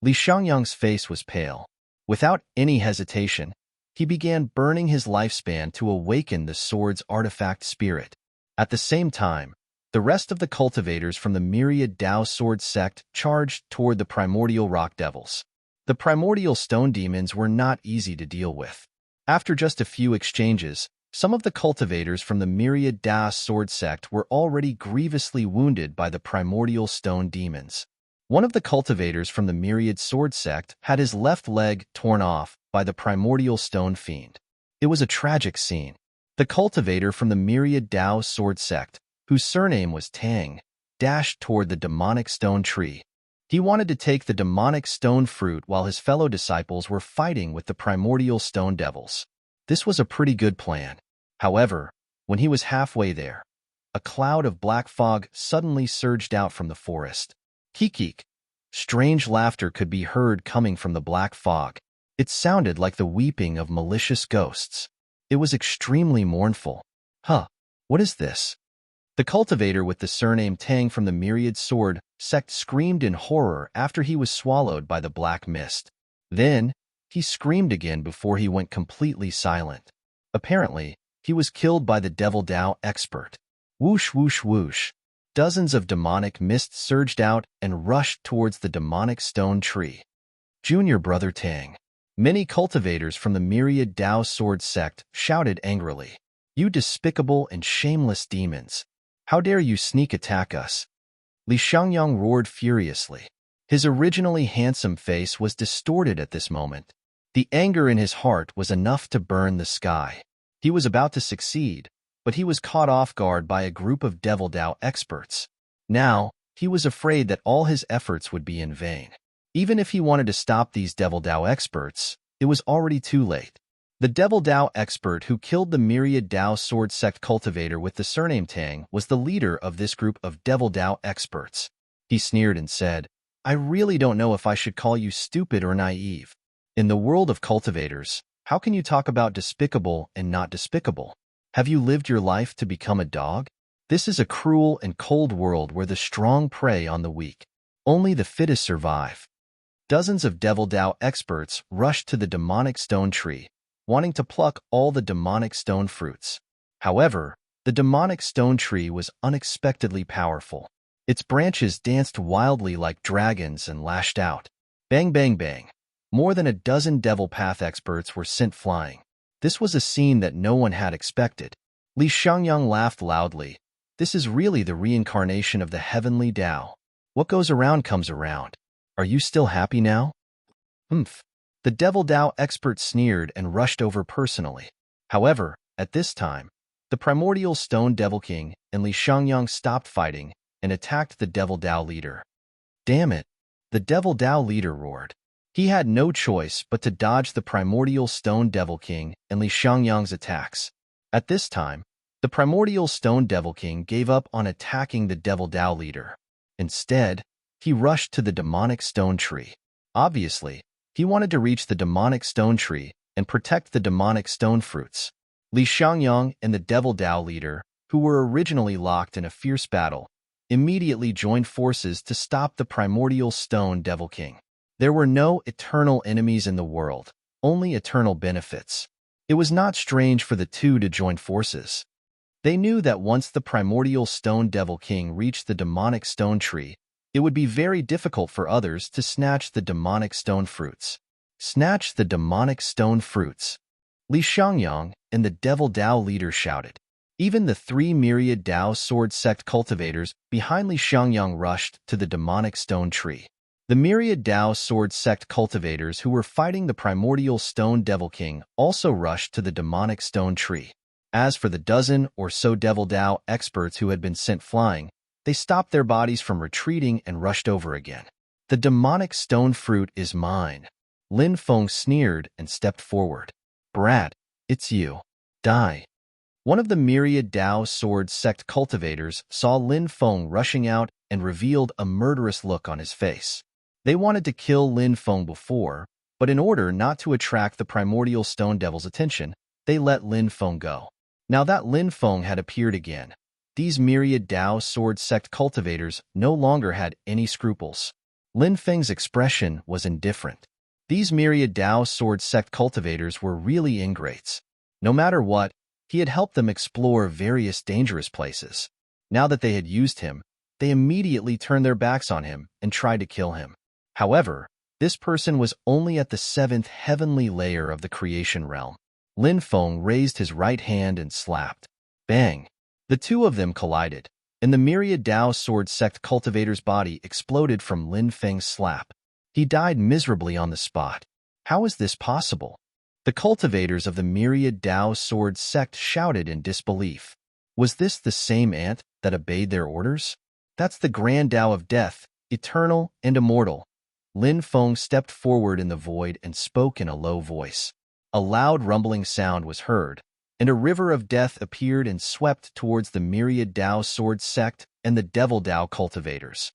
Speaker 1: Li Xiangyang's face was pale. Without any hesitation, he began burning his lifespan to awaken the sword's artifact spirit. At the same time, the rest of the cultivators from the myriad Dao sword sect charged toward the primordial rock devils. The primordial stone demons were not easy to deal with. After just a few exchanges, some of the cultivators from the myriad Dao sword sect were already grievously wounded by the primordial stone demons. One of the cultivators from the myriad sword sect had his left leg torn off by the primordial stone fiend. It was a tragic scene. The cultivator from the myriad Dao sword sect, whose surname was Tang, dashed toward the demonic stone tree. He wanted to take the demonic stone fruit while his fellow disciples were fighting with the primordial stone devils. This was a pretty good plan. However, when he was halfway there, a cloud of black fog suddenly surged out from the forest. Kikik! Strange laughter could be heard coming from the black fog. It sounded like the weeping of malicious ghosts. It was extremely mournful. Huh! What is this? The cultivator with the surname Tang from the Myriad Sword sect screamed in horror after he was swallowed by the black mist. Then, he screamed again before he went completely silent. Apparently, he was killed by the Devil Dao expert. Whoosh, whoosh, whoosh. Dozens of demonic mist surged out and rushed towards the demonic stone tree. Junior Brother Tang. Many cultivators from the Myriad Dao Sword sect shouted angrily. You despicable and shameless demons! How dare you sneak attack us? Li Xiangyang roared furiously. His originally handsome face was distorted at this moment. The anger in his heart was enough to burn the sky. He was about to succeed, but he was caught off guard by a group of Devil Dao experts. Now, he was afraid that all his efforts would be in vain. Even if he wanted to stop these Devil Dao experts, it was already too late. The Devil Dao expert who killed the Myriad Dao Sword Sect cultivator with the surname Tang was the leader of this group of Devil Dao experts. He sneered and said, I really don't know if I should call you stupid or naive. In the world of cultivators, how can you talk about despicable and not despicable? Have you lived your life to become a dog? This is a cruel and cold world where the strong prey on the weak. Only the fittest survive. Dozens of Devil Dao experts rushed to the demonic stone tree, wanting to pluck all the demonic stone fruits. However, the demonic stone tree was unexpectedly powerful. Its branches danced wildly like dragons and lashed out. Bang, bang, bang. More than a dozen Devil Path experts were sent flying. This was a scene that no one had expected. Li Xiangyang laughed loudly. This is really the reincarnation of the heavenly Tao. What goes around comes around. Are you still happy now? Humph. The Devil Dao expert sneered and rushed over personally. However, at this time, the primordial stone Devil King and Li Xiangyang stopped fighting and attacked the Devil Dao leader. Damn it! The Devil Dao leader roared. He had no choice but to dodge the primordial stone Devil King and Li Xiangyang's attacks. At this time, the primordial stone Devil King gave up on attacking the Devil Dao leader. Instead, he rushed to the demonic stone tree. Obviously, he wanted to reach the demonic stone tree and protect the demonic stone fruits. Li Xiangyang and the Devil Dao leader, who were originally locked in a fierce battle, immediately joined forces to stop the primordial stone Devil King. There were no eternal enemies in the world, only eternal benefits. It was not strange for the two to join forces. They knew that once the primordial stone Devil King reached the demonic stone tree, it would be very difficult for others to snatch the demonic stone fruits. Snatch the demonic stone fruits. Li Xiangyang and the Devil Dao leader shouted. Even the 3 Myriad Dao Sword Sect cultivators behind Li Xiangyang rushed to the demonic stone tree. The Myriad Dao Sword Sect cultivators who were fighting the primordial stone Devil King also rushed to the demonic stone tree. As for the dozen or so Devil Dao experts who had been sent flying, they stopped their bodies from retreating and rushed over again. The demonic stone fruit is mine. Lin Feng sneered and stepped forward. Brat, it's you. Die. One of the Myriad Dao Sword Sect cultivators saw Lin Feng rushing out and revealed a murderous look on his face. They wanted to kill Lin Feng before, but in order not to attract the primordial stone devil's attention, they let Lin Feng go. Now that Lin Feng had appeared again, these Myriad Dao Sword Sect cultivators no longer had any scruples. Lin Feng's expression was indifferent. These Myriad Dao Sword Sect cultivators were really ingrates. No matter what, he had helped them explore various dangerous places. Now that they had used him, they immediately turned their backs on him and tried to kill him. However, this person was only at the 7th heavenly layer of the creation realm. Lin Feng raised his right hand and slapped. Bang! The two of them collided, and the Myriad Dao Sword Sect cultivator's body exploded from Lin Feng's slap. He died miserably on the spot. How is this possible? The cultivators of the Myriad Dao Sword Sect shouted in disbelief. Was this the same ant that obeyed their orders? That's the Grand Tao of Death, eternal and immortal. Lin Feng stepped forward in the void and spoke in a low voice. A loud rumbling sound was heard, and a river of death appeared and swept towards the Myriad Dao Sword Sect and the Devil Dao cultivators.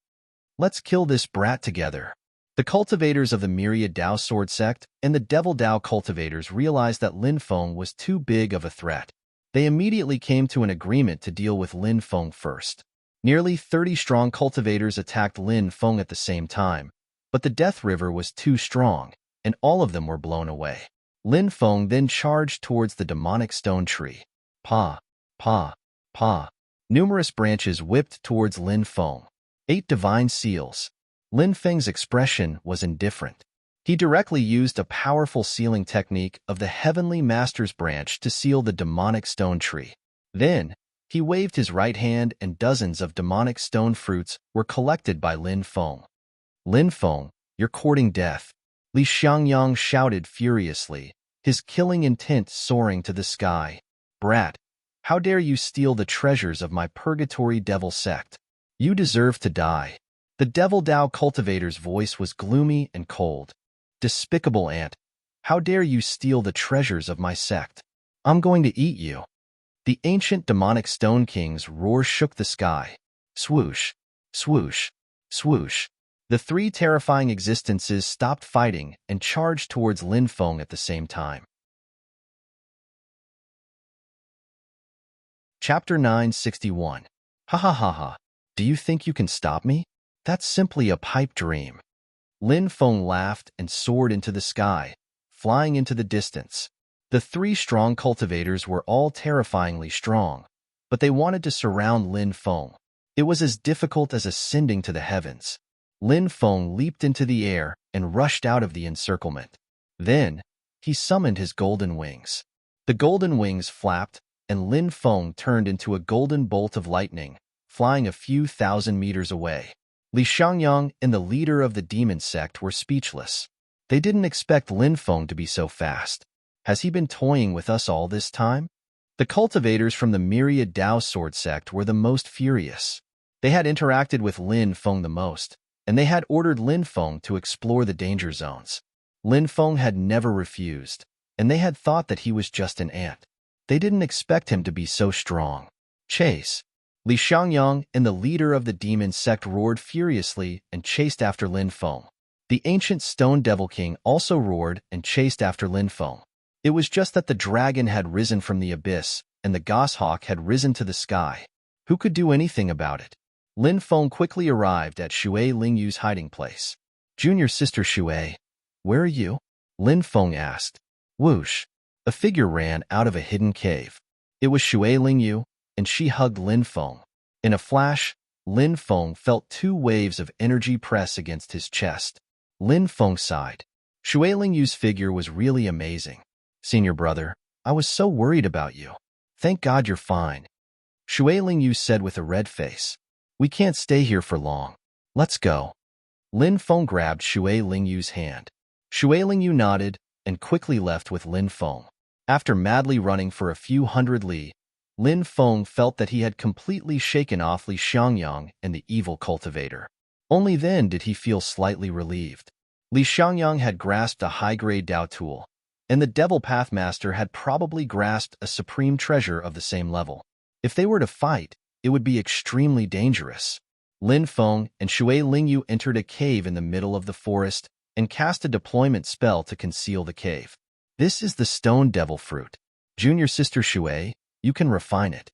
Speaker 1: Let's kill this brat together. The cultivators of the Myriad Dao Sword Sect and the Devil Dao cultivators realized that Lin Feng was too big of a threat. They immediately came to an agreement to deal with Lin Feng first. Nearly 30 strong cultivators attacked Lin Feng at the same time, but the Death River was too strong, and all of them were blown away. Lin Feng then charged towards the demonic stone tree. Pa, pa, pa. Numerous branches whipped towards Lin Feng. 8 divine seals. Lin Feng's expression was indifferent. He directly used a powerful sealing technique of the Heavenly Master's branch to seal the demonic stone tree. Then, he waved his right hand and dozens of demonic stone fruits were collected by Lin Feng. Lin Feng, you're courting death. Li Xiangyang shouted furiously, his killing intent soaring to the sky. Brat, how dare you steal the treasures of my purgatory devil sect? You deserve to die. The Devil Dao cultivator's voice was gloomy and cold. Despicable ant, how dare you steal the treasures of my sect? I'm going to eat you. The ancient demonic stone king's roar shook the sky. Swoosh, swoosh, swoosh. The 3 terrifying existences stopped fighting and charged towards Lin Feng at the same time. Chapter 961. Ha ha ha ha. Do you think you can stop me? That's simply a pipe dream. Lin Feng laughed and soared into the sky, flying into the distance. The 3 strong cultivators were all terrifyingly strong, but they wanted to surround Lin Feng. It was as difficult as ascending to the heavens. Lin Feng leaped into the air and rushed out of the encirclement. Then, he summoned his golden wings. The golden wings flapped, and Lin Feng turned into a golden bolt of lightning, flying a few thousand meters away. Li Xiangyang and the leader of the demon sect were speechless. They didn't expect Lin Feng to be so fast. Has he been toying with us all this time? The cultivators from the Myriad Dao Sword sect were the most furious. They had interacted with Lin Feng the most, and they had ordered Lin Feng to explore the danger zones. Lin Feng had never refused, and they had thought that he was just an ant. They didn't expect him to be so strong. Chase. Li Xiangyang and the leader of the demon sect roared furiously and chased after Lin Feng. The ancient Stone Devil King also roared and chased after Lin Feng. It was just that the dragon had risen from the abyss, and the goshawk had risen to the sky. Who could do anything about it? Lin Feng quickly arrived at Shui Lingyu's hiding place. Junior sister Shui, where are you? Lin Feng asked. Whoosh! A figure ran out of a hidden cave. It was Shui Lingyu, and she hugged Lin Feng. In a flash, Lin Feng felt 2 waves of energy press against his chest. Lin Feng sighed. Shui Lingyu's figure was really amazing. Senior brother, I was so worried about you. Thank God you're fine. Shui Lingyu said with a red face. We can't stay here for long. Let's go. Lin Feng grabbed Shui Lingyu's hand. Shui Lingyu nodded and quickly left with Lin Feng. After madly running for a few hundred li, Lin Feng felt that he had completely shaken off Li Xiangyang and the evil cultivator. Only then did he feel slightly relieved. Li Xiangyang had grasped a high-grade Dao tool, and the Devil Pathmaster had probably grasped a supreme treasure of the same level. If they were to fight, it would be extremely dangerous. Lin Feng and Shui Lingyu entered a cave in the middle of the forest and cast a deployment spell to conceal the cave. This is the Stone Devil Fruit. Junior sister Shui, you can refine it.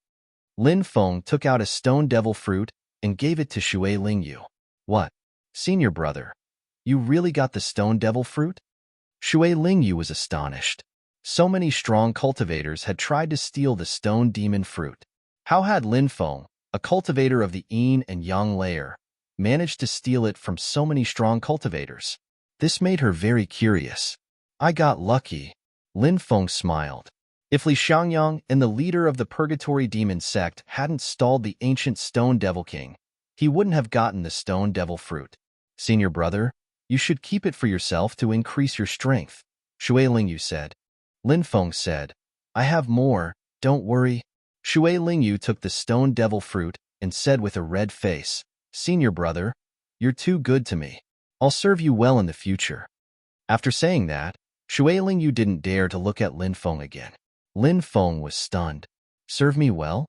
Speaker 1: Lin Feng took out a Stone Devil Fruit and gave it to Shui Lingyu. What? Senior brother, you really got the Stone Devil Fruit? Shui Lingyu was astonished. So many strong cultivators had tried to steal the Stone Demon Fruit. How had Lin Feng, a cultivator of the Yin and Yang layer, managed to steal it from so many strong cultivators? This made her very curious. I got lucky. Lin Feng smiled. If Li Xiangyang and the leader of the Purgatory Demon sect hadn't stalled the ancient Stone Devil King, he wouldn't have gotten the Stone Devil Fruit. Senior brother, you should keep it for yourself to increase your strength, Shui Lingyu said. Lin Feng said, I have more, don't worry. Shui Lingyu took the Stone Devil Fruit and said with a red face, Senior brother, you're too good to me. I'll serve you well in the future. After saying that, Shui Lingyu didn't dare to look at Lin Feng again. Lin Feng was stunned. Serve me well?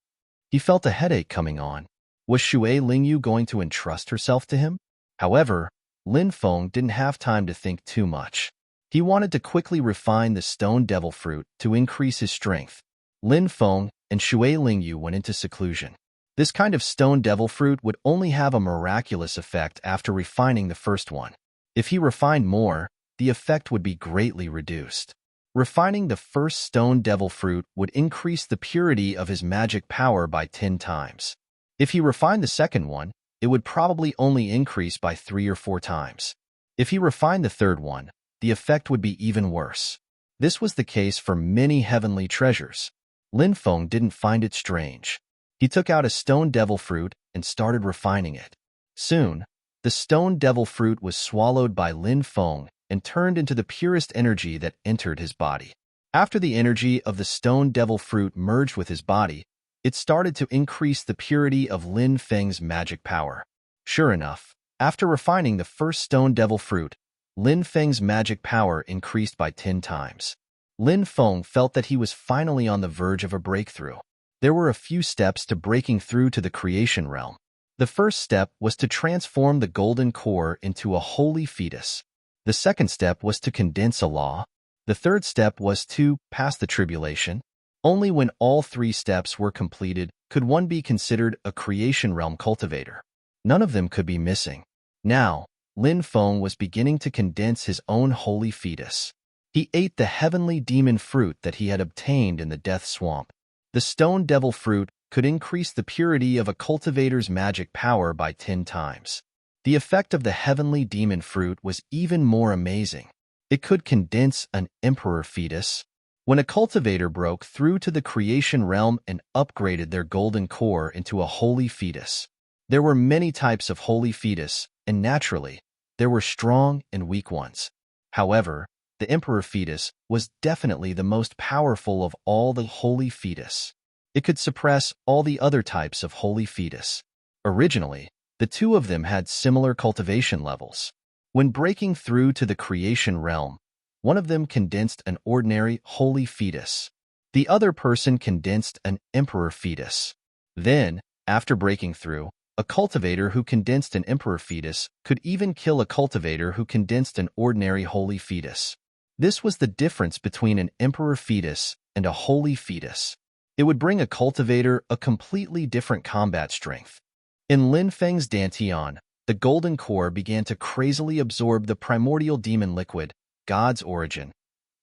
Speaker 1: He felt a headache coming on. Was Shui Lingyu going to entrust herself to him? However, Lin Feng didn't have time to think too much. He wanted to quickly refine the Stone Devil Fruit to increase his strength. Lin Feng and Shui Lingyu went into seclusion. This kind of stone devil fruit would only have a miraculous effect after refining the first one. If he refined more, the effect would be greatly reduced. Refining the first stone devil fruit would increase the purity of his magic power by 10 times. If he refined the second one, it would probably only increase by 3 or 4 times. If he refined the third one, the effect would be even worse. This was the case for many heavenly treasures. Lin Feng didn't find it strange. He took out a stone devil fruit and started refining it. Soon, the stone devil fruit was swallowed by Lin Feng and turned into the purest energy that entered his body. After the energy of the stone devil fruit merged with his body, it started to increase the purity of Lin Feng's magic power. Sure enough, after refining the first stone devil fruit, Lin Feng's magic power increased by 10 times. Lin Feng felt that he was finally on the verge of a breakthrough. There were a few steps to breaking through to the creation realm. The first step was to transform the golden core into a holy fetus. The second step was to condense a law. The third step was to pass the tribulation. Only when all 3 steps were completed could one be considered a creation realm cultivator. None of them could be missing. Now, Lin Feng was beginning to condense his own holy fetus. He ate the heavenly demon fruit that he had obtained in the death swamp. The stone devil fruit could increase the purity of a cultivator's magic power by 10 times. The effect of the heavenly demon fruit was even more amazing. It could condense an emperor fetus. When a cultivator broke through to the creation realm and upgraded their golden core into a holy fetus. There were many types of holy fetus, and naturally, there were strong and weak ones. However, the emperor fetus was definitely the most powerful of all the holy fetus. It could suppress all the other types of holy fetus. Originally, the two of them had similar cultivation levels. When breaking through to the creation realm, one of them condensed an ordinary holy fetus. The other person condensed an emperor fetus. Then, after breaking through, a cultivator who condensed an emperor fetus could even kill a cultivator who condensed an ordinary holy fetus. This was the difference between an emperor fetus and a holy fetus. It would bring a cultivator a completely different combat strength. In Lin Feng's Dantian, the golden core began to crazily absorb the primordial demon liquid, God's origin,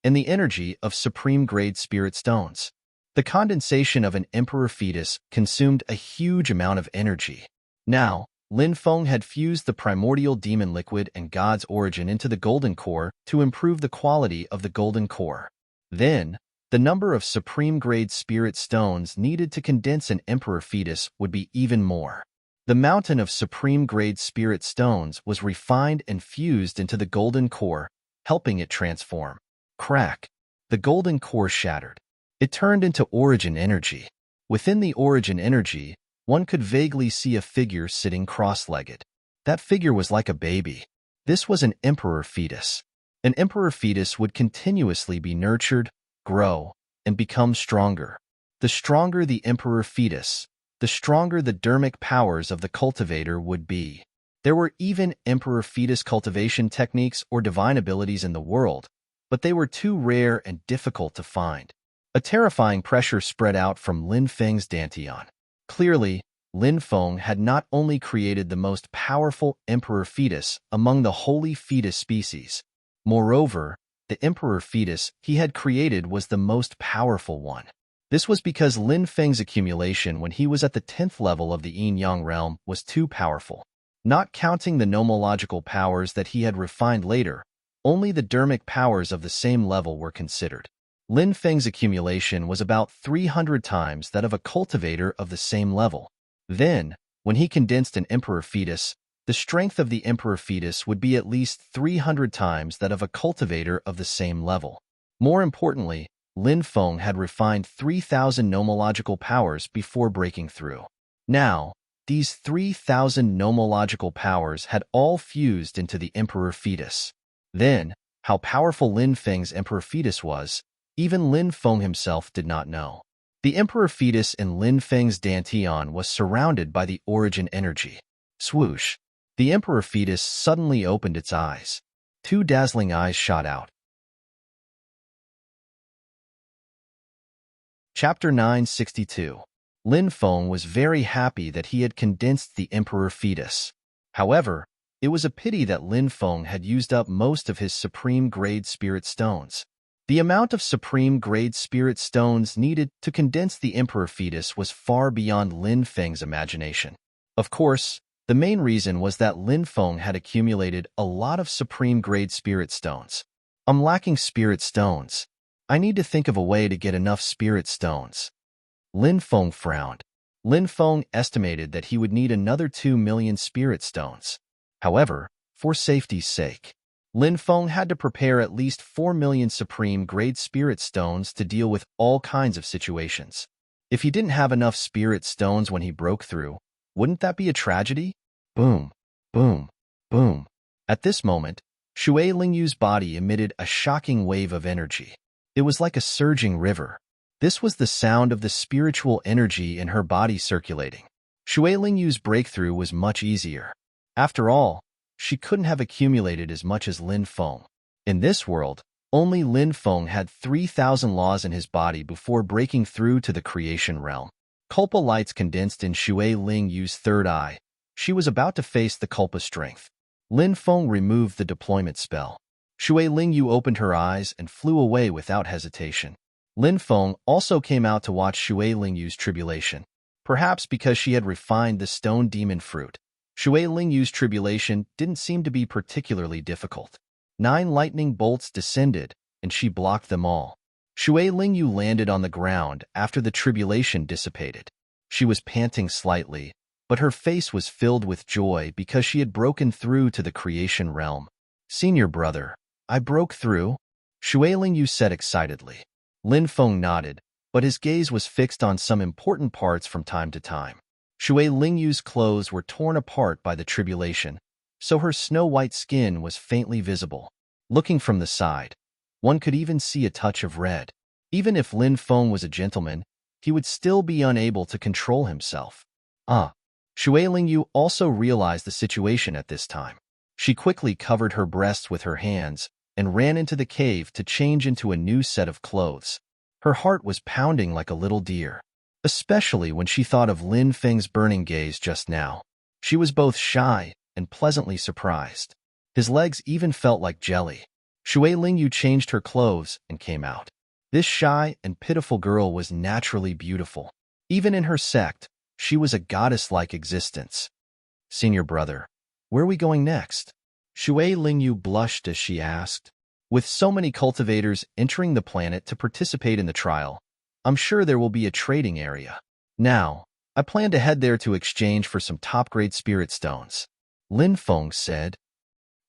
Speaker 1: and the energy of supreme-grade spirit stones. The condensation of an emperor fetus consumed a huge amount of energy. Now, Lin Feng had fused the primordial demon liquid and God's origin into the golden core to improve the quality of the golden core. Then, the number of supreme-grade spirit stones needed to condense an emperor fetus would be even more. The mountain of supreme-grade spirit stones was refined and fused into the golden core, helping it transform. Crack! The golden core shattered. It turned into origin energy. Within the origin energy, one could vaguely see a figure sitting cross-legged. That figure was like a baby. This was an emperor fetus. An emperor fetus would continuously be nurtured, grow, and become stronger. The stronger the emperor fetus, the stronger the dermic powers of the cultivator would be. There were even emperor fetus cultivation techniques or divine abilities in the world, but they were too rare and difficult to find. A terrifying pressure spread out from Lin Feng's Dantian. Clearly, Lin Feng had not only created the most powerful emperor fetus among the holy fetus species. Moreover, the emperor fetus he had created was the most powerful one. This was because Lin Feng's accumulation when he was at the 10th level of the yin-yang realm was too powerful. Not counting the nomological powers that he had refined later, only the dermic powers of the same level were considered. Lin Feng's accumulation was about 300 times that of a cultivator of the same level. Then, when he condensed an emperor fetus, the strength of the emperor fetus would be at least 300 times that of a cultivator of the same level. More importantly, Lin Feng had refined 3,000 nomological powers before breaking through. Now, these 3,000 nomological powers had all fused into the emperor fetus. Then, how powerful Lin Feng's emperor fetus was, even Lin Feng himself did not know. The emperor fetus in Lin Feng's Dantian was surrounded by the origin energy. Swoosh! The emperor fetus suddenly opened its eyes. 2 dazzling eyes shot out. Chapter 962. Lin Feng was very happy that he had condensed the Emperor fetus. However, it was a pity that Lin Feng had used up most of his supreme-grade spirit stones. The amount of supreme-grade spirit stones needed to condense the Emperor fetus was far beyond Lin Feng's imagination. Of course, the main reason was that Lin Feng had accumulated a lot of supreme-grade spirit stones. I'm lacking spirit stones. I need to think of a way to get enough spirit stones. Lin Feng frowned. Lin Feng estimated that he would need another 2 million spirit stones. However, for safety's sake, Lin Feng had to prepare at least 4 million supreme-grade spirit stones to deal with all kinds of situations. If he didn't have enough spirit stones when he broke through, wouldn't that be a tragedy? Boom, boom, boom. At this moment, Shui Lingyu's body emitted a shocking wave of energy. It was like a surging river. This was the sound of the spiritual energy in her body circulating. Shui Lingyu's breakthrough was much easier. After all, she couldn't have accumulated as much as Lin Feng. In this world, only Lin Feng had 3,000 laws in his body before breaking through to the creation realm. Culpa lights condensed in Shui Lingyu's third eye. She was about to face the Culpa strength. Lin Feng removed the deployment spell. Shui Lingyu opened her eyes and flew away without hesitation. Lin Feng also came out to watch Shui Lingyu's tribulation. Perhaps because she had refined the stone demon fruit, Shui Lingyu's tribulation didn't seem to be particularly difficult. 9 lightning bolts descended, and she blocked them all. Shui Lingyu landed on the ground after the tribulation dissipated. She was panting slightly, but her face was filled with joy because she had broken through to the creation realm. Senior brother, I broke through, Shui Lingyu said excitedly. Lin Feng nodded, but his gaze was fixed on some important parts from time to time. Shui Lingyu's clothes were torn apart by the tribulation, so her snow-white skin was faintly visible. Looking from the side, one could even see a touch of red. Even if Lin Feng was a gentleman, he would still be unable to control himself. Shui Lingyu also realized the situation at this time. She quickly covered her breasts with her hands and ran into the cave to change into a new set of clothes. Her heart was pounding like a little deer, especially when she thought of Lin Feng's burning gaze just now. She was both shy and pleasantly surprised. His legs even felt like jelly. Shui Lingyu changed her clothes and came out. This shy and pitiful girl was naturally beautiful. Even in her sect, she was a goddess-like existence. Senior brother, where are we going next? Shui Lingyu blushed as she asked. With so many cultivators entering the planet to participate in the trial, I'm sure there will be a trading area. Now, I plan to head there to exchange for some top-grade spirit stones. Lin Feng said.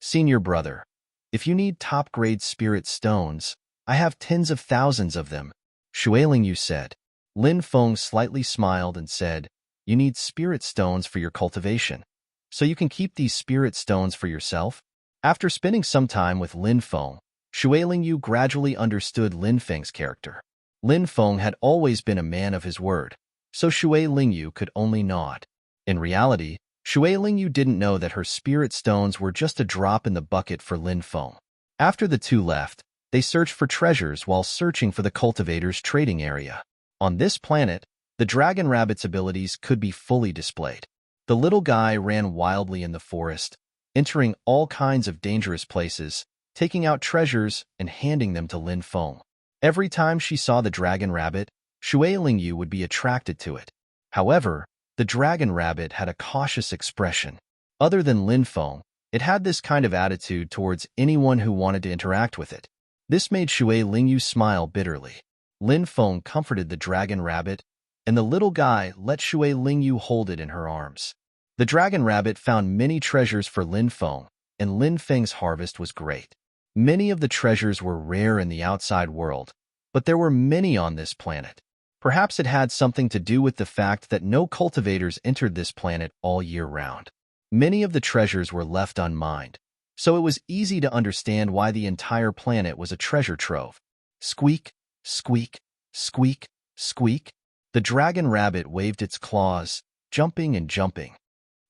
Speaker 1: Senior brother, if you need top-grade spirit stones, I have tens of thousands of them, Shui Lingyu said. Lin Feng slightly smiled and said, you need spirit stones for your cultivation, so you can keep these spirit stones for yourself? After spending some time with Lin Feng, Shui Lingyu gradually understood Lin Feng's character. Lin Feng had always been a man of his word, so Shui Lingyu could only nod. In reality, Shui Lingyu didn't know that her spirit stones were just a drop in the bucket for Lin Feng. After the two left, they searched for treasures while searching for the cultivator's trading area. On this planet, the dragon rabbit's abilities could be fully displayed. The little guy ran wildly in the forest, entering all kinds of dangerous places, taking out treasures and handing them to Lin Feng. Every time she saw the dragon rabbit, Shui Lingyu would be attracted to it. However, the dragon rabbit had a cautious expression. Other than Lin Feng, it had this kind of attitude towards anyone who wanted to interact with it. This made Shui Lingyu smile bitterly. Lin Feng comforted the dragon rabbit, and the little guy let Shui Lingyu hold it in her arms. The dragon rabbit found many treasures for Lin Feng, and Lin Feng's harvest was great. Many of the treasures were rare in the outside world, but there were many on this planet. Perhaps it had something to do with the fact that no cultivators entered this planet all year round. Many of the treasures were left unmined, so it was easy to understand why the entire planet was a treasure trove. Squeak, squeak, squeak, squeak. The dragon rabbit waved its claws, jumping and jumping.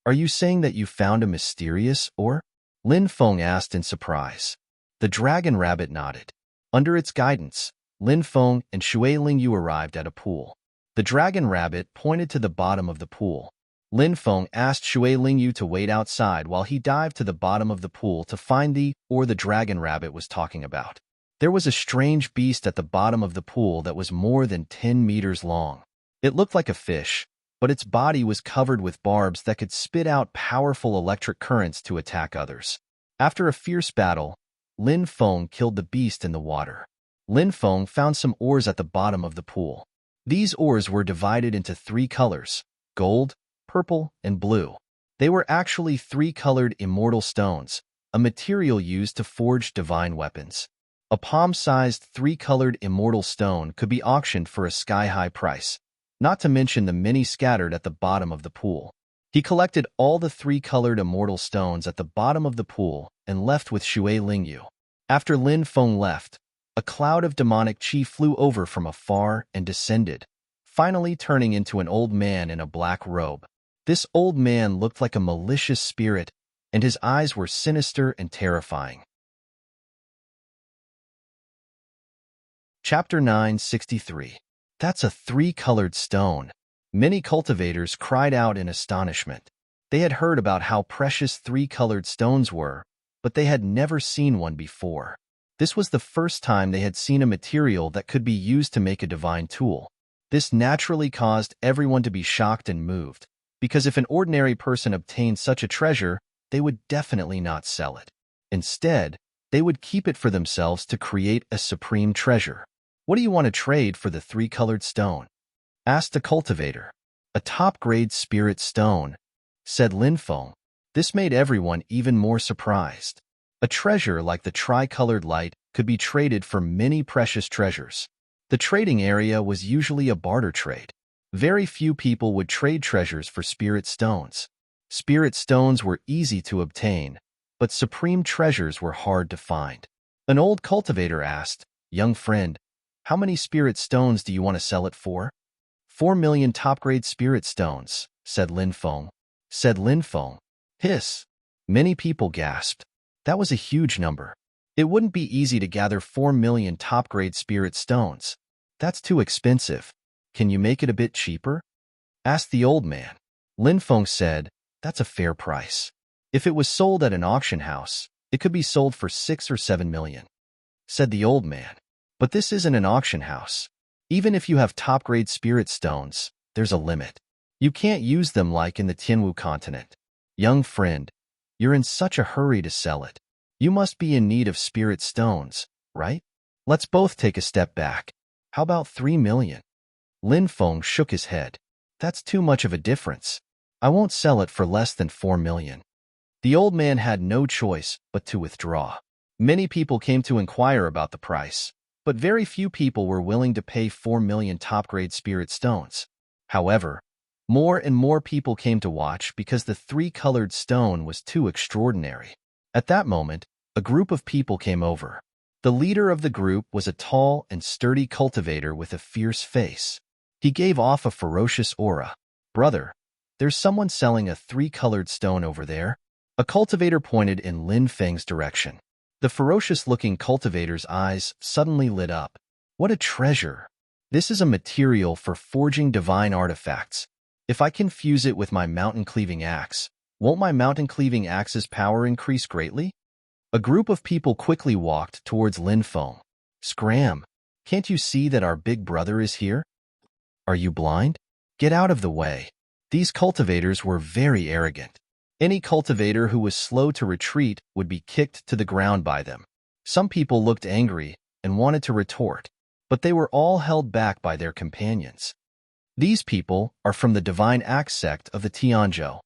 Speaker 1: Are you saying that you found a mysterious ore? Lin Feng asked in surprise. The dragon rabbit nodded. Under its guidance, Lin Feng and Shui Lingyu arrived at a pool. The dragon rabbit pointed to the bottom of the pool. Lin Feng asked Shui Lingyu to wait outside while he dived to the bottom of the pool to find the dragon rabbit was talking about. There was a strange beast at the bottom of the pool that was more than 10 meters long. It looked like a fish, but its body was covered with barbs that could spit out powerful electric currents to attack others. After a fierce battle, Lin Feng killed the beast in the water. Lin Feng found some ores at the bottom of the pool. These ores were divided into 3 colors: gold, purple, and blue. They were actually 3-colored immortal stones, a material used to forge divine weapons. A palm-sized 3-colored immortal stone could be auctioned for a sky-high price, not to mention the many scattered at the bottom of the pool. He collected all the 3-colored immortal stones at the bottom of the pool and left with Shui Lingyu. After Lin Feng left, a cloud of demonic chi flew over from afar and descended, finally turning into an old man in a black robe. This old man looked like a malicious spirit, and his eyes were sinister and terrifying. Chapter 963. That's a 3-colored stone. Many cultivators cried out in astonishment. They had heard about how precious 3-colored stones were, but they had never seen one before. This was the first time they had seen a material that could be used to make a divine tool. This naturally caused everyone to be shocked and moved, because if an ordinary person obtained such a treasure, they would definitely not sell it. Instead, they would keep it for themselves to create a supreme treasure. "What do you want to trade for the 3-colored stone?" asked a cultivator. "A top-grade spirit stone," said Lin Feng. This made everyone even more surprised. A treasure like the tri-colored light could be traded for many precious treasures. The trading area was usually a barter trade. Very few people would trade treasures for spirit stones. Spirit stones were easy to obtain, but supreme treasures were hard to find. An old cultivator asked, "Young friend, how many spirit stones do you want to sell it for?" 4 million top-grade spirit stones, said Lin Feng. Hiss. Many people gasped. That was a huge number. It wouldn't be easy to gather 4 million top-grade spirit stones. That's too expensive. Can you make it a bit cheaper? Asked the old man. Lin Feng said, "That's a fair price. If it was sold at an auction house, it could be sold for 6 or 7 million. Said the old man. "But this isn't an auction house. Even if you have top-grade spirit stones, there's a limit. You can't use them like in the Tianwu continent. Young friend, you're in such a hurry to sell it. You must be in need of spirit stones, right? Let's both take a step back. How about 3 million? Lin Feng shook his head. "That's too much of a difference. I won't sell it for less than 4 million. The old man had no choice but to withdraw. Many people came to inquire about the price, but very few people were willing to pay 4 million top-grade spirit stones. However, more and more people came to watch because the 3-colored stone was too extraordinary. At that moment, a group of people came over. The leader of the group was a tall and sturdy cultivator with a fierce face. He gave off a ferocious aura. "Brother, there's someone selling a 3-colored stone over there." A cultivator pointed in Lin Feng's direction. The ferocious-looking cultivator's eyes suddenly lit up. "What a treasure! This is a material for forging divine artifacts. If I can fuse it with my mountain-cleaving axe, won't my mountain-cleaving axe's power increase greatly?" A group of people quickly walked towards Lin Feng. "Scram! Can't you see that our big brother is here? Are you blind? Get out of the way." These cultivators were very arrogant. Any cultivator who was slow to retreat would be kicked to the ground by them. Some people looked angry and wanted to retort, but they were all held back by their companions. "These people are from the Divine Axe sect of the Tianzhou.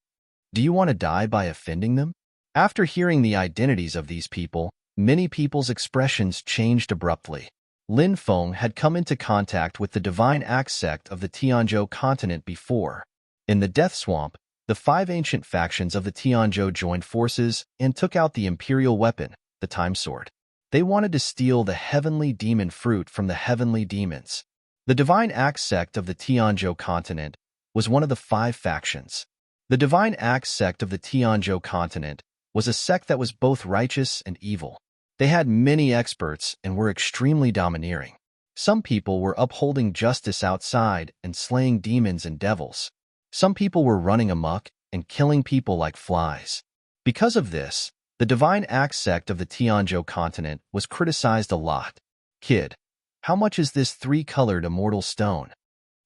Speaker 1: Do you want to die by offending them?" After hearing the identities of these people, many people's expressions changed abruptly. Lin Feng had come into contact with the Divine Axe sect of the Tianzhou continent before. In the Death Swamp, the 5 ancient factions of the Tianzhou joined forces and took out the imperial weapon, the Time Sword. They wanted to steal the heavenly demon fruit from the heavenly demons. The Divine Axe sect of the Tianzhou continent was one of the 5 factions. The Divine Axe sect of the Tianzhou continent was a sect that was both righteous and evil. They had many experts and were extremely domineering. Some people were upholding justice outside and slaying demons and devils. Some people were running amok and killing people like flies. Because of this, the Divine Axe sect of the Tianzhou continent was criticized a lot. Kid, how much is this three-colored immortal stone?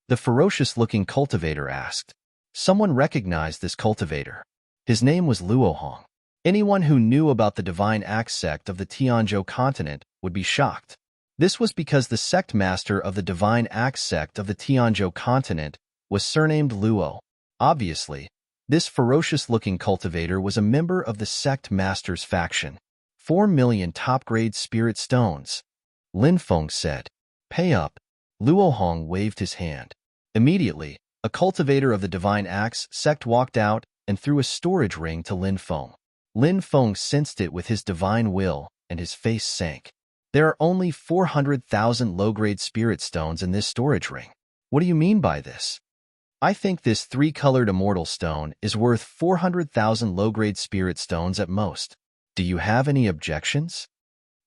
Speaker 1: The ferocious-looking cultivator asked. Someone recognized this cultivator. His name was Luohong. Anyone who knew about the Divine Axe sect of the Tianzhou continent would be shocked. This was because the sect master of the Divine Axe sect of the Tianzhou continent was surnamed Luo. Obviously, this ferocious-looking cultivator was a member of the sect master's faction. 4 million top-grade spirit stones. Lin Feng said. Pay up. Luohong waved his hand. Immediately, a cultivator of the Divine Axe sect walked out and threw a storage ring to Lin Feng. Lin Feng sensed it with his divine will, and his face sank. There are only 400,000 low-grade spirit stones in this storage ring. What do you mean by this? I think this three-colored immortal stone is worth 400,000 low-grade spirit stones at most. Do you have any objections?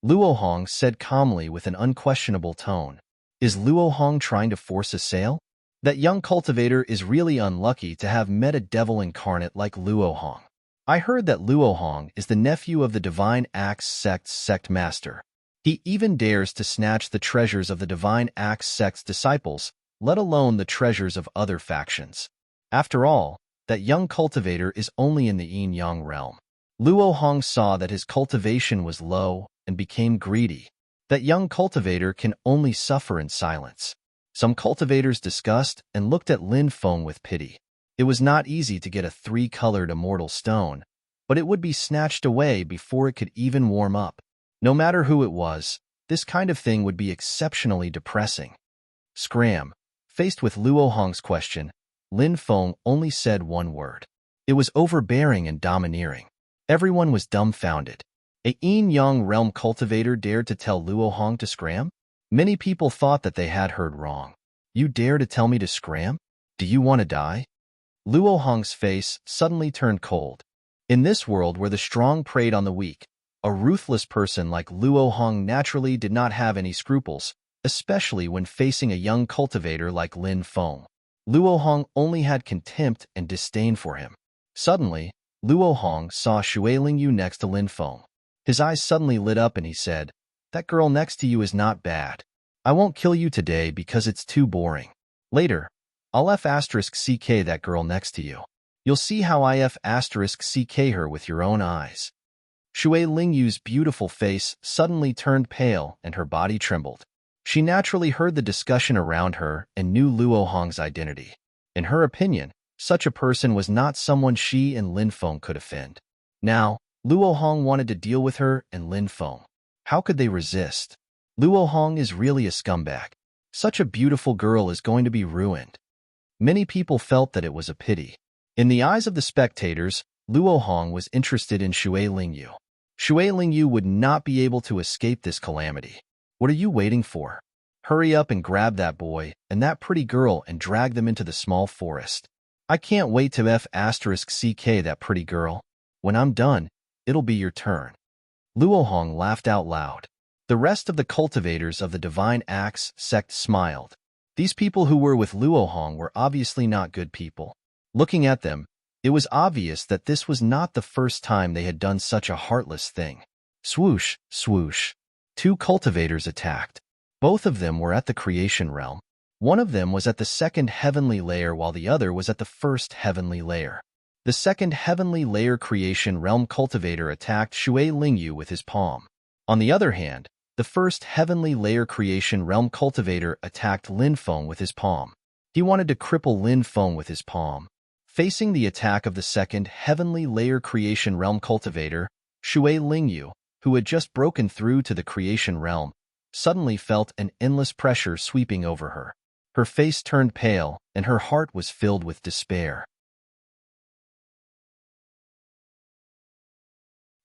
Speaker 1: Luohong said calmly with an unquestionable tone. Is Luohong trying to force a sale? That young cultivator is really unlucky to have met a devil incarnate like Luohong. I heard that Luohong is the nephew of the Divine Axe sect's sect master. He even dares to snatch the treasures of the Divine Axe sect's disciples, let alone the treasures of other factions. After all, that young cultivator is only in the yin-yang realm. Luohong saw that his cultivation was low and became greedy. That young cultivator can only suffer in silence. Some cultivators discussed and looked at Lin Feng with pity. It was not easy to get a three-colored immortal stone, but it would be snatched away before it could even warm up. No matter who it was, this kind of thing would be exceptionally depressing. Scram. Faced with Luohong's question, Lin Feng only said one word. It was overbearing and domineering. Everyone was dumbfounded. A yin-yang realm cultivator dared to tell Luohong to scram? Many people thought that they had heard wrong. You dare to tell me to scram? Do you want to die? Luohong's face suddenly turned cold. In this world where the strong preyed on the weak, a ruthless person like Luohong naturally did not have any scruples, especially when facing a young cultivator like Lin Feng. Luohong only had contempt and disdain for him. Suddenly, Luohong saw Shui Lingyu next to Lin Feng. His eyes suddenly lit up and he said, That girl next to you is not bad. I won't kill you today because it's too boring. Later, I'll F*CK that girl next to you. You'll see how I F*CK her with your own eyes. Shui Lingyu's beautiful face suddenly turned pale and her body trembled. She naturally heard the discussion around her and knew Luohong's identity. In her opinion, such a person was not someone she and Lin Feng could offend. Now, Luohong wanted to deal with her and Lin Feng. How could they resist? Luohong is really a scumbag. Such a beautiful girl is going to be ruined. Many people felt that it was a pity. In the eyes of the spectators, Luohong was interested in Shui Lingyu. Shui Lingyu would not be able to escape this calamity. What are you waiting for? Hurry up and grab that boy and that pretty girl and drag them into the small forest. I can't wait to F*CK that pretty girl. When I'm done, it'll be your turn. Luohong laughed out loud. The rest of the cultivators of the Divine Axe sect smiled. These people who were with Luohong were obviously not good people. Looking at them, it was obvious that this was not the first time they had done such a heartless thing. Swoosh, swoosh. 2 cultivators attacked. Both of them were at the creation realm. One of them was at the second heavenly layer while the other was at the first heavenly layer. The second heavenly layer creation realm cultivator attacked Shui Lingyu with his palm. On the other hand, the first heavenly layer creation realm cultivator attacked Lin Feng with his palm. He wanted to cripple Lin Feng with his palm. Facing the attack of the second heavenly layer creation realm cultivator, Shui Lingyu, who had just broken through to the creation realm, suddenly felt an endless pressure sweeping over her. Her face turned pale, and her heart was filled with despair.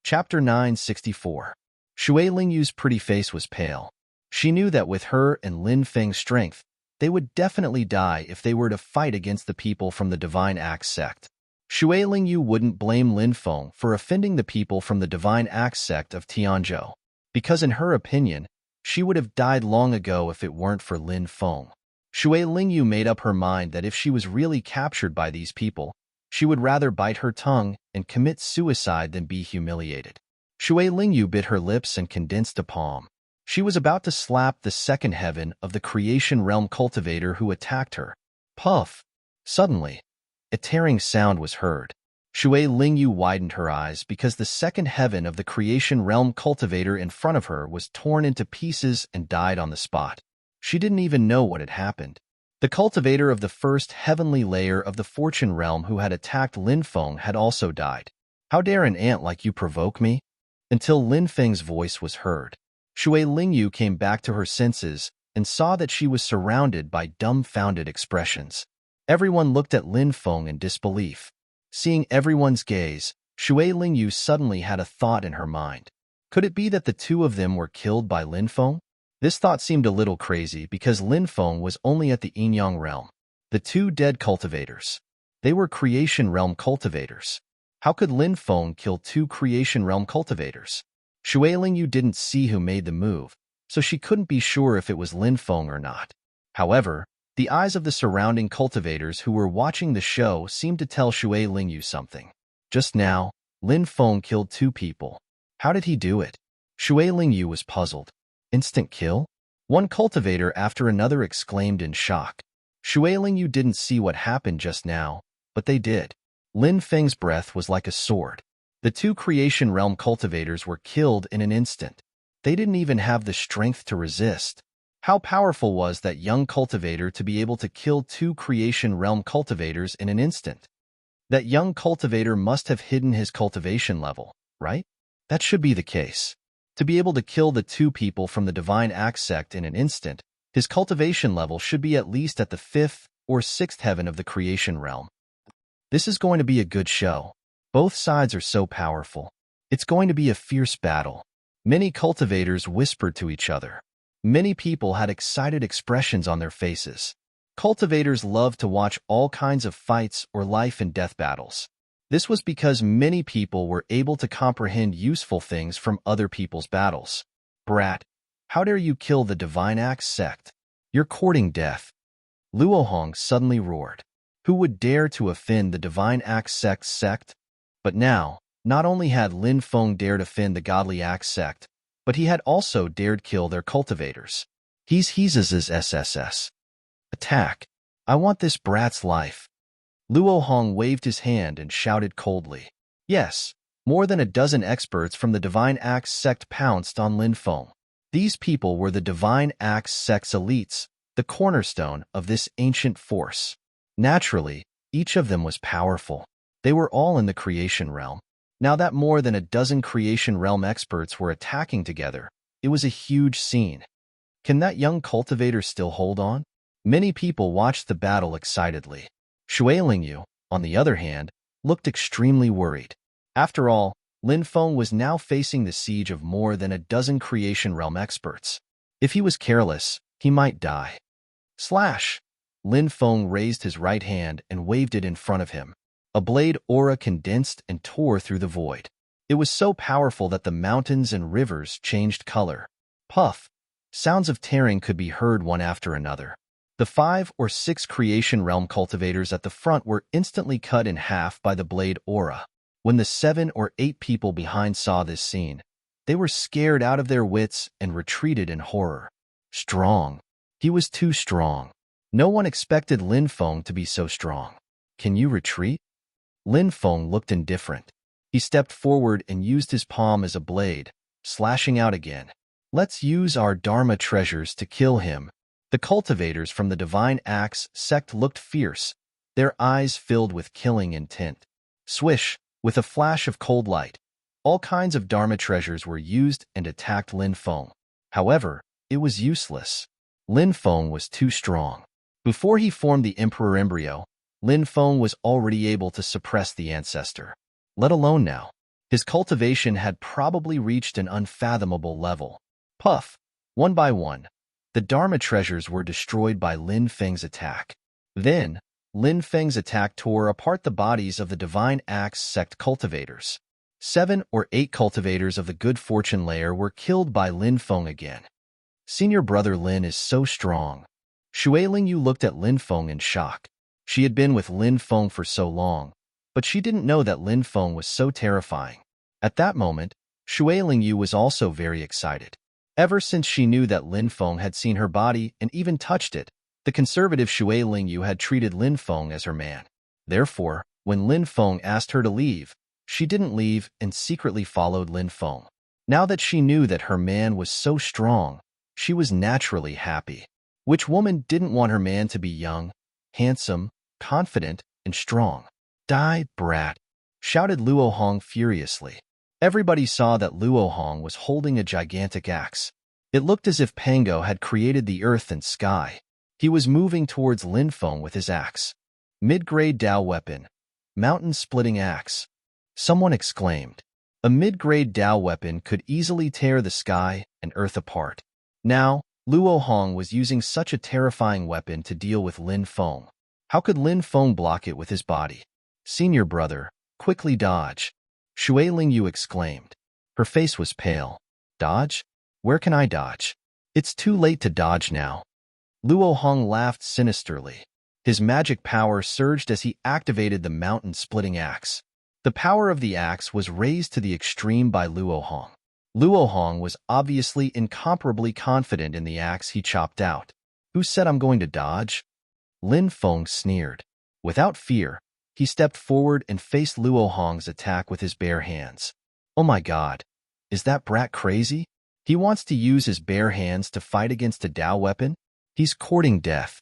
Speaker 1: Chapter 964. Shui Lingyu's pretty face was pale. She knew that with her and Lin Feng's strength, they would definitely die if they were to fight against the people from the Divine Axe sect. Shui Lingyu wouldn't blame Lin Feng for offending the people from the Divine Axe sect of Tianzhou, because in her opinion, She would have died long ago if it weren't for Lin Feng. Shui Lingyu made up her mind that if she was really captured by these people, she would rather bite her tongue and commit suicide than be humiliated. Shui Lingyu bit her lips and condensed a palm. She was about to slap the second heaven of the creation realm cultivator who attacked her. Puff! Suddenly, a tearing sound was heard. Shui Lingyu widened her eyes because the second heaven of the creation realm cultivator in front of her was torn into pieces and died on the spot. She didn't even know what had happened. The cultivator of the first heavenly layer of the fortune realm who had attacked Lin Feng had also died. How dare an ant like you provoke me? Until Lin Feng's voice was heard. Shui Lingyu came back to her senses and saw that she was surrounded by dumbfounded expressions. Everyone looked at Lin Feng in disbelief. Seeing everyone's gaze, Shui Lingyu suddenly had a thought in her mind. Could it be that the two of them were killed by Lin Feng? This thought seemed a little crazy because Lin Feng was only at the Yin-Yang realm. The two dead cultivators. They were creation realm cultivators. How could Lin Feng kill two creation realm cultivators? Shui Lingyu didn't see who made the move, so she couldn't be sure if it was Lin Feng or not. However, the eyes of the surrounding cultivators who were watching the show seemed to tell Shui Lingyu something. Just now, Lin Feng killed two people. How did he do it? Shui Lingyu was puzzled. Instant kill? One cultivator after another exclaimed in shock. Shui Lingyu didn't see what happened just now, but they did. Lin Feng's breath was like a sword. The two creation realm cultivators were killed in an instant. They didn't even have the strength to resist. How powerful was that young cultivator to be able to kill two creation realm cultivators in an instant? That young cultivator must have hidden his cultivation level, right? That should be the case. To be able to kill the two people from the Divine Axe sect in an instant, his cultivation level should be at least at the 5th or 6th heaven of the creation realm. This is going to be a good show. Both sides are so powerful. It's going to be a fierce battle. Many cultivators whispered to each other. Many people had excited expressions on their faces. Cultivators love to watch all kinds of fights or life and death battles. This was because many people were able to comprehend useful things from other people's battles. Brat, how dare you kill the Divine Axe sect? You're courting death. Luo Hong suddenly roared. Who would dare to offend the Divine Axe sect? But now, not only had Lin Feng dared offend the Godly Axe sect, but he had also dared kill their cultivators. He's SSS. Attack. I want this brat's life. Luo Hong waved his hand and shouted coldly. Yes, more than a dozen experts from the Divine Axe sect pounced on Lin Feng. These people were the Divine Axe sect's elites, the cornerstone of this ancient force. Naturally, each of them was powerful. They were all in the creation realm. Now that more than a dozen creation realm experts were attacking together, it was a huge scene. Can that young cultivator still hold on? Many people watched the battle excitedly. Shui Lingyu, on the other hand, looked extremely worried. After all, Lin Feng was now facing the siege of more than a dozen creation realm experts. If he was careless, he might die. Slash! Lin Feng raised his right hand and waved it in front of him. A blade aura condensed and tore through the void. It was so powerful that the mountains and rivers changed color. Puff! Sounds of tearing could be heard one after another. The 5 or 6 creation realm cultivators at the front were instantly cut in half by the blade aura. When the 7 or 8 people behind saw this scene, they were scared out of their wits and retreated in horror. Strong. He was too strong. No one expected Lin Feng to be so strong. Can you retreat? Lin Feng looked indifferent. He stepped forward and used his palm as a blade, slashing out again. Let's use our Dharma treasures to kill him. The cultivators from the Divine Axe sect looked fierce, their eyes filled with killing intent. Swish, with a flash of cold light, all kinds of Dharma treasures were used and attacked Lin Feng. However, it was useless. Lin Feng was too strong. Before he formed the Emperor Embryo, Lin Feng was already able to suppress the ancestor. Let alone now. His cultivation had probably reached an unfathomable level. Puff! One by one, the Dharma treasures were destroyed by Lin Feng's attack. Then, Lin Feng's attack tore apart the bodies of the Divine Axe sect cultivators. 7 or 8 cultivators of the Good Fortune layer were killed by Lin Feng again. Senior brother Lin is so strong. Shui Lingyu looked at Lin Feng in shock. She had been with Lin Feng for so long, but she didn't know that Lin Feng was so terrifying. At that moment, Shui Lingyu was also very excited. Ever since she knew that Lin Feng had seen her body and even touched it, the conservative Shui Lingyu had treated Lin Feng as her man. Therefore, when Lin Feng asked her to leave, she didn't leave and secretly followed Lin Feng. Now that she knew that her man was so strong, she was naturally happy. Which woman didn't want her man to be young, handsome, confident, and strong? Die, brat! Shouted Luo Hong furiously. Everybody saw that Luo Hong was holding a gigantic axe. It looked as if Pango had created the earth and sky. He was moving towards Lin Feng with his axe. Mid-grade Dao weapon. Mountain-splitting axe. Someone exclaimed. A mid-grade Dao weapon could easily tear the sky and earth apart. Now, Luo Hong was using such a terrifying weapon to deal with Lin Feng. How could Lin Feng block it with his body? Senior brother, quickly dodge. Shui Lingyu exclaimed. Her face was pale. Dodge? Where can I dodge? It's too late to dodge now. Luo Hong laughed sinisterly. His magic power surged as he activated the mountain-splitting axe. The power of the axe was raised to the extreme by Luo Hong. Luo Hong was obviously incomparably confident in the axe he chopped out. Who said I'm going to dodge? Lin Feng sneered. Without fear, he stepped forward and faced Luo Hong's attack with his bare hands. Oh my god, is that brat crazy? He wants to use his bare hands to fight against a Dao weapon? He's courting death.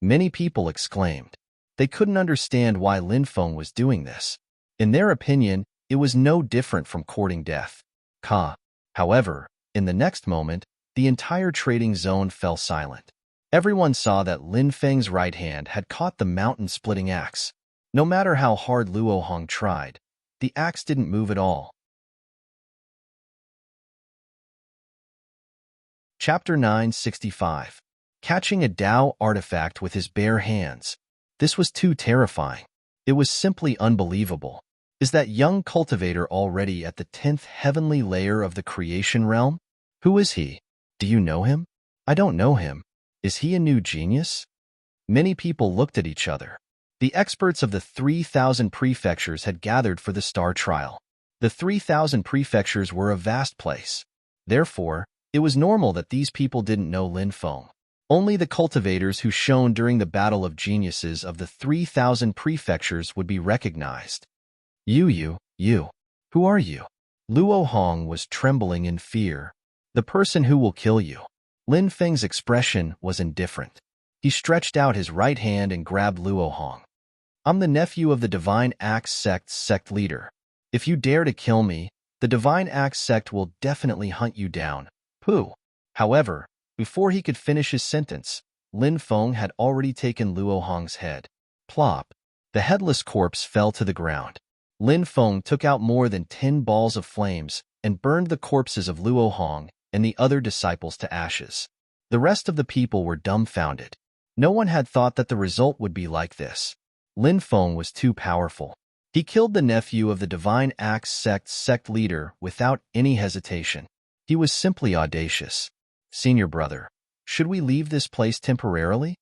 Speaker 1: Many people exclaimed. They couldn't understand why Lin Feng was doing this. In their opinion, it was no different from courting death. However, in the next moment, the entire trading zone fell silent. Everyone saw that Lin Feng's right hand had caught the mountain-splitting axe. No matter how hard Luo Hong tried, the axe didn't move at all. Chapter 965. Catching a Dao artifact with his bare hands. This was too terrifying. It was simply unbelievable. Is that young cultivator already at the 10th heavenly layer of the creation realm? Who is he? Do you know him? I don't know him. Is he a new genius? Many people looked at each other. The experts of the 3,000 prefectures had gathered for the star trial. The 3,000 prefectures were a vast place. Therefore, it was normal that these people didn't know Lin Feng. Only the cultivators who shone during the battle of geniuses of the 3,000 prefectures would be recognized. You. Who are you? Luo Hong was trembling in fear. The person who will kill you. Lin Feng's expression was indifferent. He stretched out his right hand and grabbed Luo Hong. I'm the nephew of the Divine Axe Sect's sect leader. If you dare to kill me, the Divine Axe Sect will definitely hunt you down. Pooh. However, before he could finish his sentence, Lin Feng had already taken Luo Hong's head. Plop. The headless corpse fell to the ground. Lin Feng took out more than 10 balls of flames and burned the corpses of Luo Hong and the other disciples to ashes. The rest of the people were dumbfounded. No one had thought that the result would be like this. Lin Feng was too powerful. He killed the nephew of the Divine Axe Sect's sect leader without any hesitation. He was simply audacious. Senior brother, should we leave this place temporarily?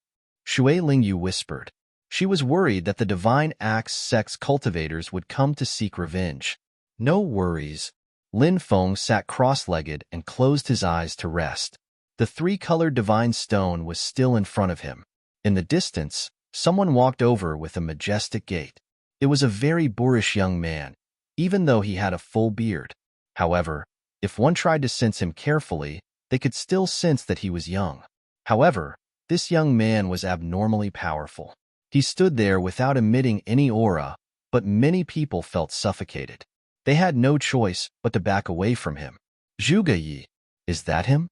Speaker 1: Shui Lingyu whispered. She was worried that the Divine Axe Sect's cultivators would come to seek revenge. No worries. Lin Feng sat cross-legged and closed his eyes to rest. The three-colored divine stone was still in front of him. In the distance, someone walked over with a majestic gait. It was a very boorish young man, even though he had a full beard. However, if one tried to sense him carefully, they could still sense that he was young. However, this young man was abnormally powerful. He stood there without emitting any aura, but many people felt suffocated. They had no choice but to back away from him. Zhuge Yi, is that him?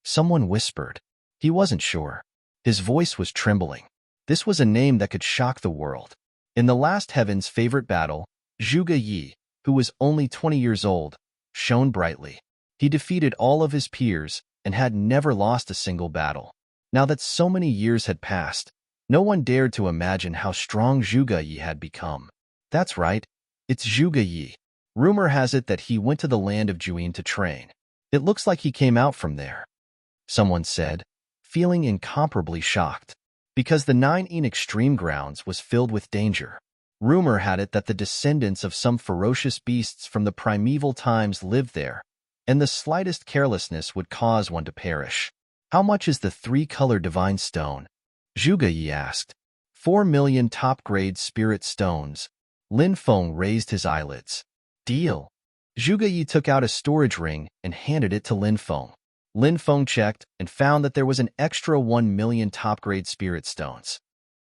Speaker 1: Someone whispered. He wasn't sure. His voice was trembling. This was a name that could shock the world. In the last heaven's favorite battle, Zhuge Yi, who was only 20 years old, shone brightly. He defeated all of his peers and had never lost a single battle. Now that so many years had passed, no one dared to imagine how strong Zhuge Yi had become. That's right, it's Zhuge Yi. Rumor has it that he went to the land of Juyin to train. It looks like he came out from there. someone said, feeling incomparably shocked. Because the 9 extreme grounds was filled with danger. Rumor had it that the descendants of some ferocious beasts from the primeval times lived there, and the slightest carelessness would cause one to perish. How much is the 3-color divine stone? Zhuge Yi asked. 4 million top-grade spirit stones. Lin Feng raised his eyelids. Deal. Zhuge Yi took out a storage ring and handed it to Lin Feng. Lin Feng checked and found that there was an extra 1 million top-grade spirit stones.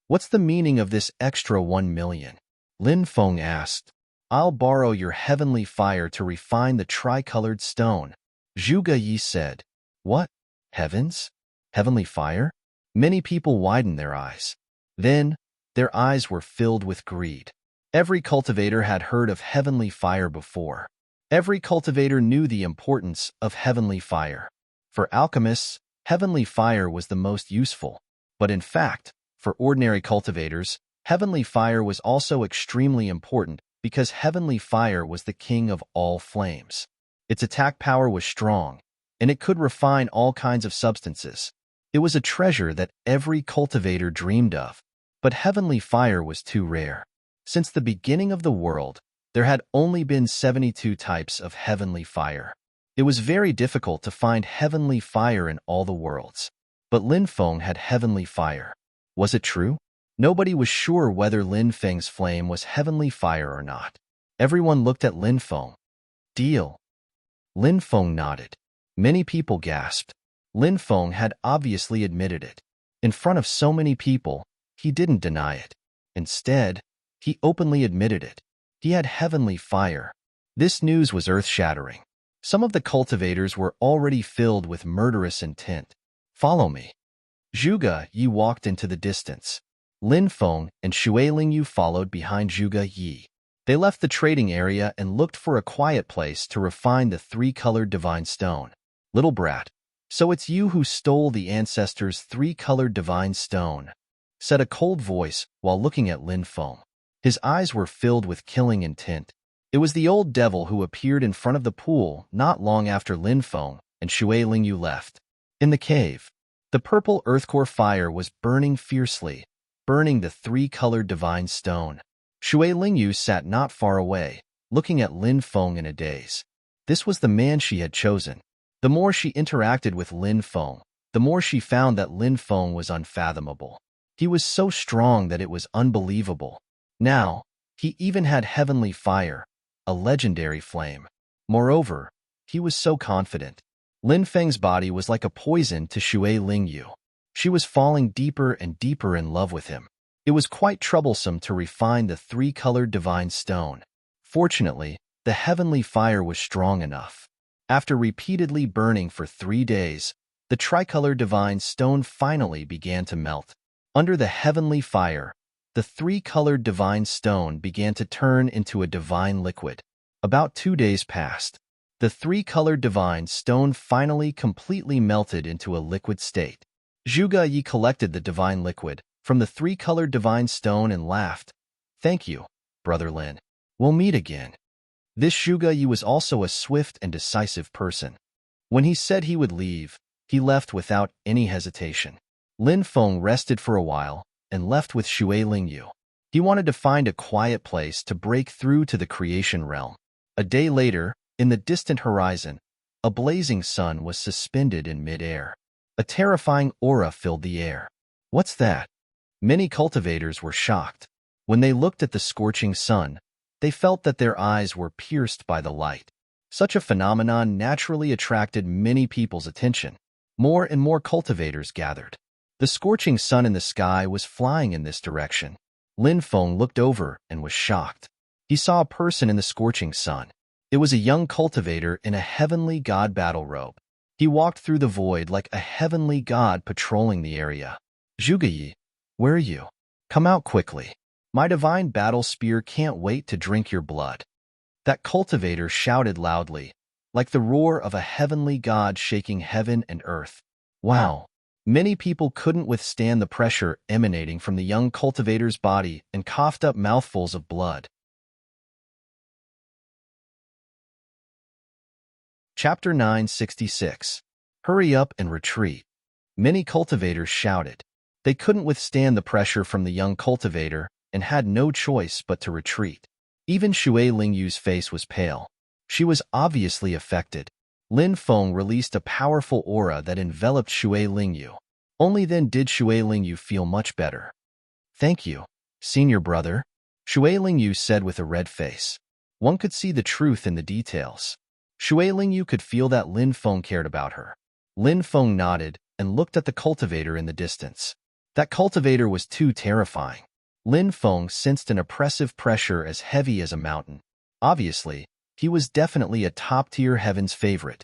Speaker 1: What's the meaning of this extra 1 million? Lin Feng asked. I'll borrow your heavenly fire to refine the tricolored stone. Zhuge Yi said. What? Heavens? Heavenly fire? Many people widened their eyes. Then, their eyes were filled with greed. Every cultivator had heard of heavenly fire before. Every cultivator knew the importance of heavenly fire. For alchemists, heavenly fire was the most useful. But in fact, for ordinary cultivators, heavenly fire was also extremely important because heavenly fire was the king of all flames. Its attack power was strong, and it could refine all kinds of substances. It was a treasure that every cultivator dreamed of. But heavenly fire was too rare. Since the beginning of the world, there had only been 72 types of heavenly fire. It was very difficult to find heavenly fire in all the worlds. But Lin Feng had heavenly fire. Was it true? Nobody was sure whether Lin Feng's flame was heavenly fire or not. Everyone looked at Lin Feng. Deal. Lin Feng nodded. Many people gasped. Lin Feng had obviously admitted it. In front of so many people, he didn't deny it. Instead, he openly admitted it. He had heavenly fire. This news was earth-shattering. Some of the cultivators were already filled with murderous intent. Follow me. Zhuge Yi walked into the distance. Lin Feng and Xue Lingyu followed behind Zhuge Yi. They left the trading area and looked for a quiet place to refine the 3-colored divine stone. Little brat, so it's you who stole the ancestors' 3-colored divine stone, said a cold voice while looking at Lin Feng. His eyes were filled with killing intent. It was the old devil who appeared in front of the pool not long after Lin Feng and Xue Lingyu left. In the cave, the purple earthcore fire was burning fiercely, burning the 3-colored divine stone. Xue Lingyu sat not far away, looking at Lin Feng in a daze. This was the man she had chosen. The more she interacted with Lin Feng, the more she found that Lin Feng was unfathomable. He was so strong that it was unbelievable. Now, he even had heavenly fire, a legendary flame. Moreover, he was so confident. Lin Feng's body was like a poison to Xue Lingyu. She was falling deeper and deeper in love with him. It was quite troublesome to refine the 3-colored divine stone. Fortunately, the heavenly fire was strong enough. After repeatedly burning for 3 days, the tricolored divine stone finally began to melt. Under the heavenly fire, the 3-colored divine stone began to turn into a divine liquid. About 2 days passed. The 3-colored divine stone finally completely melted into a liquid state. Zhuge Yi collected the divine liquid from the 3-colored divine stone and laughed. Thank you, Brother Lin. We'll meet again. This Zhuge Yi was also a swift and decisive person. When he said he would leave, he left without any hesitation. Lin Feng rested for a while and left with Xue Lingyu. He wanted to find a quiet place to break through to the creation realm. A day later, in the distant horizon, a blazing sun was suspended in mid-air. A terrifying aura filled the air. What's that? Many cultivators were shocked. When they looked at the scorching sun, they felt that their eyes were pierced by the light. Such a phenomenon naturally attracted many people's attention. More and more cultivators gathered. The scorching sun in the sky was flying in this direction. Lin Feng looked over and was shocked. He saw a person in the scorching sun. It was a young cultivator in a heavenly god battle robe. He walked through the void like a heavenly god patrolling the area. Zhuge Yi, where are you? Come out quickly. My divine battle spear can't wait to drink your blood. That cultivator shouted loudly, like the roar of a heavenly god shaking heaven and earth. Wow! Many people couldn't withstand the pressure emanating from the young cultivator's body and coughed up mouthfuls of blood. Chapter 966. Hurry up and retreat. Many cultivators shouted. They couldn't withstand the pressure from the young cultivator and had no choice but to retreat. Even Shui Lingyu's face was pale. She was obviously affected. Lin Feng released a powerful aura that enveloped Shui Lingyu. Only then did Shui Lingyu feel much better. "Thank you, senior brother," Shui Lingyu said with a red face. One could see the truth in the details. Shui Lingyu could feel that Lin Feng cared about her. Lin Feng nodded and looked at the cultivator in the distance. That cultivator was too terrifying. Lin Feng sensed an oppressive pressure as heavy as a mountain. Obviously, he was definitely a top-tier heaven's favorite.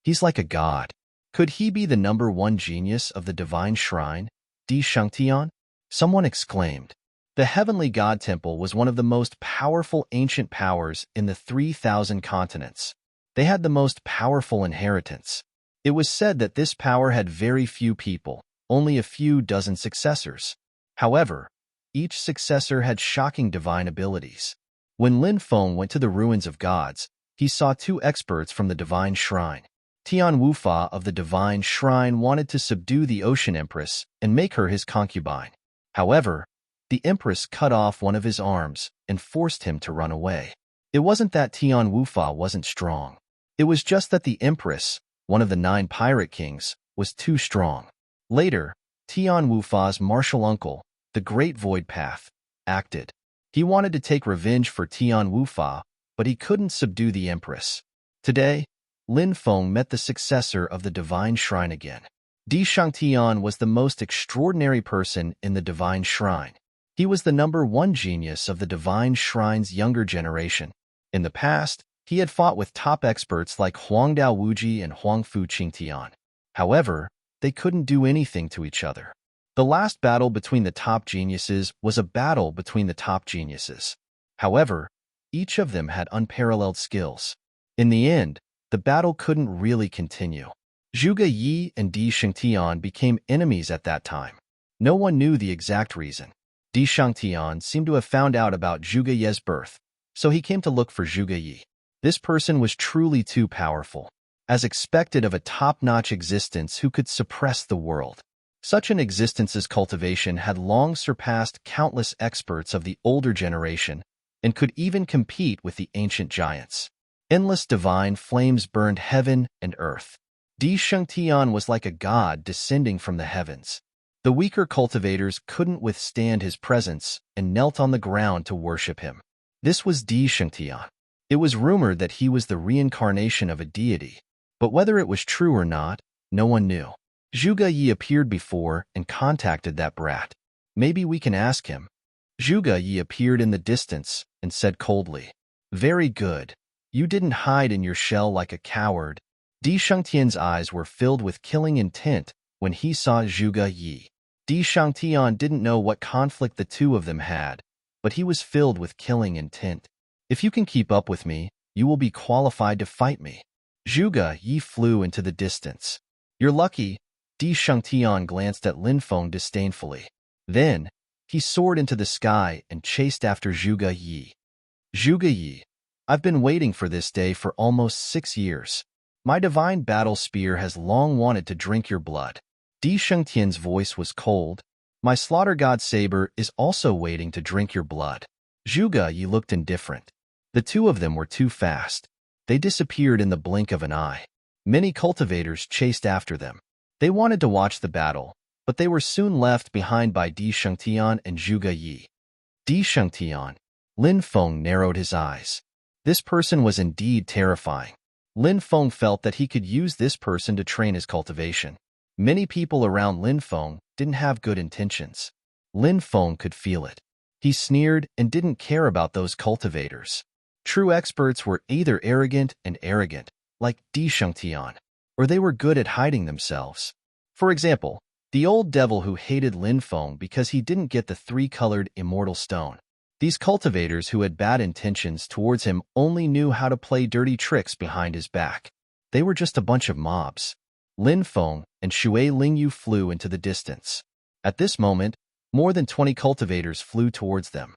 Speaker 1: He's like a god. Could he be the #1 genius of the divine shrine, Di Shangtian? Someone exclaimed. The heavenly god temple was one of the most powerful ancient powers in the 3,000 continents. They had the most powerful inheritance. It was said that this power had very few people, only a few dozen successors. However, each successor had shocking divine abilities. When Lin Feng went to the ruins of gods, he saw 2 experts from the divine shrine. Tian Wufa of the divine shrine wanted to subdue the Ocean Empress and make her his concubine. However, the Empress cut off one of his arms and forced him to run away. It wasn't that Tian Wufa wasn't strong. It was just that the Empress, one of the 9 pirate kings, was too strong. Later, Tian Wufa's martial uncle, the Great Void Path, acted. He wanted to take revenge for Tian Wufa, but he couldn't subdue the Empress. Today, Lin Feng met the successor of the Divine Shrine again. Di Shangtian was the most extraordinary person in the Divine Shrine. He was the #1 genius of the Divine Shrine's younger generation. In the past, he had fought with top experts like Huangdao Wuji and Huangfu Qingtian. However, they couldn't do anything to each other. The last battle between the top geniuses was a battle between the top geniuses. However, each of them had unparalleled skills. In the end, the battle couldn't really continue. Zhuge Yi and Di Shangtian became enemies at that time. No one knew the exact reason. Di Shangtian seemed to have found out about Zhuge Ye's birth, so he came to look for Zhuge Yi. This person was truly too powerful, as expected of a top-notch existence who could suppress the world. Such an existence's cultivation had long surpassed countless experts of the older generation and could even compete with the ancient giants. Endless divine flames burned heaven and earth. Di Shangtian was like a god descending from the heavens. The weaker cultivators couldn't withstand his presence and knelt on the ground to worship him. This was Di Shangtian. It was rumored that he was the reincarnation of a deity, but whether it was true or not, no one knew. Zhuge Yi appeared before and contacted that brat. Maybe we can ask him. Zhuge Yi appeared in the distance and said coldly, "Very good. You didn't hide in your shell like a coward." Di Shangtian's eyes were filled with killing intent when he saw Zhuge Yi. Di Shangtian didn't know what conflict the two of them had, but he was filled with killing intent. "If you can keep up with me, you will be qualified to fight me." Zhuge Yi flew into the distance. "You're lucky." Di Shangtian glanced at Lin Feng disdainfully. Then, he soared into the sky and chased after Zhuge Yi. "Zhuge Yi, I've been waiting for this day for almost 6 years. My divine battle spear has long wanted to drink your blood." Di Shangtian's voice was cold. "My slaughter god saber is also waiting to drink your blood." Zhuge Yi looked indifferent. The two of them were too fast. They disappeared in the blink of an eye. Many cultivators chased after them. They wanted to watch the battle, but they were soon left behind by Di Shangtian and Zhuge Yi. Di Shangtian. Lin Feng narrowed his eyes. This person was indeed terrifying. Lin Feng felt that he could use this person to train his cultivation. Many people around Lin Feng didn't have good intentions. Lin Feng could feel it. He sneered and didn't care about those cultivators. True experts were either arrogant, like Di Shangtian, or they were good at hiding themselves. For example, the old devil who hated Lin Feng because he didn't get the 3-colored immortal stone. These cultivators who had bad intentions towards him only knew how to play dirty tricks behind his back. They were just a bunch of mobs. Lin Feng and Shui Lingyu flew into the distance. At this moment, more than 20 cultivators flew towards them.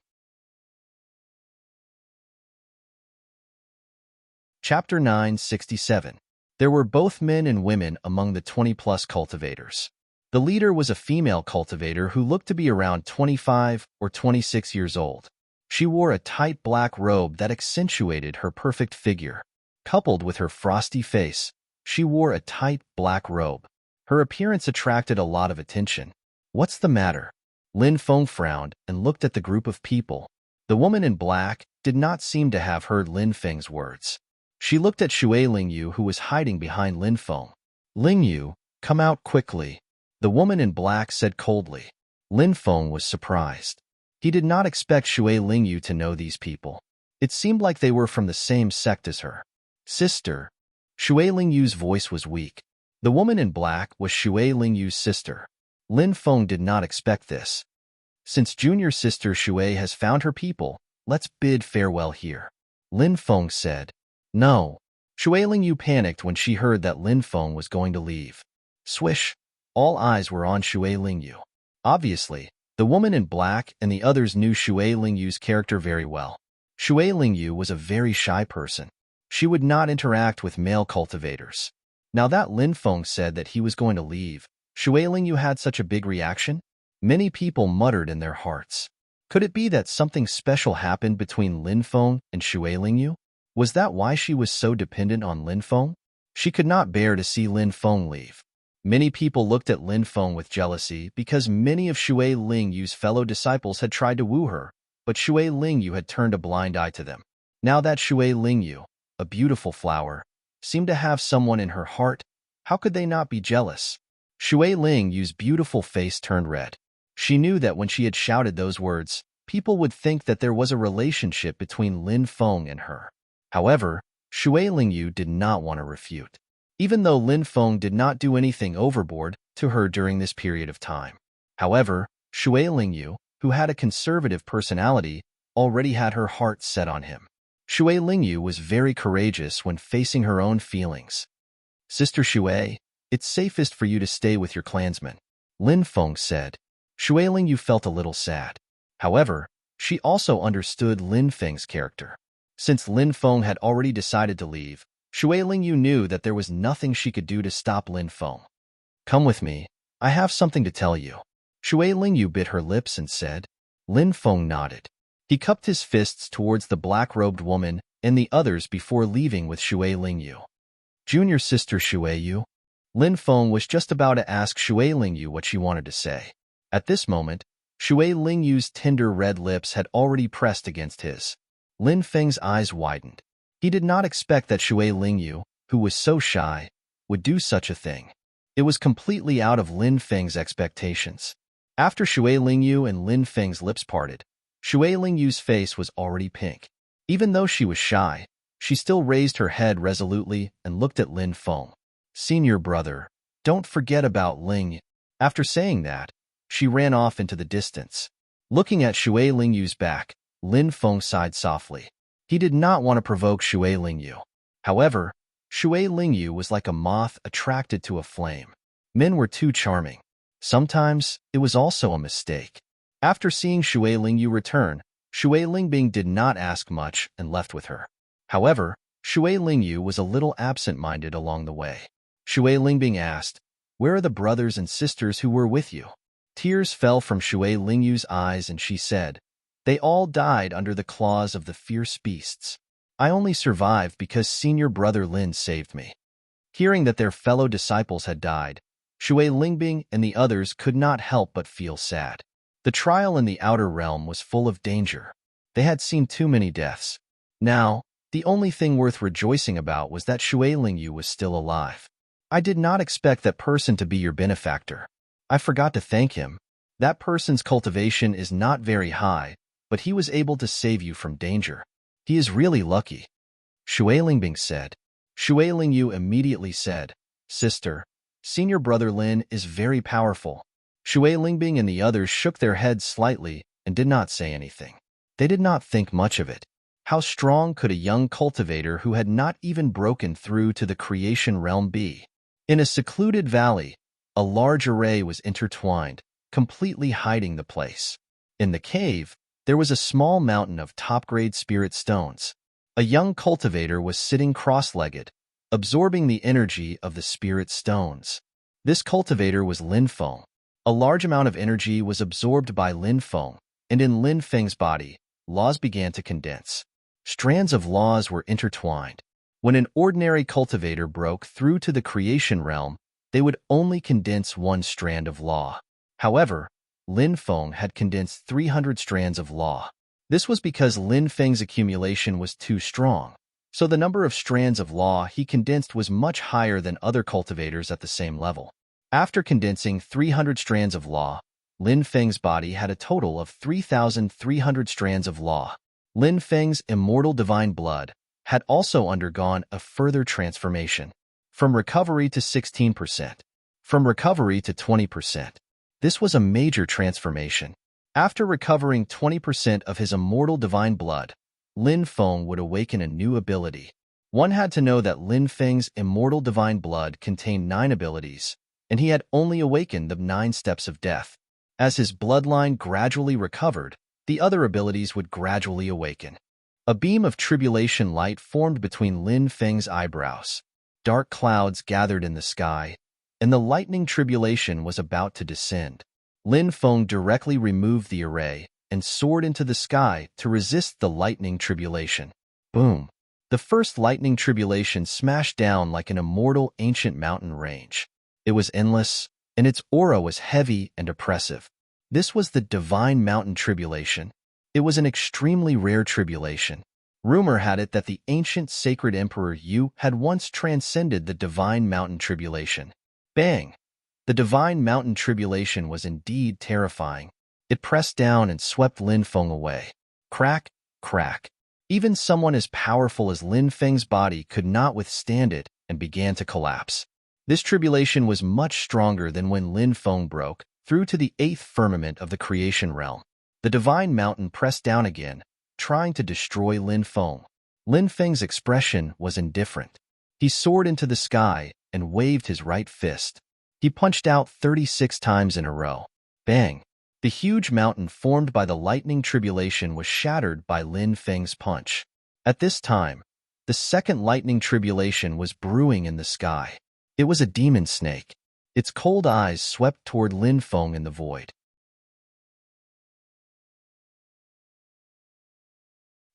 Speaker 1: Chapter 967. There were both men and women among the 20-plus cultivators. The leader was a female cultivator who looked to be around 25 or 26 years old. She wore a tight black robe that accentuated her perfect figure. Coupled with her frosty face, she wore a tight black robe. Her appearance attracted a lot of attention. "What's the matter?" Lin Feng frowned and looked at the group of people. The woman in black did not seem to have heard Lin Feng's words. She looked at Shui Lingyu, who was hiding behind Lin Feng. "Lingyu, come out quickly," the woman in black said coldly. Lin Feng was surprised. He did not expect Shui Lingyu to know these people. It seemed like they were from the same sect as her. "Sister." Shui Lingyu's voice was weak. The woman in black was Shui Lingyu's sister. Lin Feng did not expect this. "Since junior sister Shui has found her people, let's bid farewell here," Lin Feng said. "No." Shui Lingyu panicked when she heard that Lin Feng was going to leave. Swish! All eyes were on Shui Lingyu. Obviously, the woman in black and the others knew Shui Lingyu's character very well. Shui Lingyu was a very shy person. She would not interact with male cultivators. Now that Lin Feng said that he was going to leave, Shui Lingyu had such a big reaction? Many people muttered in their hearts. Could it be that something special happened between Lin Feng and Shui Lingyu? Was that why she was so dependent on Lin Feng? She could not bear to see Lin Feng leave. Many people looked at Lin Feng with jealousy because many of Shui Lingyu's fellow disciples had tried to woo her, but Shui Lingyu had turned a blind eye to them. Now that Shui Lingyu, a beautiful flower, seemed to have someone in her heart, how could they not be jealous? Shui Lingyu's beautiful face turned red. She knew that when she had shouted those words, people would think that there was a relationship between Lin Feng and her. However, Shui Lingyu did not want to refute, even though Lin Feng did not do anything overboard to her during this period of time. However, Shui Lingyu, who had a conservative personality, already had her heart set on him. Shui Lingyu was very courageous when facing her own feelings. "Sister Shui, it's safest for you to stay with your clansmen," Lin Feng said. Shui Lingyu felt a little sad. However, she also understood Lin Feng's character. Since Lin Feng had already decided to leave, Shui Lingyu knew that there was nothing she could do to stop Lin Feng. "Come with me. I have something to tell you." Shui Lingyu bit her lips and said. Lin Feng nodded. He cupped his fists towards the black-robed woman and the others before leaving with Shui Lingyu. "Junior sister Shui Yu?" Lin Feng was just about to ask Shui Lingyu what she wanted to say. At this moment, Shui Lingyu's tender red lips had already pressed against his. Lin Feng's eyes widened. He did not expect that Shui Lingyu, who was so shy, would do such a thing. It was completely out of Lin Feng's expectations. After Shui Lingyu and Lin Feng's lips parted, Shui Lingyu's face was already pink. Even though she was shy, she still raised her head resolutely and looked at Lin Feng. "Senior brother, don't forget about Ling." After saying that, she ran off into the distance. Looking at Shui Lingyu's back, Lin Feng sighed softly. He did not want to provoke Shui Lingyu. However, Shui Lingyu was like a moth attracted to a flame. Men were too charming. Sometimes, it was also a mistake. After seeing Shui Lingyu return, Shui Lingbing did not ask much and left with her. However, Shui Lingyu was a little absent-minded along the way. Shui Lingbing asked, "Where are the brothers and sisters who were with you?" Tears fell from Shui Lingyu's eyes and she said, "They all died under the claws of the fierce beasts. I only survived because senior brother Lin saved me." Hearing that their fellow disciples had died, Shui Lingbing and the others could not help but feel sad. The trial in the outer realm was full of danger. They had seen too many deaths. Now, the only thing worth rejoicing about was that Shui Lingyu was still alive. "I did not expect that person to be your benefactor. I forgot to thank him. That person's cultivation is not very high, but he was able to save you from danger. He is really lucky," Shui Lingbing said. Shui Lingyu immediately said, "Sister, senior brother Lin is very powerful." Shui Lingbing and the others shook their heads slightly and did not say anything. They did not think much of it. How strong could a young cultivator who had not even broken through to the creation realm be? In a secluded valley, a large array was intertwined, completely hiding the place. In the cave, there was a small mountain of top-grade spirit stones. A young cultivator was sitting cross-legged, absorbing the energy of the spirit stones. This cultivator was Lin Feng. A large amount of energy was absorbed by Lin Feng, and in Lin Feng's body, laws began to condense. Strands of laws were intertwined. When an ordinary cultivator broke through to the creation realm, they would only condense one strand of law. However, Lin Feng had condensed 300 strands of law. This was because Lin Feng's accumulation was too strong, so the number of strands of law he condensed was much higher than other cultivators at the same level. After condensing 300 strands of law, Lin Feng's body had a total of 3,300 strands of law. Lin Feng's immortal divine blood had also undergone a further transformation, from recovery to 16%, from recovery to 20%. This was a major transformation. After recovering 20% of his immortal divine blood, Lin Feng would awaken a new ability. One had to know that Lin Feng's immortal divine blood contained 9 abilities, and he had only awakened the 9 steps of death. As his bloodline gradually recovered, the other abilities would gradually awaken. A beam of tribulation light formed between Lin Feng's eyebrows. Dark clouds gathered in the sky, and the lightning tribulation was about to descend. Lin Feng directly removed the array and soared into the sky to resist the lightning tribulation. Boom! The first lightning tribulation smashed down like an immortal ancient mountain range. It was endless, and its aura was heavy and oppressive. This was the divine mountain tribulation. It was an extremely rare tribulation. Rumor had it that the ancient sacred Emperor Yu had once transcended the divine mountain tribulation. Bang! The divine mountain tribulation was indeed terrifying. It pressed down and swept Lin Feng away. Crack, crack. Even someone as powerful as Lin Feng's body could not withstand it and began to collapse. This tribulation was much stronger than when Lin Feng broke through to the 8th firmament of the creation realm. The divine mountain pressed down again, trying to destroy Lin Feng. Lin Feng's expression was indifferent. He soared into the sky and waved his right fist. He punched out 36 times in a row. Bang! The huge mountain formed by the lightning tribulation was shattered by Lin Feng's punch. At this time, the second lightning tribulation was brewing in the sky. It was a demon snake. Its cold eyes swept toward Lin Feng in the void.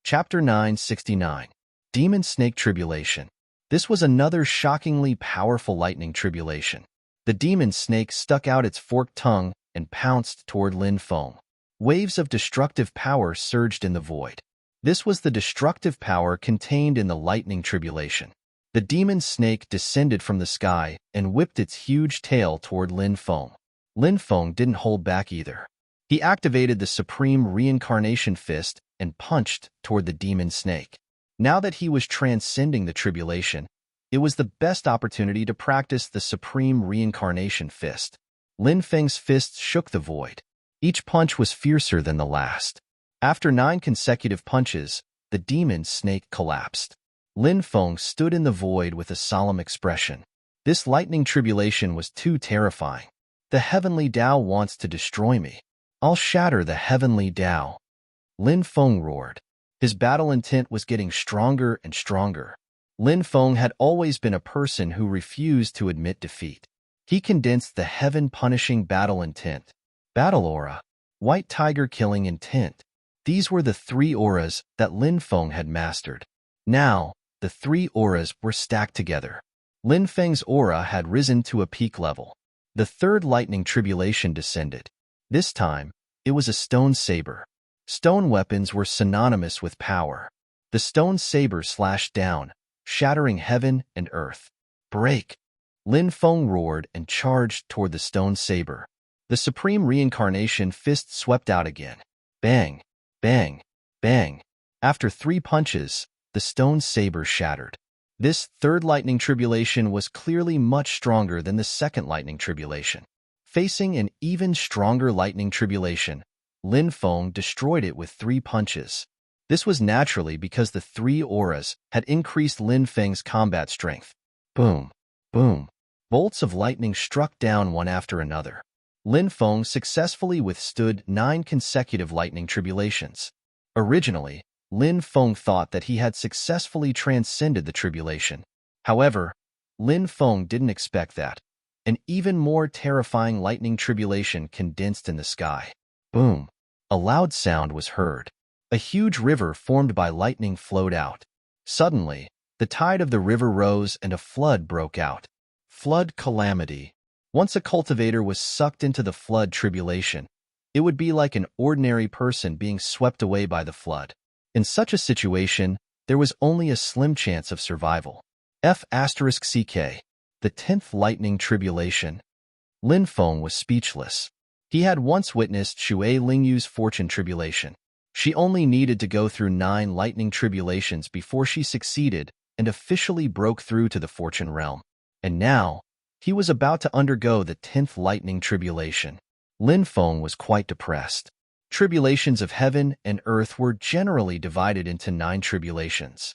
Speaker 1: Chapter 969. Demon Snake Tribulation. This was another shockingly powerful lightning tribulation. The demon snake stuck out its forked tongue and pounced toward Lin Feng. Waves of destructive power surged in the void. This was the destructive power contained in the lightning tribulation. The demon snake descended from the sky and whipped its huge tail toward Lin Feng. Lin Feng didn't hold back either. He activated the Supreme Reincarnation Fist and punched toward the demon snake. Now that he was transcending the tribulation, it was the best opportunity to practice the Supreme Reincarnation Fist. Lin Feng's fists shook the void. Each punch was fiercer than the last. After 9 consecutive punches, the demon snake collapsed. Lin Feng stood in the void with a solemn expression. This lightning tribulation was too terrifying. The heavenly Tao wants to destroy me. I'll shatter the heavenly Tao. Lin Feng roared. His battle intent was getting stronger and stronger. Lin Feng had always been a person who refused to admit defeat. He condensed the heaven-punishing battle intent, battle aura, white tiger killing intent. These were the 3 auras that Lin Feng had mastered. Now, the 3 auras were stacked together. Lin Feng's aura had risen to a peak level. The 3rd lightning tribulation descended. This time, it was a stone saber. Stone weapons were synonymous with power. The stone saber slashed down, shattering heaven and earth. Break! Lin Feng roared and charged toward the stone saber. The Supreme Reincarnation Fist swept out again. Bang! Bang! Bang! After 3 punches, the stone saber shattered. This 3rd lightning tribulation was clearly much stronger than the 2nd lightning tribulation. Facing an even stronger lightning tribulation, Lin Feng destroyed it with 3 punches. This was naturally because the 3 auras had increased Lin Feng's combat strength. Boom! Boom! Bolts of lightning struck down one after another. Lin Feng successfully withstood 9 consecutive lightning tribulations. Originally, Lin Feng thought that he had successfully transcended the tribulation. However, Lin Feng didn't expect that. An even more terrifying lightning tribulation condensed in the sky. Boom! A loud sound was heard. A huge river formed by lightning flowed out. Suddenly, the tide of the river rose and a flood broke out. Flood calamity. Once a cultivator was sucked into the flood tribulation, it would be like an ordinary person being swept away by the flood. In such a situation, there was only a slim chance of survival. F***CK. The 10th Lightning Tribulation. Lin Feng was speechless. He had once witnessed Shui Lingyu's fortune tribulation. She only needed to go through 9 lightning tribulations before she succeeded and officially broke through to the fortune realm. And now, he was about to undergo the 10th lightning tribulation. Lin Feng was quite depressed. Tribulations of heaven and earth were generally divided into 9 tribulations.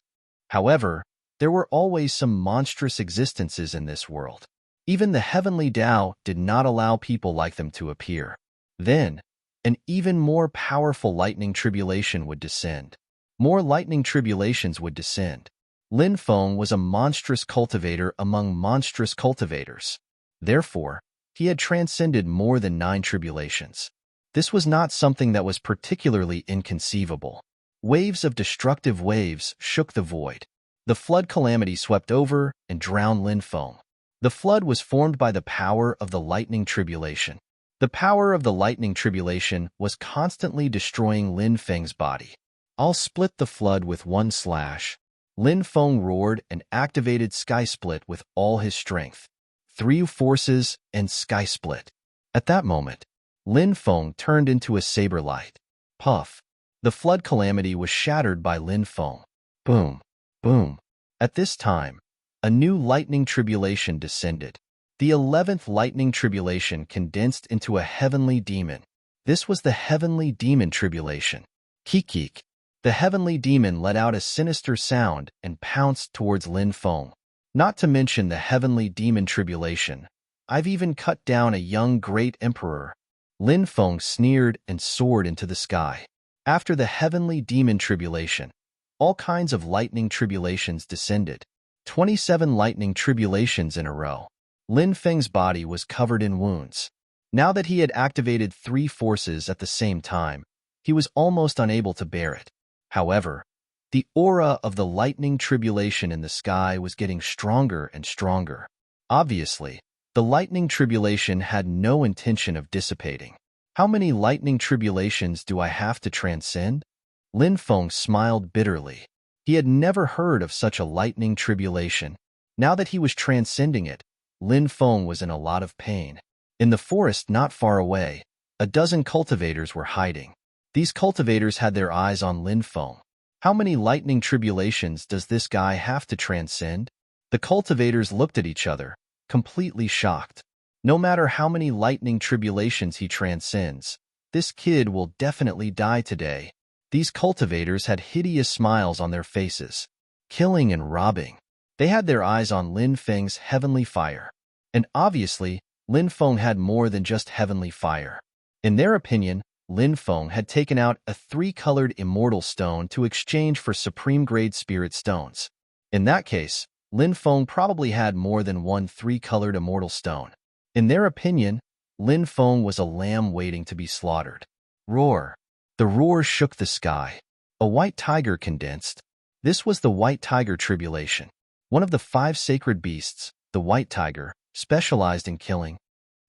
Speaker 1: However, there were always some monstrous existences in this world. Even the heavenly Tao did not allow people like them to appear. Then, an even more powerful lightning tribulation would descend. More lightning tribulations would descend. Lin Feng was a monstrous cultivator among monstrous cultivators. Therefore, he had transcended more than 9 tribulations. This was not something that was particularly inconceivable. Waves of destructive waves shook the void. The flood calamity swept over and drowned Lin Feng. The flood was formed by the power of the lightning tribulation. The power of the lightning tribulation was constantly destroying Lin Feng's body. "I'll split the flood with one slash." Lin Feng roared and activated Sky Split with all his strength. 3 forces and Sky Split. At that moment, Lin Feng turned into a saber light. Puff. The flood calamity was shattered by Lin Feng. Boom. Boom. At this time, a new lightning tribulation descended. The 11th lightning tribulation condensed into a heavenly demon. This was the heavenly demon tribulation. Kikik. The heavenly demon let out a sinister sound and pounced towards Lin Feng. Not to mention the heavenly demon tribulation. "I've even cut down a young great emperor." Lin Feng sneered and soared into the sky. After the heavenly demon tribulation, all kinds of lightning tribulations descended. 27 lightning tribulations in a row. Lin Feng's body was covered in wounds. Now that he had activated 3 forces at the same time, he was almost unable to bear it. However, the aura of the lightning tribulation in the sky was getting stronger and stronger. Obviously, the lightning tribulation had no intention of dissipating. "How many lightning tribulations do I have to transcend?" Lin Feng smiled bitterly. He had never heard of such a lightning tribulation. Now that he was transcending it, Lin Feng was in a lot of pain. In the forest not far away, a dozen cultivators were hiding. These cultivators had their eyes on Lin Feng. How many lightning tribulations does this guy have to transcend? The cultivators looked at each other, completely shocked. No matter how many lightning tribulations he transcends, this kid will definitely die today. These cultivators had hideous smiles on their faces. Killing and robbing. They had their eyes on Lin Feng's heavenly fire. And obviously, Lin Feng had more than just heavenly fire. In their opinion, Lin Feng had taken out a 3-colored immortal stone to exchange for supreme-grade spirit stones. In that case, Lin Feng probably had more than one 3-colored immortal stone. In their opinion, Lin Feng was a lamb waiting to be slaughtered. Roar. The roar shook the sky. A white tiger condensed. This was the white tiger tribulation. One of the 5 sacred beasts, the white tiger, specialized in killing.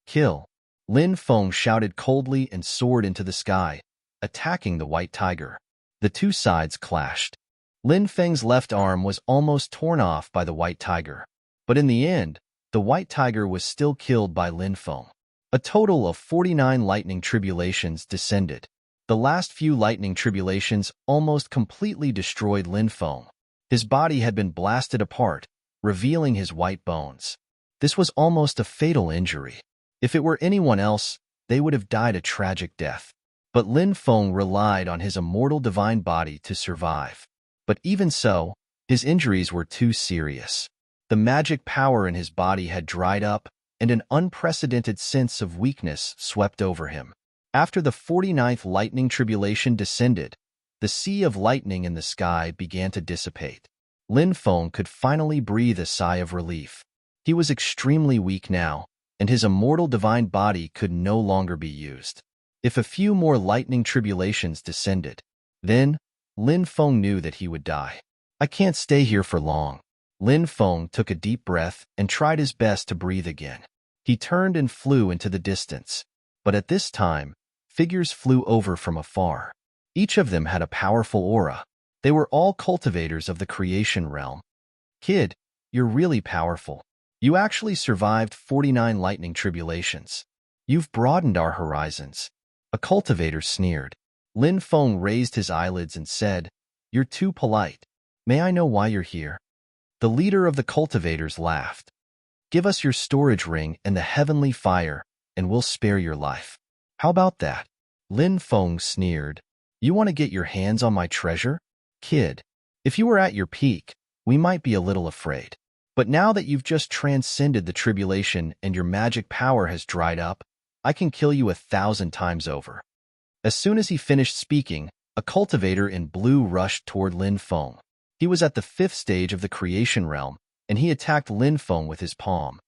Speaker 1: Kill. Lin Feng shouted coldly and soared into the sky, attacking the white tiger. The 2 sides clashed. Lin Feng's left arm was almost torn off by the white tiger. But in the end, the white tiger was still killed by Lin Feng. A total of 49 lightning tribulations descended. The last few lightning tribulations almost completely destroyed Lin Feng. His body had been blasted apart, revealing his white bones. This was almost a fatal injury. If it were anyone else, they would have died a tragic death. But Lin Feng relied on his immortal divine body to survive. But even so, his injuries were too serious. The magic power in his body had dried up, and an unprecedented sense of weakness swept over him. After the 49th lightning tribulation descended, the sea of lightning in the sky began to dissipate. Lin Feng could finally breathe a sigh of relief. He was extremely weak now, and his immortal divine body could no longer be used. If a few more lightning tribulations descended, then Lin Feng knew that he would die. I can't stay here for long. Lin Feng took a deep breath and tried his best to breathe again. He turned and flew into the distance. But at this time, figures flew over from afar. Each of them had a powerful aura. They were all cultivators of the creation realm. Kid, you're really powerful. You actually survived 49 lightning tribulations. You've broadened our horizons. A cultivator sneered. Lin Feng raised his eyelids and said, You're too polite. May I know why you're here? The leader of the cultivators laughed. Give us your storage ring and the heavenly fire, and we'll spare your life. How about that? Lin Feng sneered. You want to get your hands on my treasure? Kid, if you were at your peak, we might be a little afraid. But now that you've just transcended the tribulation and your magic power has dried up, I can kill you 1,000 times over. As soon as he finished speaking, a cultivator in blue rushed toward Lin Feng. He was at the 5th stage of the creation realm, and he attacked Lin Feng with his palm.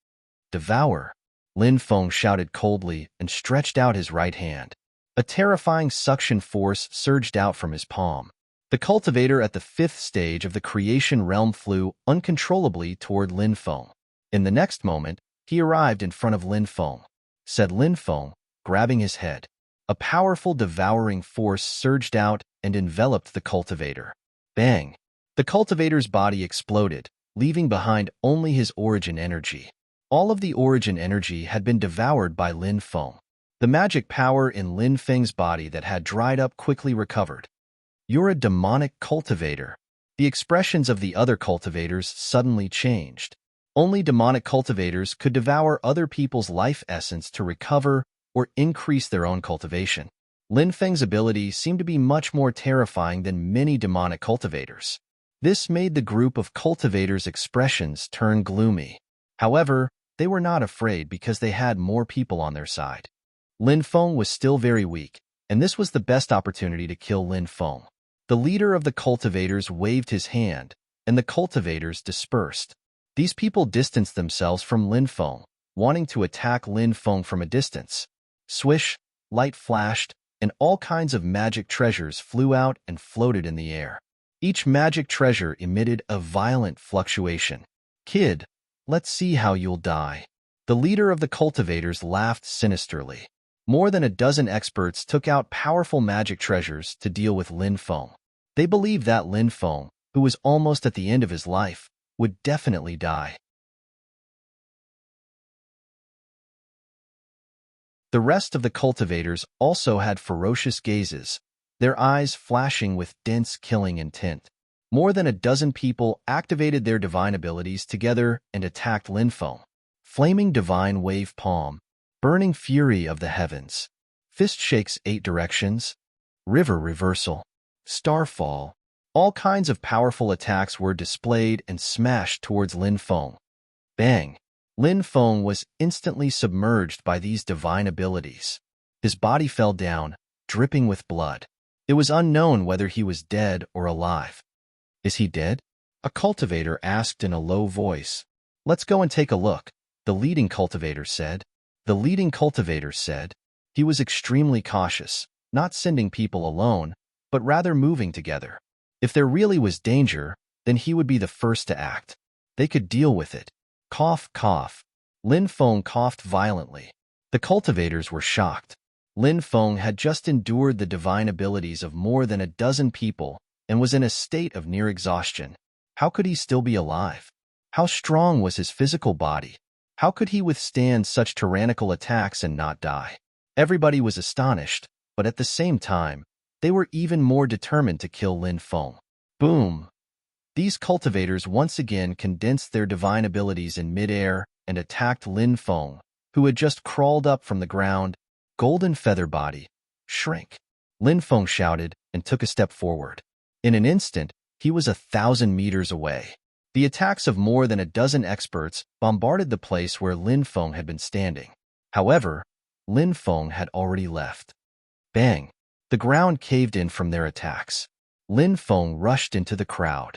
Speaker 1: Devour! Lin Feng shouted coldly and stretched out his right hand. A terrifying suction force surged out from his palm. The cultivator at the 5th stage of the creation realm flew uncontrollably toward Lin Feng. In the next moment, he arrived in front of Lin Feng. Said Lin Feng, grabbing his head. A powerful devouring force surged out and enveloped the cultivator. Bang! The cultivator's body exploded, leaving behind only his origin energy. All of the origin energy had been devoured by Lin Feng. The magic power in Lin Feng's body that had dried up quickly recovered. You're a demonic cultivator. The expressions of the other cultivators suddenly changed. Only demonic cultivators could devour other people's life essence to recover or increase their own cultivation. Lin Feng's ability seemed to be much more terrifying than many demonic cultivators. This made the group of cultivators' expressions turn gloomy. However, they were not afraid because they had more people on their side. Lin Feng was still very weak, and this was the best opportunity to kill Lin Feng. The leader of the cultivators waved his hand, and the cultivators dispersed. These people distanced themselves from Lin Feng, wanting to attack Lin Feng from a distance. Swish, light flashed, and all kinds of magic treasures flew out and floated in the air. Each magic treasure emitted a violent fluctuation. Kid, let's see how you'll die. The leader of the cultivators laughed sinisterly. More than a dozen experts took out powerful magic treasures to deal with Lin Feng. They believed that Lin Feng, who was almost at the end of his life, would definitely die. The rest of the cultivators also had ferocious gazes, their eyes flashing with dense killing intent. More than a dozen people activated their divine abilities together and attacked Lin Feng. Flaming divine wave palm, burning fury of the heavens, fist shakes 8 directions, river reversal, starfall. All kinds of powerful attacks were displayed and smashed towards Lin Feng. Bang! Lin Feng was instantly submerged by these divine abilities. His body fell down, dripping with blood. It was unknown whether he was dead or alive. Is he dead? A cultivator asked in a low voice. Let's go and take a look, the leading cultivator said. The leading cultivator said. He was extremely cautious, not sending people alone, but rather moving together. If there really was danger, then he would be the first to act. They could deal with it. Cough, cough. Lin Feng coughed violently. The cultivators were shocked. Lin Feng had just endured the divine abilities of more than a dozen people and was in a state of near exhaustion. How could he still be alive? How strong was his physical body? How could he withstand such tyrannical attacks and not die? Everybody was astonished, but at the same time, they were even more determined to kill Lin Feng. Boom! These cultivators once again condensed their divine abilities in midair and attacked Lin Feng, who had just crawled up from the ground. Golden feather body, shrink. Lin Feng shouted and took a step forward. In an instant, he was 1,000 meters away. The attacks of more than a dozen experts bombarded the place where Lin Feng had been standing. However, Lin Feng had already left. Bang! The ground caved in from their attacks. Lin Feng rushed into the crowd.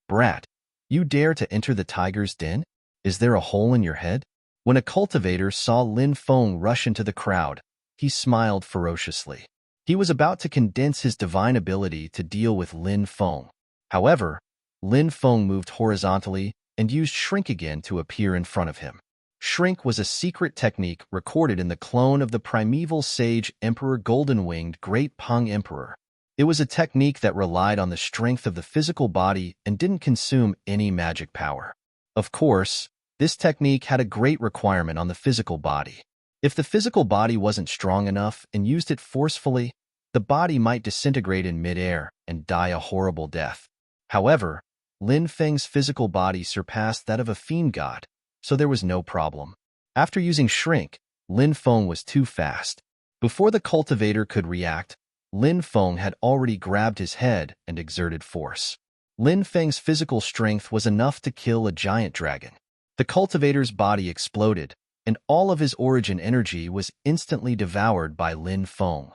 Speaker 1: Brat, You dare to enter the tiger's den? Is there a hole in your head? When a cultivator saw Lin Feng rush into the crowd, he smiled ferociously. He was about to condense his divine ability to deal with Lin Feng. However, Lin Feng moved horizontally and used Shrink again to appear in front of him. Shrink was a secret technique recorded in the clone of the primeval sage Emperor Golden-Winged Great Peng Emperor. It was a technique that relied on the strength of the physical body and didn't consume any magic power. Of course, this technique had a great requirement on the physical body. If the physical body wasn't strong enough and used it forcefully, the body might disintegrate in midair and die a horrible death. However, Lin Feng's physical body surpassed that of a fiend god, so there was no problem. After using Shrink, Lin Feng was too fast. Before the cultivator could react, Lin Feng had already grabbed his head and exerted force. Lin Feng's physical strength was enough to kill a giant dragon. The cultivator's body exploded, and all of his origin energy was instantly devoured by Lin Feng.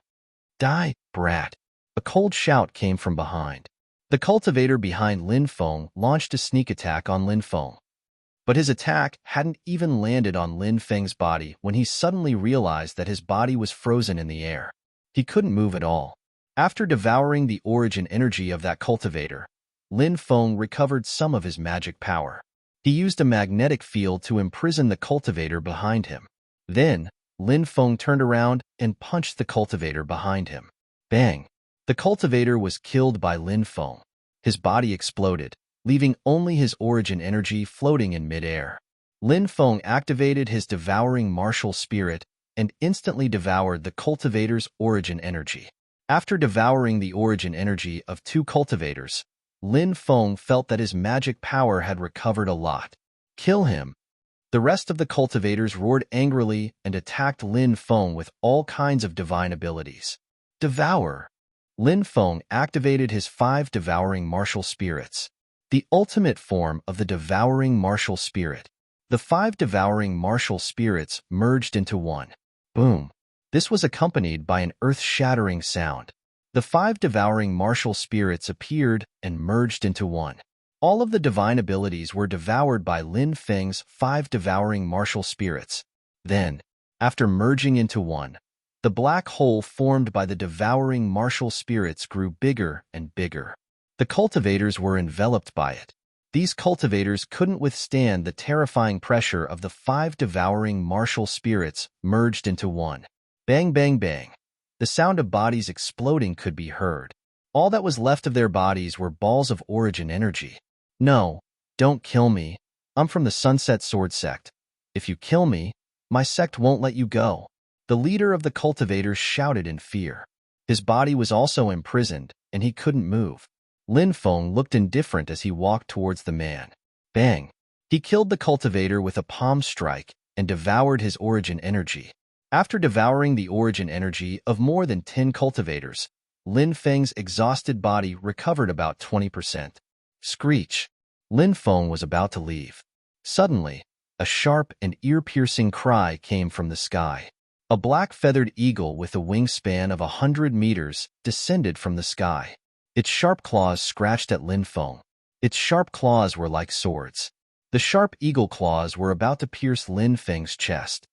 Speaker 1: Die, brat! A cold shout came from behind. The cultivator behind Lin Feng launched a sneak attack on Lin Feng. But his attack hadn't even landed on Lin Feng's body when he suddenly realized that his body was frozen in the air. He couldn't move at all. After devouring the origin energy of that cultivator, Lin Feng recovered some of his magic power. He used a magnetic field to imprison the cultivator behind him. Then, Lin Feng turned around and punched the cultivator behind him. Bang! The cultivator was killed by Lin Feng. His body exploded, leaving only his origin energy floating in midair. Lin Feng activated his devouring martial spirit and instantly devoured the cultivator's origin energy. After devouring the origin energy of two cultivators, Lin Feng felt that his magic power had recovered a lot. Kill him! The rest of the cultivators roared angrily and attacked Lin Feng with all kinds of divine abilities. Devour! Lin Feng activated his 5 devouring martial spirits, the ultimate form of the devouring martial spirit. The 5 devouring martial spirits merged into one. Boom! This was accompanied by an earth-shattering sound. The 5 devouring martial spirits appeared and merged into one. All of the divine abilities were devoured by Lin Feng's 5 devouring martial spirits. Then, after merging into one, the black hole formed by the devouring martial spirits grew bigger and bigger. The cultivators were enveloped by it. These cultivators couldn't withstand the terrifying pressure of the 5 devouring martial spirits merged into one. Bang, bang, bang. The sound of bodies exploding could be heard. All that was left of their bodies were balls of origin energy. No, don't kill me. I'm from the Sunset Sword sect. If you kill me, my sect won't let you go. The leader of the cultivators shouted in fear. His body was also imprisoned, and he couldn't move. Lin Feng looked indifferent as he walked towards the man. Bang! He killed the cultivator with a palm strike and devoured his origin energy. After devouring the origin energy of more than 10 cultivators, Lin Feng's exhausted body recovered about 20%. Screech! Lin Feng was about to leave. Suddenly, a sharp and ear-piercing cry came from the sky. A black-feathered eagle with a wingspan of 100 meters descended from the sky. Its sharp claws scratched at Lin Feng. Its sharp claws were like swords. The sharp eagle claws were about to pierce Lin Feng's chest.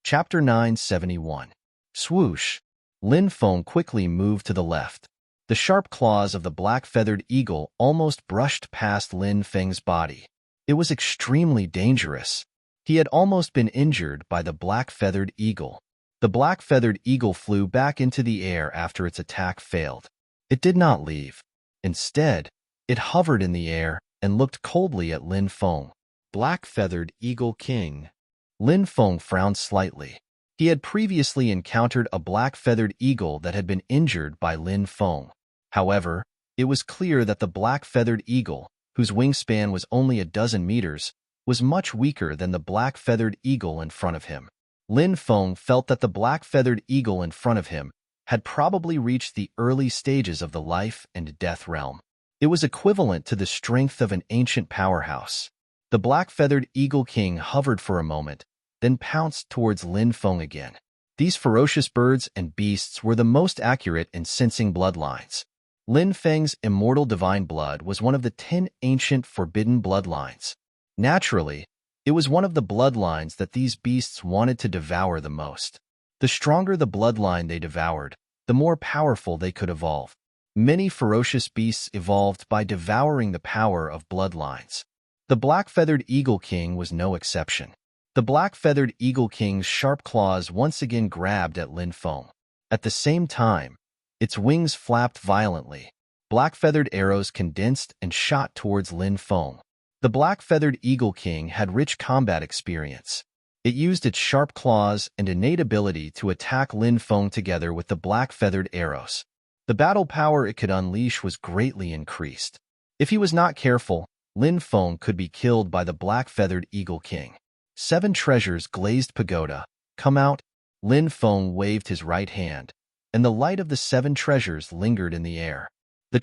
Speaker 1: Chapter 971. Swoosh! Lin Feng quickly moved to the left. The sharp claws of the black-feathered eagle almost brushed past Lin Feng's body. It was extremely dangerous. He had almost been injured by the black-feathered eagle. The black-feathered eagle flew back into the air after its attack failed. It did not leave. Instead, it hovered in the air and looked coldly at Lin Feng. Black-feathered Eagle King. Lin Feng frowned slightly. He had previously encountered a black-feathered eagle that had been injured by Lin Feng. However, it was clear that the black-feathered eagle, whose wingspan was only a dozen meters, was much weaker than the black-feathered eagle in front of him. Lin Feng felt that the black-feathered eagle in front of him had probably reached the early stages of the life and death realm. It was equivalent to the strength of an ancient powerhouse. The black-feathered Eagle King hovered for a moment, then pounced towards Lin Feng again. These ferocious birds and beasts were the most accurate in sensing bloodlines. Lin Feng's immortal divine blood was one of the 10 ancient forbidden bloodlines. Naturally, it was one of the bloodlines that these beasts wanted to devour the most. The stronger the bloodline they devoured, the more powerful they could evolve. Many ferocious beasts evolved by devouring the power of bloodlines. The black-feathered eagle king was no exception. The black-feathered eagle king's sharp claws once again grabbed at Lin Feng. At the same time, its wings flapped violently. Black-feathered arrows condensed and shot towards Lin Feng. The black-feathered eagle king had rich combat experience. It used its sharp claws and innate ability to attack Lin Feng together with the black-feathered arrows. The battle power it could unleash was greatly increased. If he was not careful, Lin Feng could be killed by the black-feathered eagle king. 7 treasures glazed pagoda. Come out. Lin Feng waved his right hand, and the light of the 7 treasures lingered in the air. The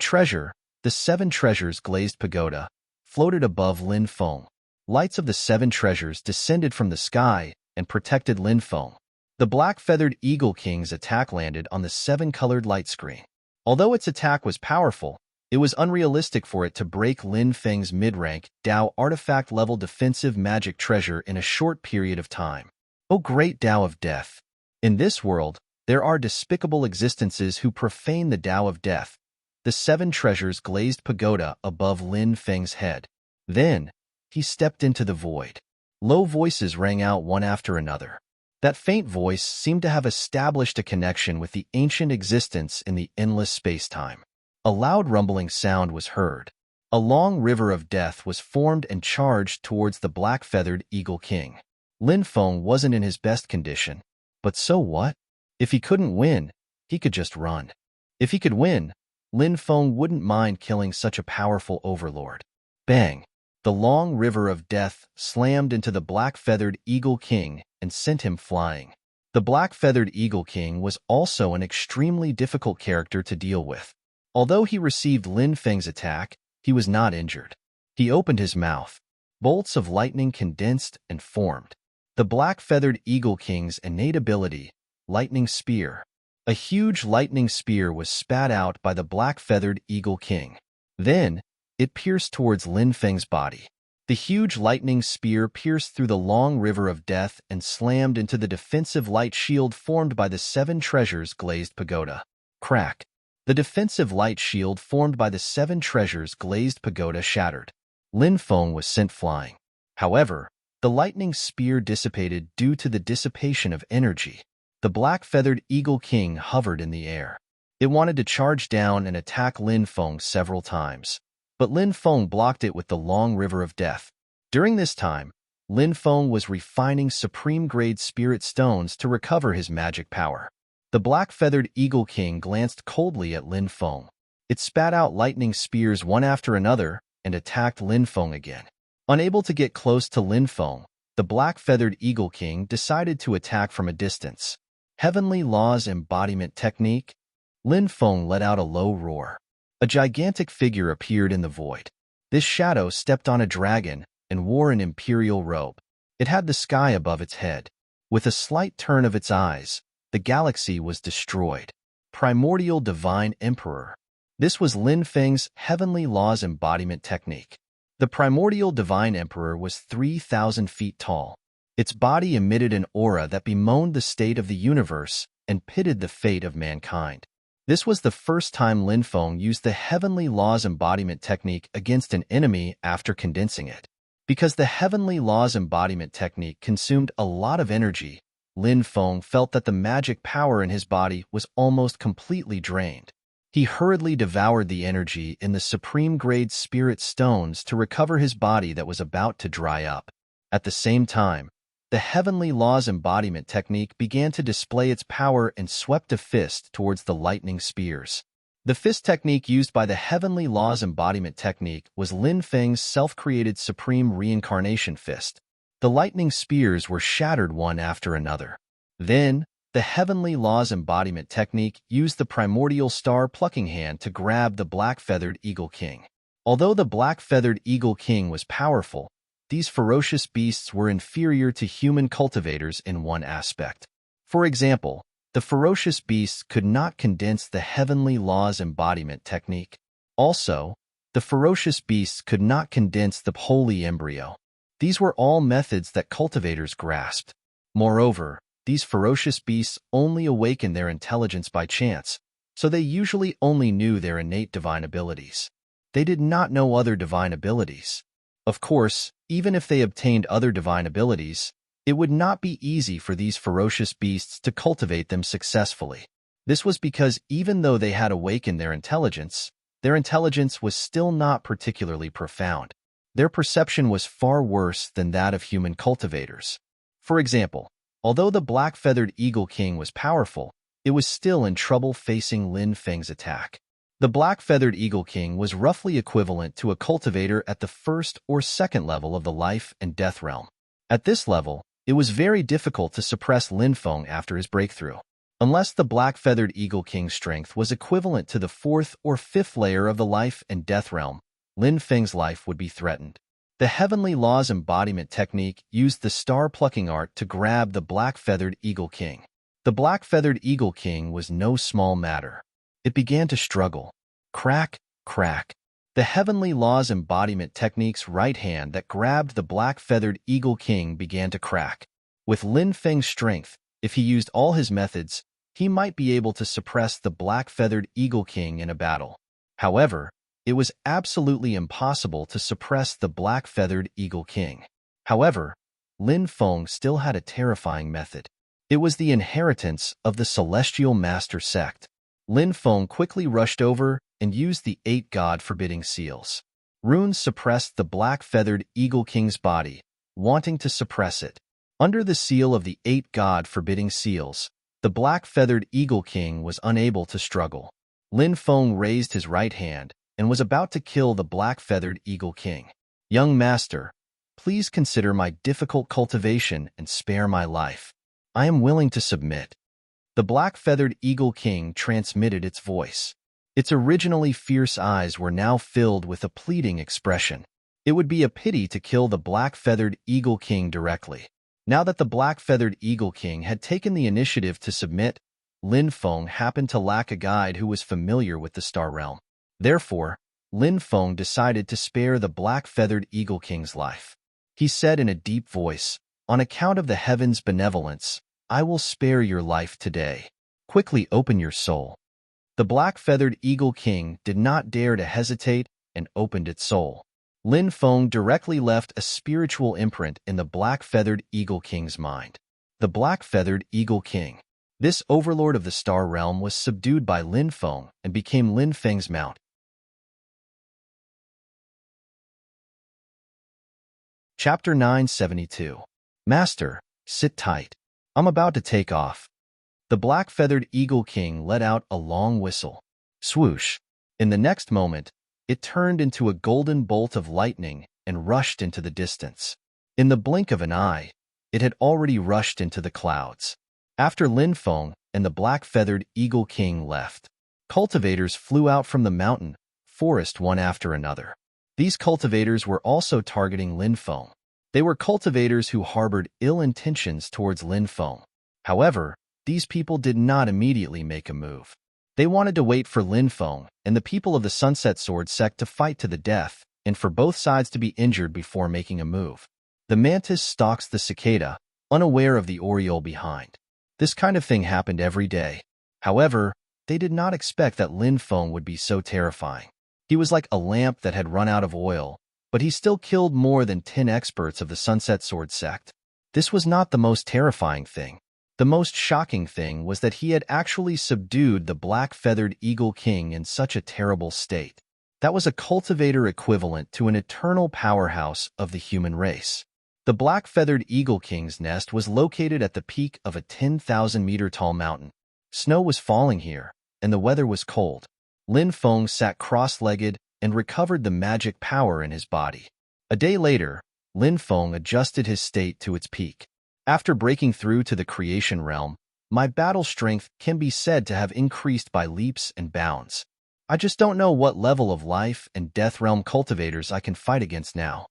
Speaker 1: 7 treasures glazed pagoda, floated above Lin Feng. Lights of the 7 treasures descended from the sky and protected Lin Feng. The black-feathered eagle king's attack landed on the 7-colored light screen. Although its attack was powerful, it was unrealistic for it to break Lin Feng's mid-rank Dao artifact-level defensive magic treasure in a short period of time. O great Dao of Death! In this world, there are despicable existences who profane the Dao of Death. The 7 treasures glazed pagoda above Lin Feng's head. Then, he stepped into the void. Low voices rang out one after another. That faint voice seemed to have established a connection with the ancient existence in the endless space-time. A loud rumbling sound was heard. A long river of death was formed and charged towards the black-feathered eagle king. Lin Feng wasn't in his best condition, but so what? If he couldn't win, he could just run. If he could win, Lin Feng wouldn't mind killing such a powerful overlord. Bang! The long river of death slammed into the black-feathered eagle king and sent him flying. The black-feathered eagle king was also an extremely difficult character to deal with. Although he received Lin Feng's attack, he was not injured. He opened his mouth. Bolts of lightning condensed and formed. The black-feathered eagle king's innate ability, lightning spear. A huge lightning spear was spat out by the black-feathered eagle king. Then, it pierced towards Lin Feng's body. The huge lightning spear pierced through the long river of death and slammed into the defensive light shield formed by the 7 treasures glazed pagoda. Crack! The defensive light shield formed by the 7 treasures glazed pagoda shattered. Lin Feng was sent flying. However, the lightning spear dissipated due to the dissipation of energy. The black-feathered eagle king hovered in the air. It wanted to charge down and attack Lin Feng several times, but Lin Feng blocked it with the long river of death. During this time, Lin Feng was refining supreme-grade spirit stones to recover his magic power. The black-feathered eagle king glanced coldly at Lin Feng. It spat out lightning spears one after another and attacked Lin Feng again. Unable to get close to Lin Feng, the black-feathered eagle king decided to attack from a distance. Heavenly Law's embodiment technique? Lin Feng let out a low roar. A gigantic figure appeared in the void. This shadow stepped on a dragon and wore an imperial robe. It had the sky above its head. With a slight turn of its eyes, the galaxy was destroyed. Primordial Divine Emperor. This was Lin Feng's Heavenly Law's embodiment technique. The Primordial Divine Emperor was 3,000 feet tall. Its body emitted an aura that bemoaned the state of the universe and pitted the fate of mankind. This was the first time Lin Feng used the Heavenly Law's embodiment technique against an enemy after condensing it. Because the Heavenly Law's embodiment technique consumed a lot of energy, Lin Feng felt that the magic power in his body was almost completely drained. He hurriedly devoured the energy in the supreme-grade spirit stones to recover his body that was about to dry up. At the same time, the Heavenly Law's embodiment technique began to display its power and swept a fist towards the lightning spears. The fist technique used by the Heavenly Law's embodiment technique was Lin Feng's self-created supreme reincarnation fist. The lightning spears were shattered one after another. Then, the Heavenly Law's embodiment technique used the primordial star plucking hand to grab the black-feathered eagle king. Although the black-feathered eagle king was powerful, these ferocious beasts were inferior to human cultivators in one aspect. For example, The ferocious beasts could not condense the heavenly laws embodiment technique. Also, the ferocious beasts could not condense the holy embryo. These were all methods that cultivators grasped. Moreover, these ferocious beasts only awakened their intelligence by chance, so they usually only knew their innate divine abilities. They did not know other divine abilities. Of course, even if they obtained other divine abilities, it would not be easy for these ferocious beasts to cultivate them successfully. This was because even though they had awakened their intelligence was still not particularly profound. Their perception was far worse than that of human cultivators. For example, although the black-feathered eagle king was powerful, it was still in trouble facing Lin Feng's attack. The black-feathered eagle king was roughly equivalent to a cultivator at the first or second level of the life and death realm. At this level, it was very difficult to suppress Lin Feng after his breakthrough. Unless the black-feathered eagle king's strength was equivalent to the fourth or fifth layer of the life and death realm, Lin Feng's life would be threatened. The heavenly laws embodiment technique used the star-plucking art to grab the black-feathered eagle king. The black-feathered eagle king was no small matter. It began to struggle. Crack, crack. The heavenly laws embodiment technique's right hand that grabbed the black-feathered eagle king began to crack. With Lin Feng's strength, if he used all his methods, he might be able to suppress the black-feathered eagle king in a battle. However, it was absolutely impossible to suppress the black-feathered eagle king. However, Lin Feng still had a terrifying method. It was the inheritance of the Celestial Master sect. Lin Feng quickly rushed over and used the 8 God-forbidding seals. Runes suppressed the black-feathered eagle king's body, wanting to suppress it. Under the seal of the 8 God-forbidding seals, the black-feathered eagle king was unable to struggle. Lin Feng raised his right hand and was about to kill the black-feathered eagle king. "Young master, please consider my difficult cultivation and spare my life. I am willing to submit." The black-feathered eagle king transmitted its voice. Its originally fierce eyes were now filled with a pleading expression. It would be a pity to kill the black-feathered eagle king directly. Now that the black-feathered eagle king had taken the initiative to submit, Lin Feng happened to lack a guide who was familiar with the star realm. Therefore, Lin Feng decided to spare the black-feathered eagle king's life. He said in a deep voice, "On account of the heavens' benevolence, I will spare your life today. Quickly open your soul." The black-feathered eagle king did not dare to hesitate and opened its soul. Lin Feng directly left a spiritual imprint in the black-feathered eagle king's mind. The black-feathered eagle king. This overlord of the star realm was subdued by Lin Feng and became Lin Feng's mount. Chapter 972. Master, sit tight. I'm about to take off. The black-feathered eagle king let out a long whistle. Swoosh. In the next moment, it turned into a golden bolt of lightning and rushed into the distance. In the blink of an eye, it had already rushed into the clouds. After Lin Feng and the black-feathered eagle king left, cultivators flew out from the mountain forest one after another. These cultivators were also targeting Lin Feng. They were cultivators who harbored ill intentions towards Lin Feng. However, these people did not immediately make a move. They wanted to wait for Lin Feng and the people of the Sunset Sword sect to fight to the death and for both sides to be injured before making a move. The mantis stalks the cicada, unaware of the oriole behind. This kind of thing happened every day. However, they did not expect that Lin Feng would be so terrifying. He was like a lamp that had run out of oil, but he still killed more than 10 experts of the Sunset Sword sect. This was not the most terrifying thing. The most shocking thing was that he had actually subdued the black-feathered eagle king in such a terrible state. That was a cultivator equivalent to an eternal powerhouse of the human race. The black-feathered eagle king's nest was located at the peak of a 10,000-meter-tall mountain. Snow was falling here, and the weather was cold. Lin Feng sat cross-legged and recovered the magic power in his body. A day later, Lin Feng adjusted his state to its peak. After breaking through to the creation realm, my battle strength can be said to have increased by leaps and bounds. I just don't know what level of life and death realm cultivators I can fight against now.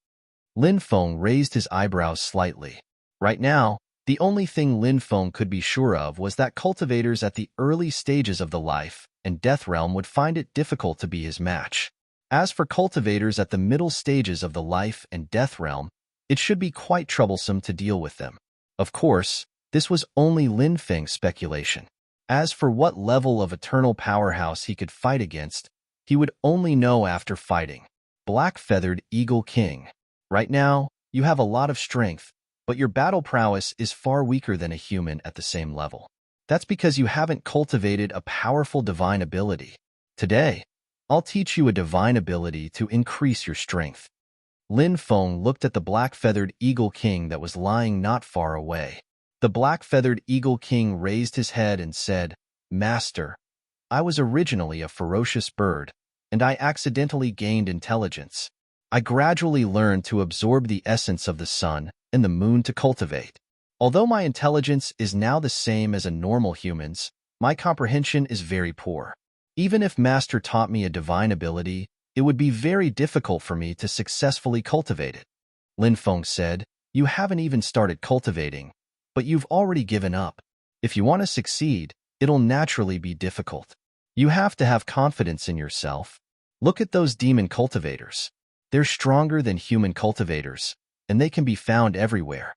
Speaker 1: Lin Feng raised his eyebrows slightly. Right now, The only thing Lin Feng could be sure of was that cultivators at the early stages of the life and death realm would find it difficult to be his match. As for cultivators at the middle stages of the life and death realm, it should be quite troublesome to deal with them. Of course, this was only Lin Feng's speculation. As for what level of eternal powerhouse he could fight against, he would only know after fighting. Black-feathered Eagle King. Right now, you have a lot of strength, but your battle prowess is far weaker than a human at the same level. That's because you haven't cultivated a powerful divine ability. Today, I'll teach you a divine ability to increase your strength. Lin Feng looked at the black-feathered Eagle King that was lying not far away. The black-feathered Eagle King raised his head and said, "Master, I was originally a ferocious bird, and I accidentally gained intelligence. I gradually learned to absorb the essence of the sun and the moon to cultivate. Although my intelligence is now the same as a normal human's, my comprehension is very poor. Even if Master taught me a divine ability, it would be very difficult for me to successfully cultivate it." Lin Feng said, "You haven't even started cultivating, but you've already given up. If you want to succeed, it'll naturally be difficult. You have to have confidence in yourself. Look at those demon cultivators. They're stronger than human cultivators, and they can be found everywhere."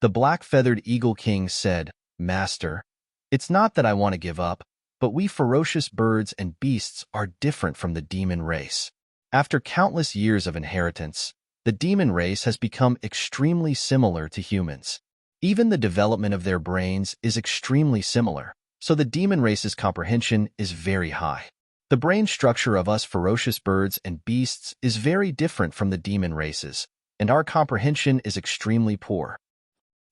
Speaker 1: The black-feathered Eagle King said, "Master, it's not that I want to give up, but we ferocious birds and beasts are different from the demon race. After countless years of inheritance, the demon race has become extremely similar to humans. Even the development of their brains is extremely similar, so the demon race's comprehension is very high. The brain structure of us ferocious birds and beasts is very different from the demon races, and our comprehension is extremely poor.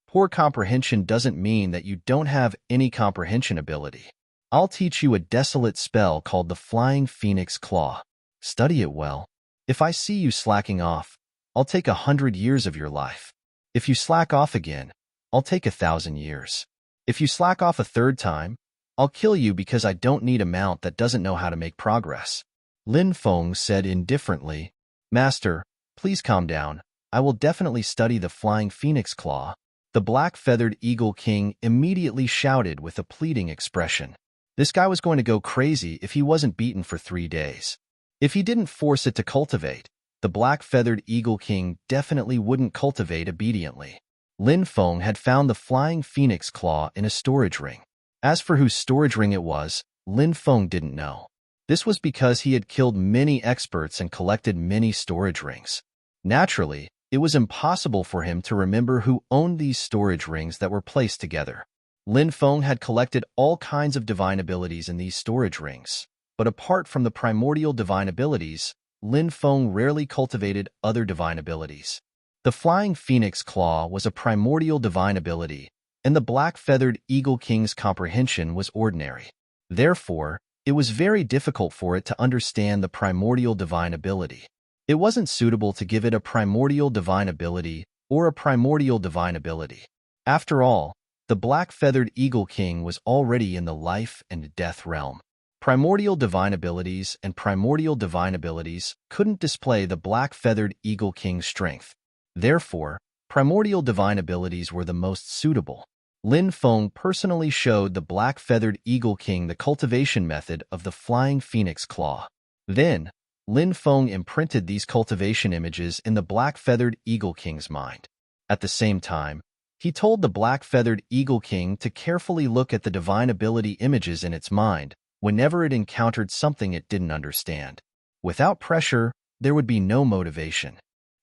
Speaker 1: Poor comprehension doesn't mean that you don't have any comprehension ability. I'll teach you a desolate spell called the Flying Phoenix Claw. Study it well. If I see you slacking off, I'll take 100 years of your life. If you slack off again, I'll take 1,000 years. If you slack off a third time, I'll kill you because I don't need a mount that doesn't know how to make progress." Lin Feng said indifferently, "Master, please calm down. I will definitely study the Flying Phoenix Claw." The black-feathered Eagle King immediately shouted with a pleading expression. This guy was going to go crazy if he wasn't beaten for 3 days. If he didn't force it to cultivate, the black-feathered Eagle King definitely wouldn't cultivate obediently. Lin Feng had found the Flying Phoenix Claw in a storage ring. As for whose storage ring it was, Lin Feng didn't know. This was because he had killed many experts and collected many storage rings. Naturally, it was impossible for him to remember who owned these storage rings that were placed together. Lin Feng had collected all kinds of divine abilities in these storage rings, but apart from the primordial divine abilities, Lin Feng rarely cultivated other divine abilities. The Flying Phoenix Claw was a primordial divine ability, and the black-feathered Eagle King's comprehension was ordinary. Therefore, it was very difficult for it to understand the primordial divine ability. It wasn't suitable to give it a primordial divine ability or a primordial divine ability. After all, the black-feathered Eagle King was already in the life and death realm. Primordial divine abilities and primordial divine abilities couldn't display the black-feathered Eagle King's strength. Therefore, primordial divine abilities were the most suitable. Lin Feng personally showed the black-feathered Eagle King the cultivation method of the Flying Phoenix Claw. Then, Lin Feng imprinted these cultivation images in the black-feathered Eagle King's mind. At the same time, he told the black-feathered Eagle King to carefully look at the divine ability images in its mind whenever it encountered something it didn't understand. Without pressure, there would be no motivation.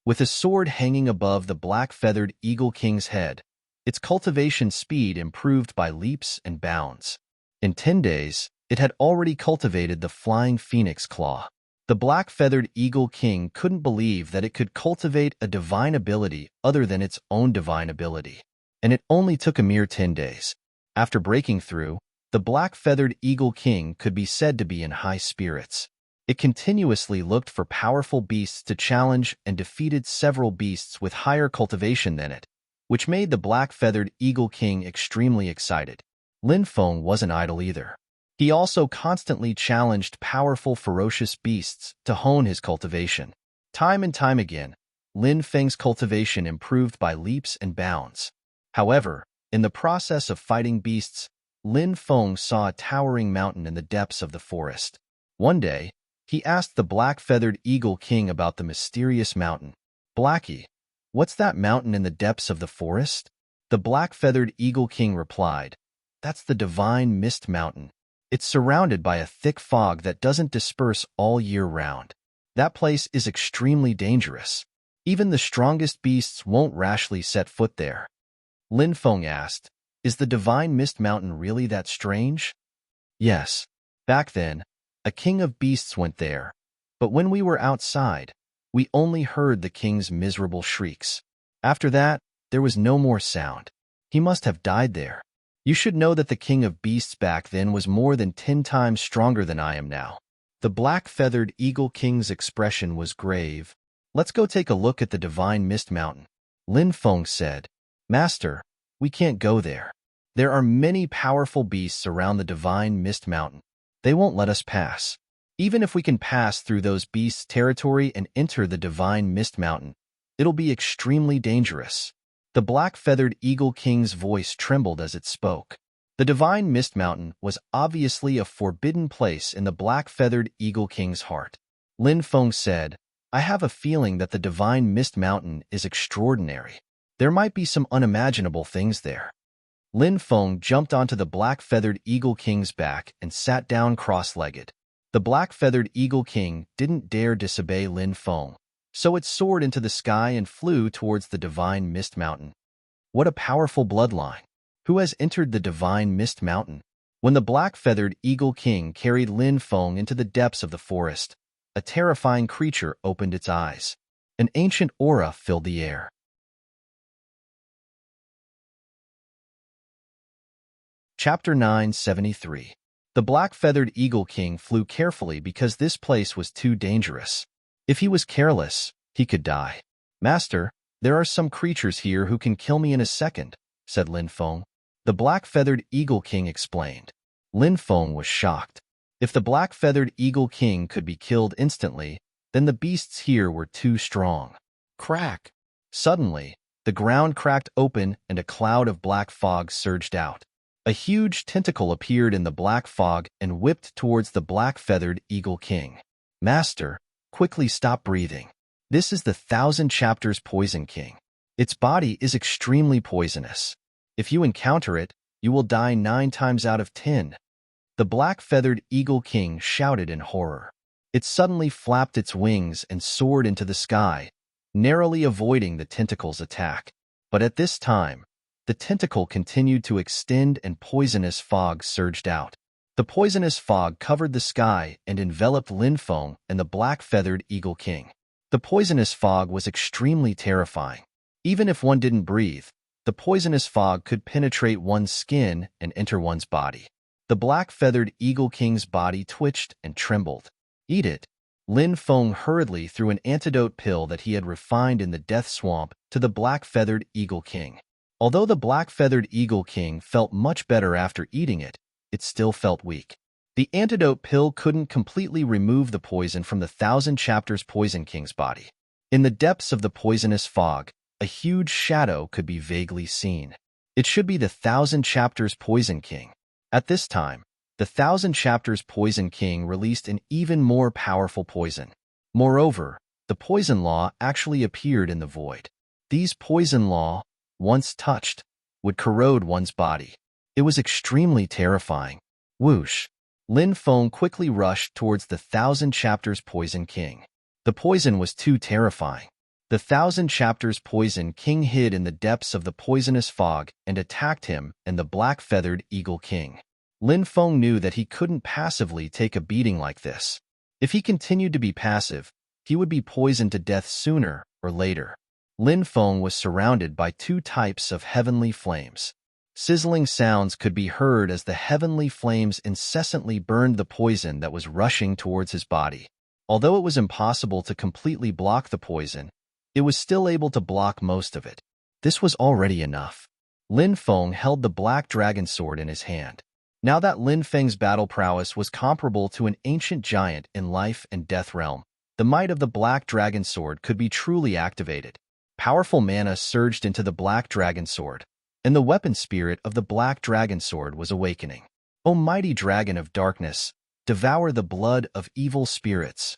Speaker 1: With a sword hanging above the black-feathered Eagle King's head, its cultivation speed improved by leaps and bounds. In 10 days, it had already cultivated the Flying Phoenix Claw. The black-feathered Eagle King couldn't believe that it could cultivate a divine ability other than its own divine ability. And it only took a mere 10 days. After breaking through, the black-feathered Eagle King could be said to be in high spirits. It continuously looked for powerful beasts to challenge and defeated several beasts with higher cultivation than it, which made the black-feathered Eagle King extremely excited. Lin Feng wasn't idle either. He also constantly challenged powerful ferocious beasts to hone his cultivation. Time and time again, Lin Feng's cultivation improved by leaps and bounds. However, In the process of fighting beasts, Lin Feng saw a towering mountain in the depths of the forest. One day, he asked the black-feathered eagle king about the mysterious mountain. "Blackie, what's that mountain in the depths of the forest?" The black-feathered eagle king replied, "That's the divine mist mountain. It's surrounded by a thick fog that doesn't disperse all year round. That place is extremely dangerous. Even the strongest beasts won't rashly set foot there." Lin Feng asked, "Is the divine mist mountain really that strange?" "Yes. Back then, a king of beasts went there, but when we were outside, we only heard the king's miserable shrieks. After that, there was no more sound. He must have died there. You should know that the king of beasts back then was more than 10 times stronger than I am now." The black-feathered eagle king's expression was grave. "Let's go take a look at the divine mist mountain," Lin Feng said. "Master, we can't go there. There are many powerful beasts around the divine mist mountain. They won't let us pass. Even if we can pass through those beasts' territory and enter the divine mist mountain, it'll be extremely dangerous." The black-feathered eagle king's voice trembled as it spoke. The divine mist mountain was obviously a forbidden place in the black-feathered eagle king's heart. Lin Feng said, "I have a feeling that the divine mist mountain is extraordinary. There might be some unimaginable things there." Lin Feng jumped onto the black-feathered eagle king's back and sat down cross-legged. The black-feathered eagle king didn't dare disobey Lin Feng, so it soared into the sky and flew towards the divine mist mountain. What a powerful bloodline! Who has entered the divine mist mountain? When the black-feathered eagle king carried Lin Feng into the depths of the forest, a terrifying creature opened its eyes. An ancient aura filled the air. Chapter 973. The black-feathered eagle king flew carefully because this place was too dangerous. If he was careless, he could die. "Master, there are some creatures here who can kill me in a second," said Lin Feng. The black-feathered eagle king explained. Lin Feng was shocked. If the black-feathered eagle king could be killed instantly, then the beasts here were too strong. Crack! Suddenly, the ground cracked open and a cloud of black fog surged out. A huge tentacle appeared in the black fog and whipped towards the black-feathered eagle king. "Master, quickly stop breathing. This is the 1,000 Chapters Poison King. Its body is extremely poisonous. If you encounter it, you will die 9 times out of 10. The black-feathered eagle king shouted in horror. It suddenly flapped its wings and soared into the sky, narrowly avoiding the tentacle's attack. But at this time, the tentacle continued to extend and poisonous fog surged out. The poisonous fog covered the sky and enveloped Lin Feng and the black-feathered eagle king. The poisonous fog was extremely terrifying. Even if one didn't breathe, the poisonous fog could penetrate one's skin and enter one's body. The black-feathered eagle king's body twitched and trembled. "Eat it." Lin Feng hurriedly threw an antidote pill that he had refined in the death swamp to the black-feathered eagle king. Although the black-feathered eagle king felt much better after eating it, it still felt weak. The antidote pill couldn't completely remove the poison from the 1,000 Chapters Poison King's body. In the depths of the poisonous fog, a huge shadow could be vaguely seen. It should be the 1,000 Chapters Poison King. At this time, the 1,000 Chapters Poison King released an even more powerful poison. Moreover, the poison law actually appeared in the void. These poison law, once touched, would corrode one's body. It was extremely terrifying. Whoosh! Lin Feng quickly rushed towards the 1,000 Chapters Poison King. The poison was too terrifying. The 1,000 Chapters Poison King hid in the depths of the poisonous fog and attacked him and the black-feathered eagle king. Lin Feng knew that he couldn't passively take a beating like this. If he continued to be passive, he would be poisoned to death sooner or later. Lin Feng was surrounded by 2 types of heavenly flames. Sizzling sounds could be heard as the heavenly flames incessantly burned the poison that was rushing towards his body. Although it was impossible to completely block the poison, it was still able to block most of it. This was already enough. Lin Feng held the black dragon sword in his hand. Now that Lin Feng's battle prowess was comparable to an ancient giant in life and death realm, the might of the black dragon sword could be truly activated. Powerful mana surged into the black dragon sword. and the weapon spirit of the black dragon sword was awakening. O mighty dragon of darkness, devour the blood of evil spirits.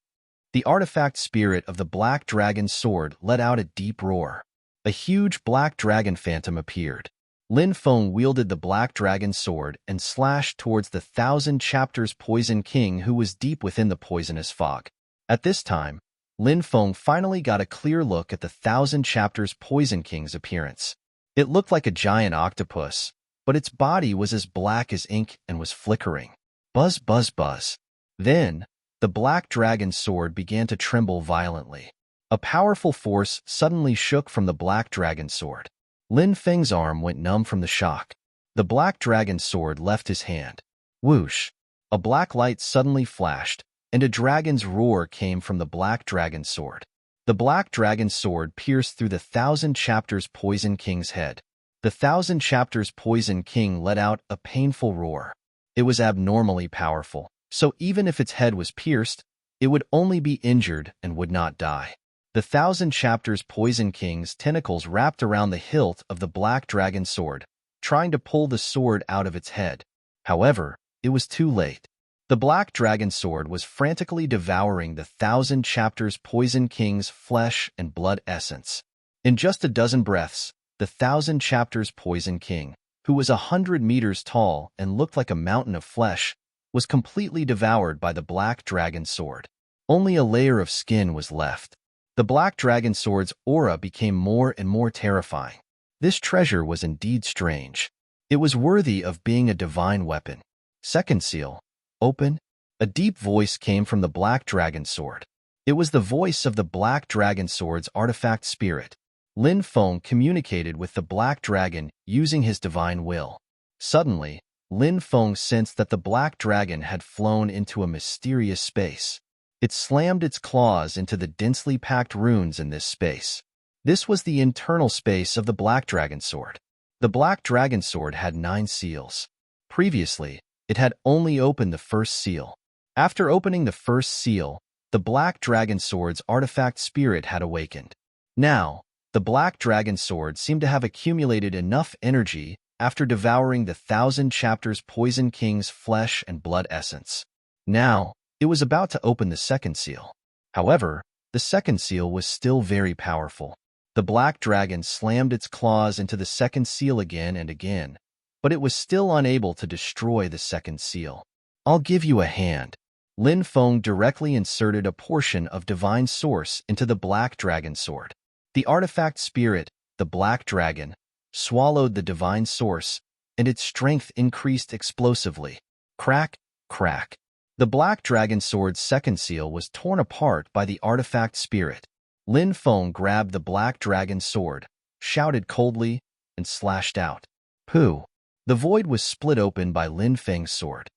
Speaker 1: The artifact spirit of the black dragon sword let out a deep roar. A huge black dragon phantom appeared. Lin Feng wielded the black dragon sword and slashed towards the 1,000 chapters Poison King who was deep within the poisonous fog. At this time, Lin Feng finally got a clear look at the 1,000 chapters Poison King's appearance. It looked like a giant octopus, but its body was as black as ink and was flickering. Buzz, buzz, buzz. Then, the black dragon sword began to tremble violently. A powerful force suddenly shook from the black dragon sword. Lin Feng's arm went numb from the shock. The black dragon sword left his hand. Whoosh! A black light suddenly flashed, and a dragon's roar came from the black dragon sword. The black dragon sword pierced through the 1,000 chapters Poison King's head. The 1,000 chapters Poison King let out a painful roar. It was abnormally powerful, so even if its head was pierced, it would only be injured and would not die. The 1,000 chapters Poison King's tentacles wrapped around the hilt of the black dragon sword, trying to pull the sword out of its head. However, it was too late. The black dragon sword was frantically devouring the 1,000 chapters Poison King's flesh and blood essence. In just a dozen breaths, the 1,000 chapters Poison King, who was 100 meters tall and looked like a mountain of flesh, was completely devoured by the black dragon sword. Only a layer of skin was left. The black dragon sword's aura became more and more terrifying. This treasure was indeed strange. It was worthy of being a divine weapon. Second seal. Open. A deep voice came from the black dragon sword. It was the voice of the black dragon sword's artifact spirit. Lin Feng communicated with the black dragon using his divine will. Suddenly, Lin Feng sensed that the black dragon had flown into a mysterious space. It slammed its claws into the densely packed runes in this space. This was the internal space of the black dragon sword. The black dragon sword had 9 seals. Previously, it had only opened the first seal. After opening the first seal, the black dragon sword's artifact spirit had awakened. Now, the black dragon sword seemed to have accumulated enough energy after devouring the 1,000 chapters Poison King's flesh and blood essence. Now, it was about to open the second seal. However, the second seal was still very powerful. The black dragon slammed its claws into the second seal again and again, but it was still unable to destroy the second seal. I'll give you a hand. Lin Feng directly inserted a portion of divine source into the black dragon sword. The artifact spirit, the black dragon, swallowed the divine source, and its strength increased explosively. Crack, crack. The black dragon sword's second seal was torn apart by the artifact spirit. Lin Feng grabbed the black dragon sword, shouted coldly, and slashed out. Pooh! The void was split open by Lin Feng's sword.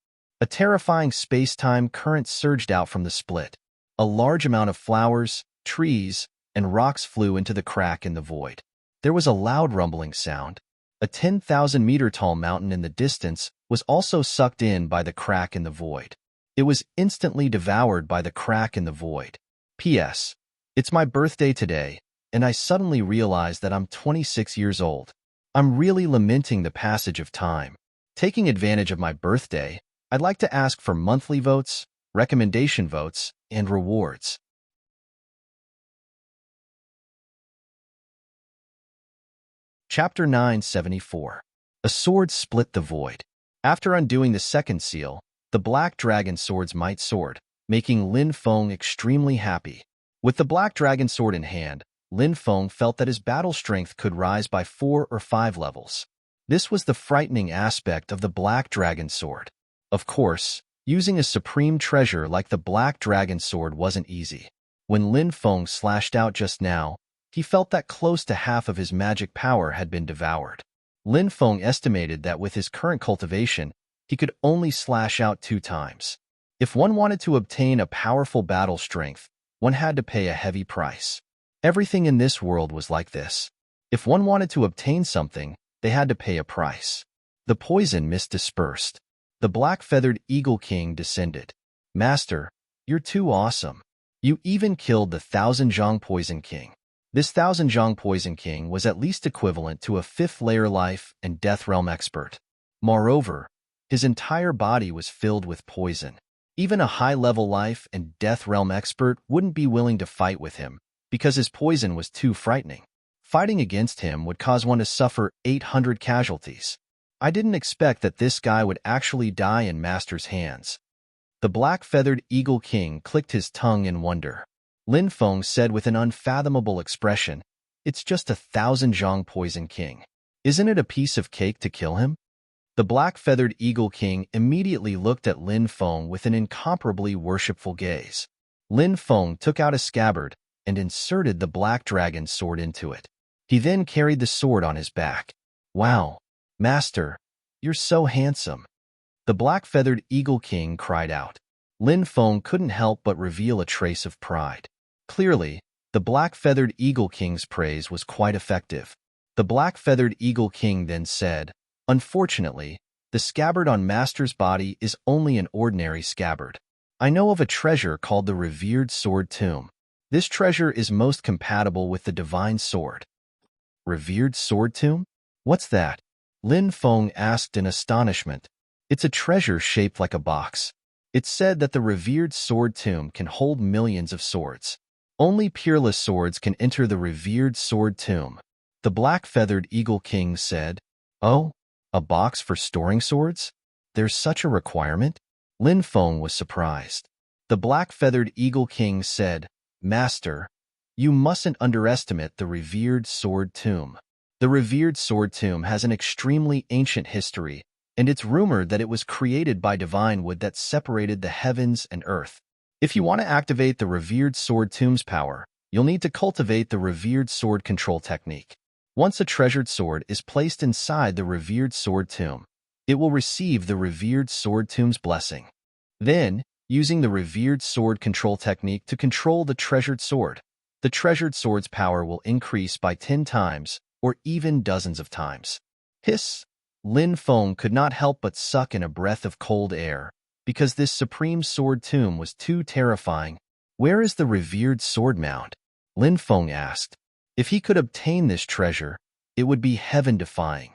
Speaker 1: A terrifying space-time current surged out from the split. A large amount of flowers, trees, and rocks flew into the crack in the void. There was a loud rumbling sound. A 10,000-meter-tall mountain in the distance was also sucked in by the crack in the void. It was instantly devoured by the crack in the void. P.S. It's my birthday today, and I suddenly realized that I'm 26 years old. I'm really lamenting the passage of time. Taking advantage of my birthday, I'd like to ask for monthly votes, recommendation votes, and rewards. Chapter 974. A sword split the void. After undoing the second seal, the black dragon sword's might soared, making Lin Feng extremely happy. With the black dragon sword in hand, Lin Feng felt that his battle strength could rise by 4 or 5 levels. This was the frightening aspect of the black dragon sword. Of course, using a supreme treasure like the black dragon sword wasn't easy. When Lin Feng slashed out just now, he felt that close to half of his magic power had been devoured. Lin Feng estimated that with his current cultivation, he could only slash out 2 times. If one wanted to obtain a powerful battle strength, one had to pay a heavy price. Everything in this world was like this. If one wanted to obtain something, they had to pay a price. The poison mist dispersed. The black-feathered eagle king descended. Master, you're too awesome. You even killed the 1,000 Zhang poison king. This Thousand Zhang Poison King was at least equivalent to a fifth-layer life and death realm expert. Moreover, his entire body was filled with poison. Even a high-level life and death realm expert wouldn't be willing to fight with him because his poison was too frightening. Fighting against him would cause one to suffer 800 casualties. I didn't expect that this guy would actually die in Master's hands. The black-feathered Eagle King clicked his tongue in wonder. Lin Feng said with an unfathomable expression, "It's just a Thousand Zhang Poison King. Isn't it a piece of cake to kill him?" The black-feathered Eagle King immediately looked at Lin Feng with an incomparably worshipful gaze. Lin Feng took out a scabbard and inserted the black dragon sword into it. He then carried the sword on his back. "Wow, Master, you're so handsome." The black-feathered Eagle King cried out. Lin Feng couldn't help but reveal a trace of pride. Clearly, the black-feathered Eagle King's praise was quite effective. The black-feathered Eagle King then said, "Unfortunately, the scabbard on Master's body is only an ordinary scabbard. I know of a treasure called the Revered Sword Tomb. This treasure is most compatible with the Divine Sword." "Revered Sword Tomb? What's that?" Lin Feng asked in astonishment. "It's a treasure shaped like a box. It's said that the Revered Sword Tomb can hold millions of swords. Only peerless swords can enter the Revered Sword Tomb." The black-feathered Eagle King said, "Oh, a box for storing swords? There's such a requirement?" Lin Feng was surprised. The black-feathered Eagle King said, "Master, you mustn't underestimate the Revered Sword Tomb. The Revered Sword Tomb has an extremely ancient history, and it's rumored that it was created by divine wood that separated the heavens and earth. If you want to activate the Revered Sword Tomb's power, you'll need to cultivate the Revered Sword Control technique. Once a treasured sword is placed inside the Revered Sword Tomb, it will receive the Revered Sword Tomb's blessing. Then, using the Revered Sword Control technique to control the treasured sword, the treasured sword's power will increase by 10 times or even dozens of times." Hiss! Lin Feng could not help but suck in a breath of cold air, because this supreme sword tomb was too terrifying. "Where is the Revered Sword Mound?" Lin Feng asked. If he could obtain this treasure, it would be heaven-defying.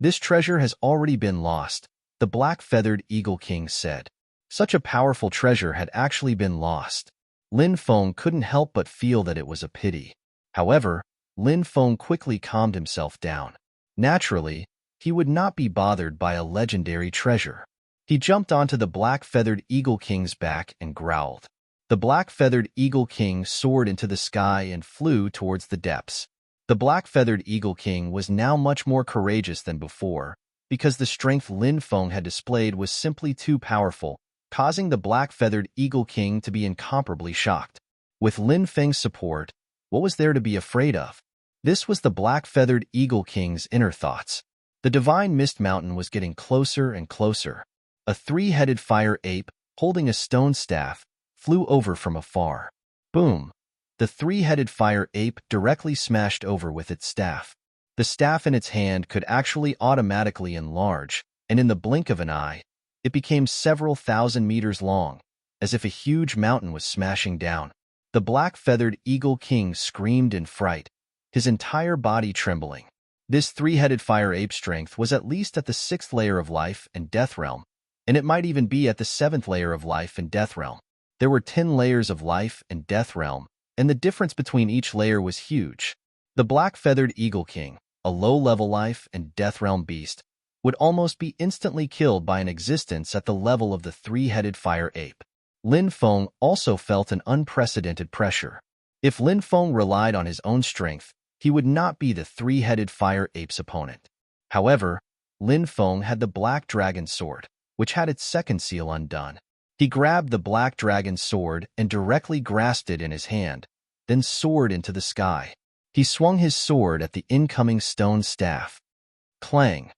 Speaker 1: "This treasure has already been lost," the black-feathered Eagle King said. Such a powerful treasure had actually been lost. Lin Feng couldn't help but feel that it was a pity. However, Lin Feng quickly calmed himself down. Naturally, he would not be bothered by a legendary treasure. He jumped onto the black-feathered Eagle King's back and growled. The black-feathered Eagle King soared into the sky and flew towards the depths. The black-feathered Eagle King was now much more courageous than before, because the strength Lin Feng had displayed was simply too powerful, causing the black-feathered Eagle King to be incomparably shocked. With Lin Feng's support, what was there to be afraid of? This was the black-feathered Eagle King's inner thoughts. The divine mist mountain was getting closer and closer. A three-headed fire ape, holding a stone staff, flew over from afar. Boom! The three-headed fire ape directly smashed over with its staff. The staff in its hand could actually automatically enlarge, and in the blink of an eye, it became several thousand meters long, as if a huge mountain was smashing down. The black-feathered Eagle King screamed in fright, his entire body trembling. This three-headed fire ape strength was at least at the 6th layer of life and death realm, and it might even be at the 7th layer of life and death realm. There were 10 layers of life and death realm, and the difference between each layer was huge. The black-feathered Eagle King, a low-level life and death realm beast, would almost be instantly killed by an existence at the level of the three-headed fire ape. Lin Feng also felt an unprecedented pressure. If Lin Feng relied on his own strength, he would not be the three-headed fire ape's opponent. However, Lin Feng had the black dragon sword, which had its second seal undone. He grabbed the black dragon sword and directly grasped it in his hand, then soared into the sky. He swung his sword at the incoming stone staff. Clang!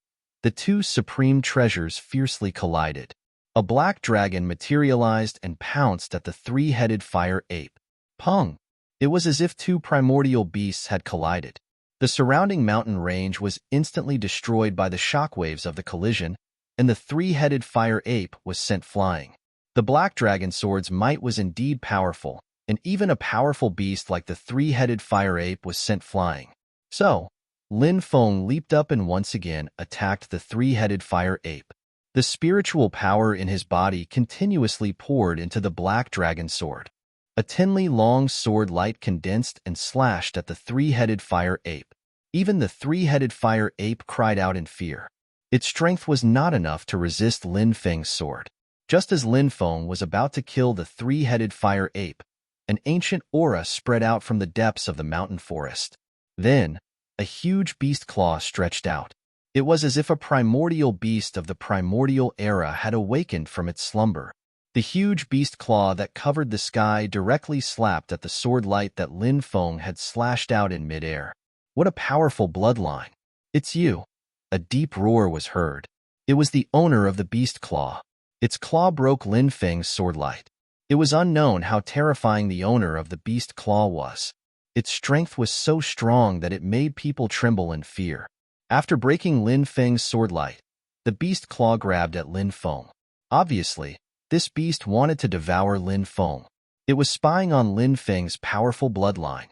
Speaker 1: The two supreme treasures fiercely collided. A black dragon materialized and pounced at the three-headed fire ape. Pung! It was as if two primordial beasts had collided. The surrounding mountain range was instantly destroyed by the shockwaves of the collision, and the three-headed fire ape was sent flying. The black dragon sword's might was indeed powerful, and even a powerful beast like the three-headed fire ape was sent flying. So, Lin Feng leaped up and once again attacked the three-headed fire ape. The spiritual power in his body continuously poured into the black dragon sword. A 10-li-long sword light condensed and slashed at the three-headed fire ape. Even the three-headed fire ape cried out in fear. Its strength was not enough to resist Lin Feng's sword. Just as Lin Feng was about to kill the three-headed fire ape, an ancient aura spread out from the depths of the mountain forest. Then, a huge beast claw stretched out. It was as if a primordial beast of the primordial era had awakened from its slumber. The huge beast claw that covered the sky directly slapped at the sword light that Lin Feng had slashed out in midair. What a powerful bloodline! It's you! A deep roar was heard. It was the owner of the beast claw. Its claw broke Lin Feng's sword light. It was unknown how terrifying the owner of the beast claw was. Its strength was so strong that it made people tremble in fear. After breaking Lin Feng's sword light, the beast claw grabbed at Lin Feng. Obviously, this beast wanted to devour Lin Feng. It was spying on Lin Feng's powerful bloodline.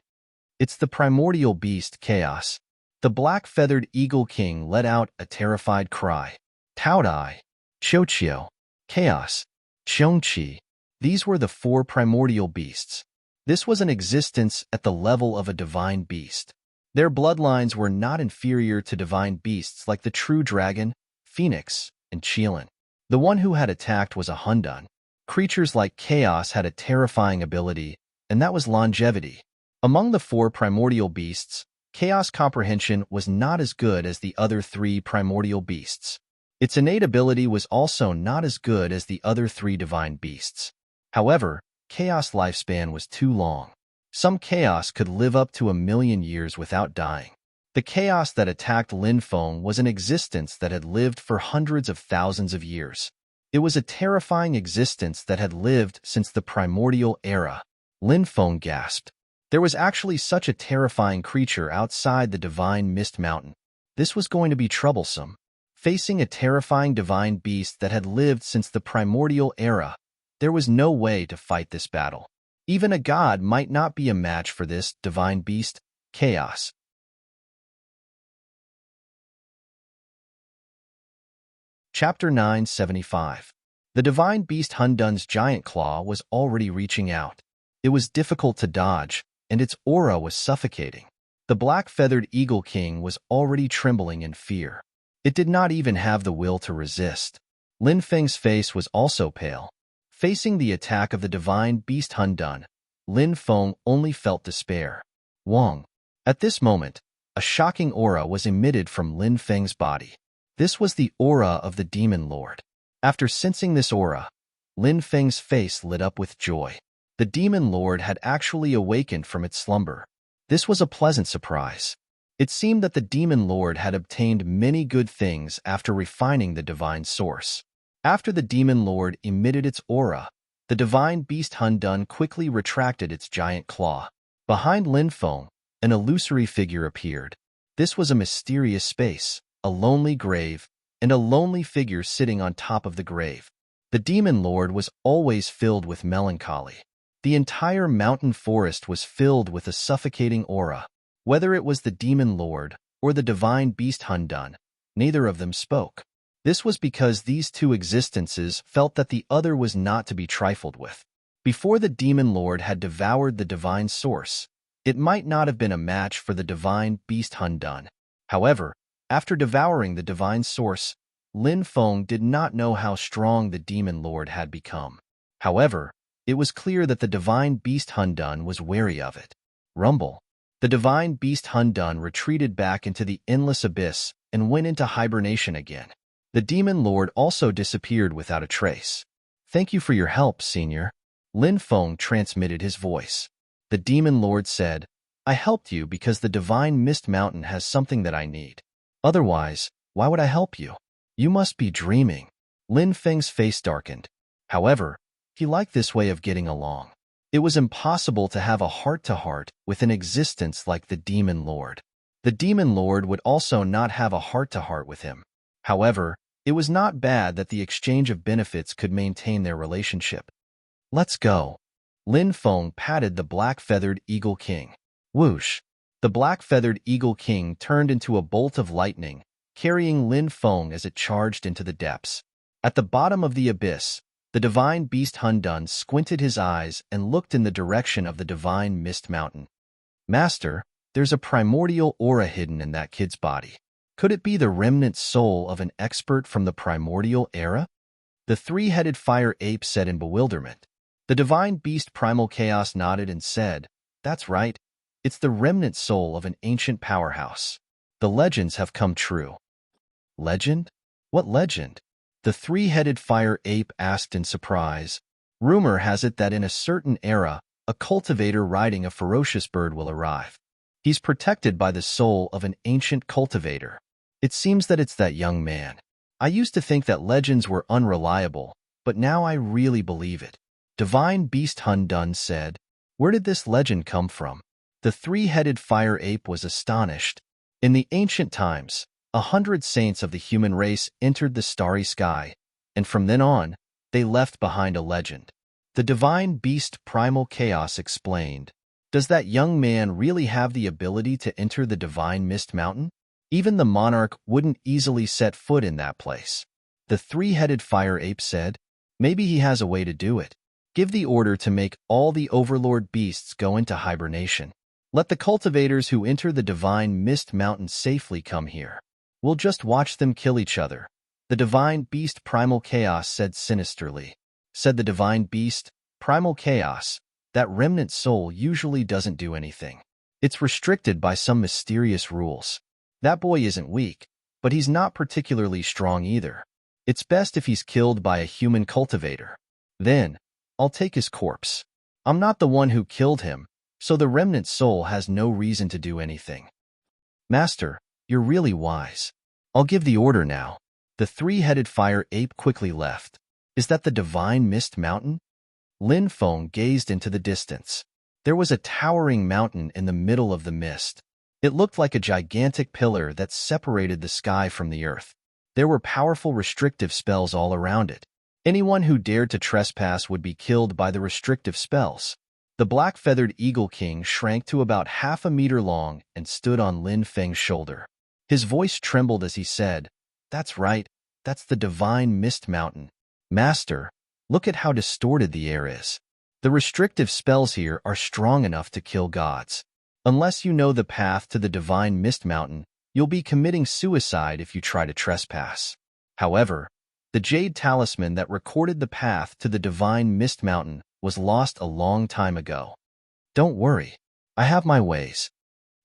Speaker 1: It's the primordial beast, Chaos. The black-feathered eagle king let out a terrified cry. Taodai, Qiuqiu, Chaos, Qiongqi. These were the four primordial beasts. This was an existence at the level of a divine beast. Their bloodlines were not inferior to divine beasts like the true dragon, phoenix, and Qilin. The one who had attacked was a Hundun. Creatures like Chaos had a terrifying ability, and that was longevity. Among the four primordial beasts, Chaos comprehension was not as good as the other three primordial beasts. Its innate ability was also not as good as the other three divine beasts. However, Chaos' lifespan was too long. Some Chaos could live up to 1,000,000 years without dying. The Chaos that attacked Lin Feng was an existence that had lived for hundreds of thousands of years. It was a terrifying existence that had lived since the primordial era. Lin Feng gasped. There was actually such a terrifying creature outside the divine mist mountain. This was going to be troublesome. Facing a terrifying divine beast that had lived since the primordial era, there was no way to fight this battle. Even a god might not be a match for this divine beast, Chaos. Chapter 975. The divine beast Hundun's giant claw was already reaching out. It was difficult to dodge, and its aura was suffocating. The black-feathered eagle king was already trembling in fear. It did not even have the will to resist. Lin Feng's face was also pale. Facing the attack of the divine beast Hundun, Lin Feng only felt despair. Wong. At this moment, a shocking aura was emitted from Lin Feng's body. This was the aura of the demon lord. After sensing this aura, Lin Feng's face lit up with joy. The demon lord had actually awakened from its slumber. This was a pleasant surprise. It seemed that the demon lord had obtained many good things after refining the divine source. After the demon lord emitted its aura, the divine beast Hundun quickly retracted its giant claw. Behind Lin Feng, an illusory figure appeared. This was a mysterious space, a lonely grave, and a lonely figure sitting on top of the grave. The demon lord was always filled with melancholy. The entire mountain forest was filled with a suffocating aura. Whether it was the demon lord or the divine beast Hundun, neither of them spoke. This was because these two existences felt that the other was not to be trifled with. Before the demon lord had devoured the divine source, it might not have been a match for the divine beast Hundun. However, after devouring the divine source, Lin Feng did not know how strong the demon lord had become. However, it was clear that the divine beast Hundun was wary of it. Rumble. The divine beast Hundun retreated back into the endless abyss and went into hibernation again. The demon lord also disappeared without a trace. Thank you for your help, Senior. Lin Feng transmitted his voice. The demon lord said, I helped you because the divine mist mountain has something that I need. Otherwise, why would I help you? You must be dreaming. Lin Feng's face darkened. However, he liked this way of getting along. It was impossible to have a heart-to-heart with an existence like the demon lord. The demon lord would also not have a heart-to-heart with him. However, it was not bad that the exchange of benefits could maintain their relationship. Let's go. Lin Feng patted the black-feathered Eagle King. Whoosh! The black-feathered Eagle King turned into a bolt of lightning, carrying Lin Feng as it charged into the depths. At the bottom of the abyss, the divine beast Hundun squinted his eyes and looked in the direction of the divine mist mountain. Master, there's a primordial aura hidden in that kid's body. Could it be the remnant soul of an expert from the primordial era? The three-headed fire ape said in bewilderment. The divine beast Primal Chaos nodded and said, "That's right. It's the remnant soul of an ancient powerhouse. The legends have come true." Legend? What legend? The three-headed fire ape asked in surprise. Rumor has it that in a certain era, a cultivator riding a ferocious bird will arrive. He's protected by the soul of an ancient cultivator. It seems that it's that young man. I used to think that legends were unreliable, but now I really believe it. Divine Beast Hundun said, "Where did this legend come from?" The three-headed fire ape was astonished. In the ancient times, 100 saints of the human race entered the starry sky, and from then on, they left behind a legend. The divine beast Primal Chaos explained, "Does that young man really have the ability to enter the divine mist mountain? Even the monarch wouldn't easily set foot in that place." The three-headed fire ape said, "Maybe he has a way to do it. Give the order to make all the overlord beasts go into hibernation. Let the cultivators who enter the divine mist mountain safely come here. We'll just watch them kill each other." The divine beast Primal Chaos said sinisterly. Said the divine beast, "Primal Chaos, that remnant soul usually doesn't do anything. It's restricted by some mysterious rules. That boy isn't weak, but he's not particularly strong either. It's best if he's killed by a human cultivator. Then, I'll take his corpse. I'm not the one who killed him, so the remnant soul has no reason to do anything." "Master, you're really wise. I'll give the order now." The three-headed fire ape quickly left. "Is that the divine mist mountain?" Lin Feng gazed into the distance. There was a towering mountain in the middle of the mist. It looked like a gigantic pillar that separated the sky from the earth. There were powerful restrictive spells all around it. Anyone who dared to trespass would be killed by the restrictive spells. The black-feathered Eagle King shrank to about half a meter long and stood on Lin Feng's shoulder. His voice trembled as he said, "That's right, that's the divine mist mountain. Master, look at how distorted the air is. The restrictive spells here are strong enough to kill gods. Unless you know the path to the divine mist mountain, you'll be committing suicide if you try to trespass. However, the jade talisman that recorded the path to the divine mist mountain was lost a long time ago. Don't worry, I have my ways."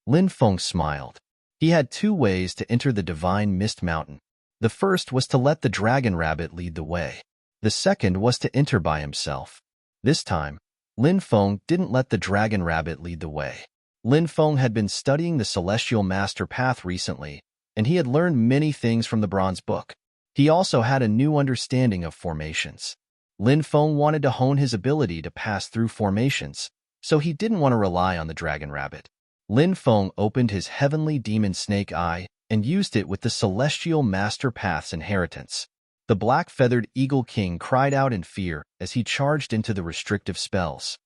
Speaker 1: Lin Feng smiled. He had two ways to enter the divine mist mountain. The first was to let the dragon rabbit lead the way. The second was to enter by himself. This time, Lin Feng didn't let the dragon rabbit lead the way. Lin Feng had been studying the Celestial Master Path recently, and he had learned many things from the Bronze Book. He also had a new understanding of formations. Lin Feng wanted to hone his ability to pass through formations, so he didn't want to rely on the dragon rabbit. Lin Feng opened his heavenly demon snake eye and used it with the Celestial Master Path's inheritance. The black-feathered Eagle King cried out in fear as he charged into the restrictive spells.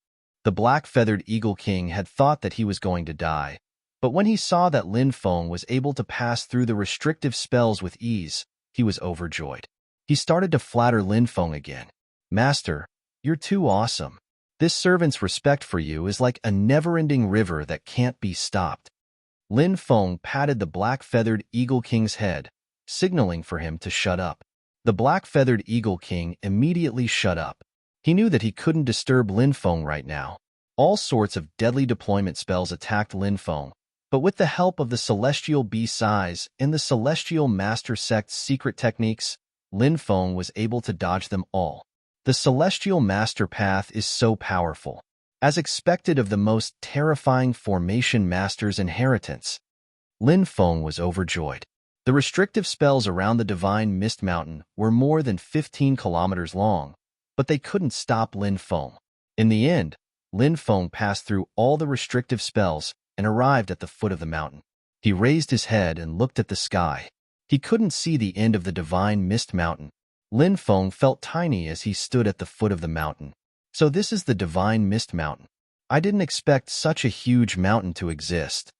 Speaker 1: The black-feathered Eagle King had thought that he was going to die, but when he saw that Lin Feng was able to pass through the restrictive spells with ease, he was overjoyed. He started to flatter Lin Feng again. "Master, you're too awesome. This servant's respect for you is like a never-ending river that can't be stopped." Lin Feng patted the black-feathered Eagle King's head, signaling for him to shut up. The black-feathered Eagle King immediately shut up. He knew that he couldn't disturb Lin Feng right now. All sorts of deadly deployment spells attacked Lin Feng, but with the help of the Celestial Beast's eyes and the Celestial Master Sect's secret techniques, Lin Feng was able to dodge them all. The Celestial Master Path is so powerful. As expected of the most terrifying formation master's inheritance, Lin Feng was overjoyed. The restrictive spells around the Divine Mist Mountain were more than 15 kilometers long, but they couldn't stop Lin Feng. In the end, Lin Feng passed through all the restrictive spells and arrived at the foot of the mountain. He raised his head and looked at the sky. He couldn't see the end of the Divine Mist Mountain. Lin Feng felt tiny as he stood at the foot of the mountain. So this is the Divine Mist Mountain. I didn't expect such a huge mountain to exist.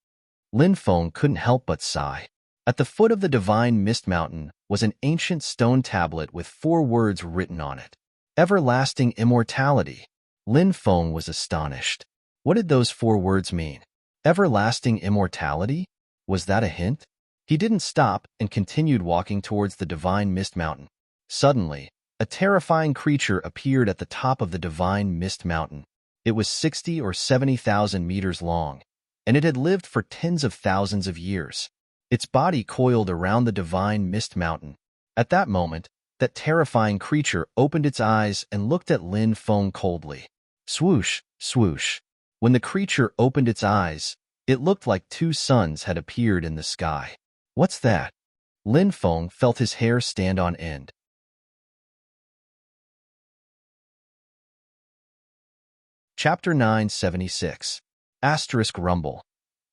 Speaker 1: Lin Feng couldn't help but sigh. At the foot of the Divine Mist Mountain was an ancient stone tablet with 4 words written on it. Everlasting immortality. Lin Feng was astonished. What did those 4 words mean? Everlasting immortality? Was that a hint? He didn't stop and continued walking towards the Divine Mist Mountain. Suddenly, a terrifying creature appeared at the top of the Divine Mist Mountain. It was 60 or 70,000 meters long, and it had lived for tens of thousands of years. Its body coiled around the Divine Mist Mountain. At that moment, that terrifying creature opened its eyes and looked at Lin Feng coldly. Swoosh, swoosh. When the creature opened its eyes, it looked like 2 suns had appeared in the sky. What's that? Lin Feng felt his hair stand on end. Chapter 976. Asterisk rumble.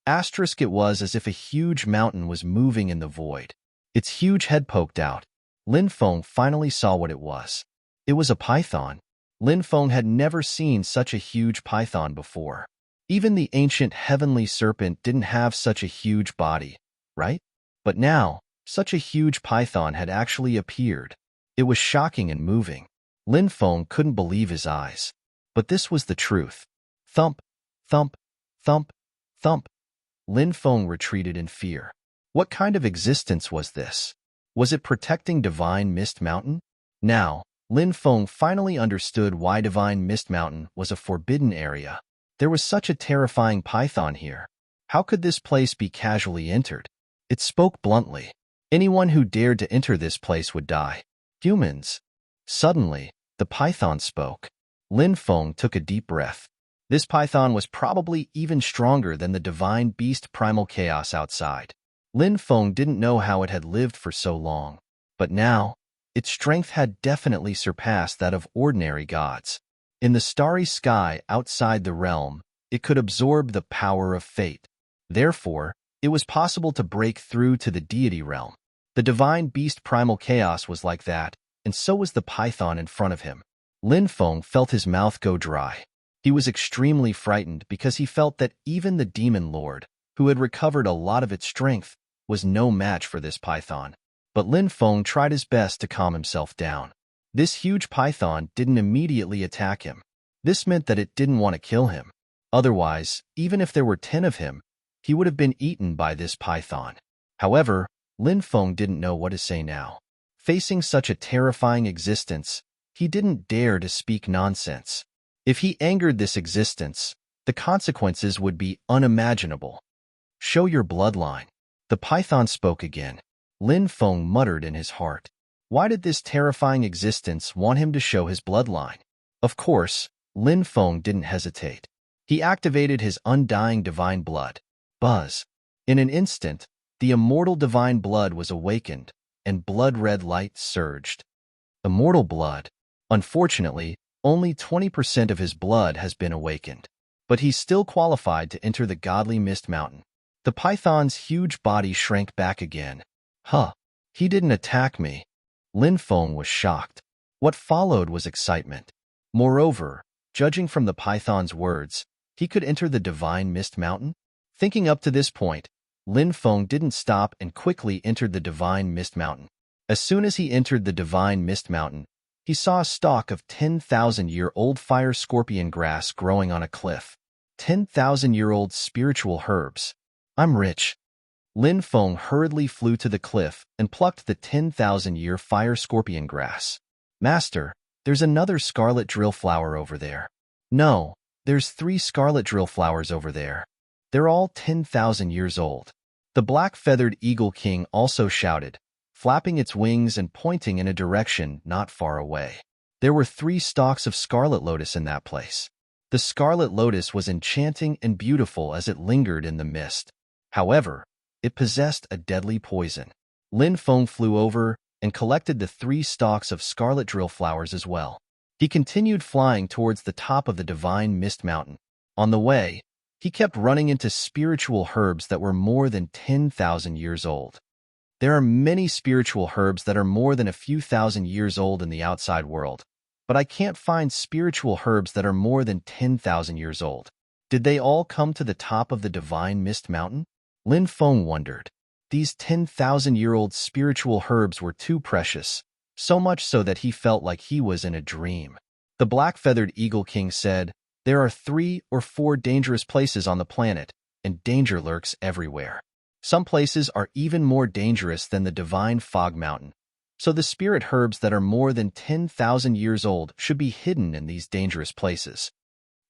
Speaker 1: Asterisk it was as if a huge mountain was moving in the void. Its huge head poked out. Lin Feng finally saw what it was. It was a python. Lin Feng had never seen such a huge python before. Even the ancient heavenly serpent didn't have such a huge body, right? But now, such a huge python had actually appeared. It was shocking and moving. Lin Feng couldn't believe his eyes. But this was the truth. Thump, thump, thump, thump. Lin Feng retreated in fear. What kind of existence was this? Was it protecting Divine Mist Mountain? Now, Lin Feng finally understood why Divine Mist Mountain was a forbidden area. There was such a terrifying python here. How could this place be casually entered? It spoke bluntly. Anyone who dared to enter this place would die. Humans. Suddenly, the python spoke. Lin Feng took a deep breath. This python was probably even stronger than the divine beast primal chaos outside. Lin Feng didn't know how it had lived for so long, but now, its strength had definitely surpassed that of ordinary gods. In the starry sky outside the realm, it could absorb the power of fate. Therefore, it was possible to break through to the deity realm. The divine beast primal chaos was like that, and so was the python in front of him. Lin Feng felt his mouth go dry. He was extremely frightened because he felt that even the demon lord, who had recovered a lot of its strength, was no match for this python. But Lin Feng tried his best to calm himself down. This huge python didn't immediately attack him. This meant that it didn't want to kill him. Otherwise, even if there were 10 of him, he would have been eaten by this python. However, Lin Feng didn't know what to say now. Facing such a terrifying existence, he didn't dare to speak nonsense. If he angered this existence, the consequences would be unimaginable. Show your bloodline. The python spoke again. Lin Feng muttered in his heart. Why did this terrifying existence want him to show his bloodline? Of course, Lin Feng didn't hesitate. He activated his undying divine blood. Buzz. In an instant, the immortal divine blood was awakened, and blood-red light surged. Immortal blood. Unfortunately, only 20% of his blood has been awakened. But he's still qualified to enter the godly Mist Mountain. The python's huge body shrank back again. Huh. He didn't attack me. Lin Feng was shocked. What followed was excitement. Moreover, judging from the python's words, he could enter the Divine Mist Mountain? Thinking up to this point, Lin Feng didn't stop and quickly entered the Divine Mist Mountain. As soon as he entered the Divine Mist Mountain, he saw a stalk of 10,000-year-old fire scorpion grass growing on a cliff. 10,000-year-old spiritual herbs. I'm rich. Lin Feng hurriedly flew to the cliff and plucked the 10,000-year fire scorpion grass. Master, there's another scarlet drill flower over there. No, there's 3 scarlet drill flowers over there. They're all 10,000 years old. The black-feathered eagle king also shouted, flapping its wings and pointing in a direction not far away. There were 3 stalks of scarlet lotus in that place. The scarlet lotus was enchanting and beautiful as it lingered in the mist. However, it possessed a deadly poison. Lin Feng flew over and collected the 3 stalks of scarlet drill flowers as well. He continued flying towards the top of the Divine Mist Mountain. On the way, he kept running into spiritual herbs that were more than 10,000 years old. There are many spiritual herbs that are more than a few thousand years old in the outside world. but I can't find spiritual herbs that are more than 10,000 years old. Did they all come to the top of the divine mist mountain? Lin Feng wondered. These 10,000-year-old spiritual herbs were too precious, so much so that he felt like he was in a dream. The black-feathered eagle king said, "There are 3 or 4 dangerous places on the planet, and danger lurks everywhere. Some places are even more dangerous than the divine fog mountain. So the spirit herbs that are more than 10,000 years old should be hidden in these dangerous places."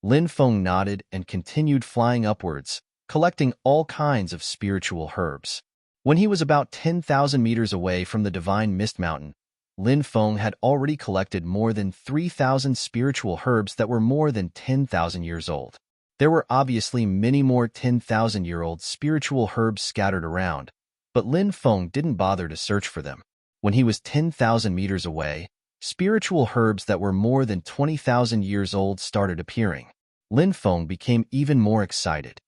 Speaker 1: Lin Feng nodded and continued flying upwards, collecting all kinds of spiritual herbs. When he was about 10,000 meters away from the divine mist mountain, Lin Feng had already collected more than 3,000 spiritual herbs that were more than 10,000 years old. There were obviously many more 10,000-year-old spiritual herbs scattered around, but Lin Feng didn't bother to search for them. When he was 10,000 meters away, spiritual herbs that were more than 20,000 years old started appearing. Lin Feng became even more excited.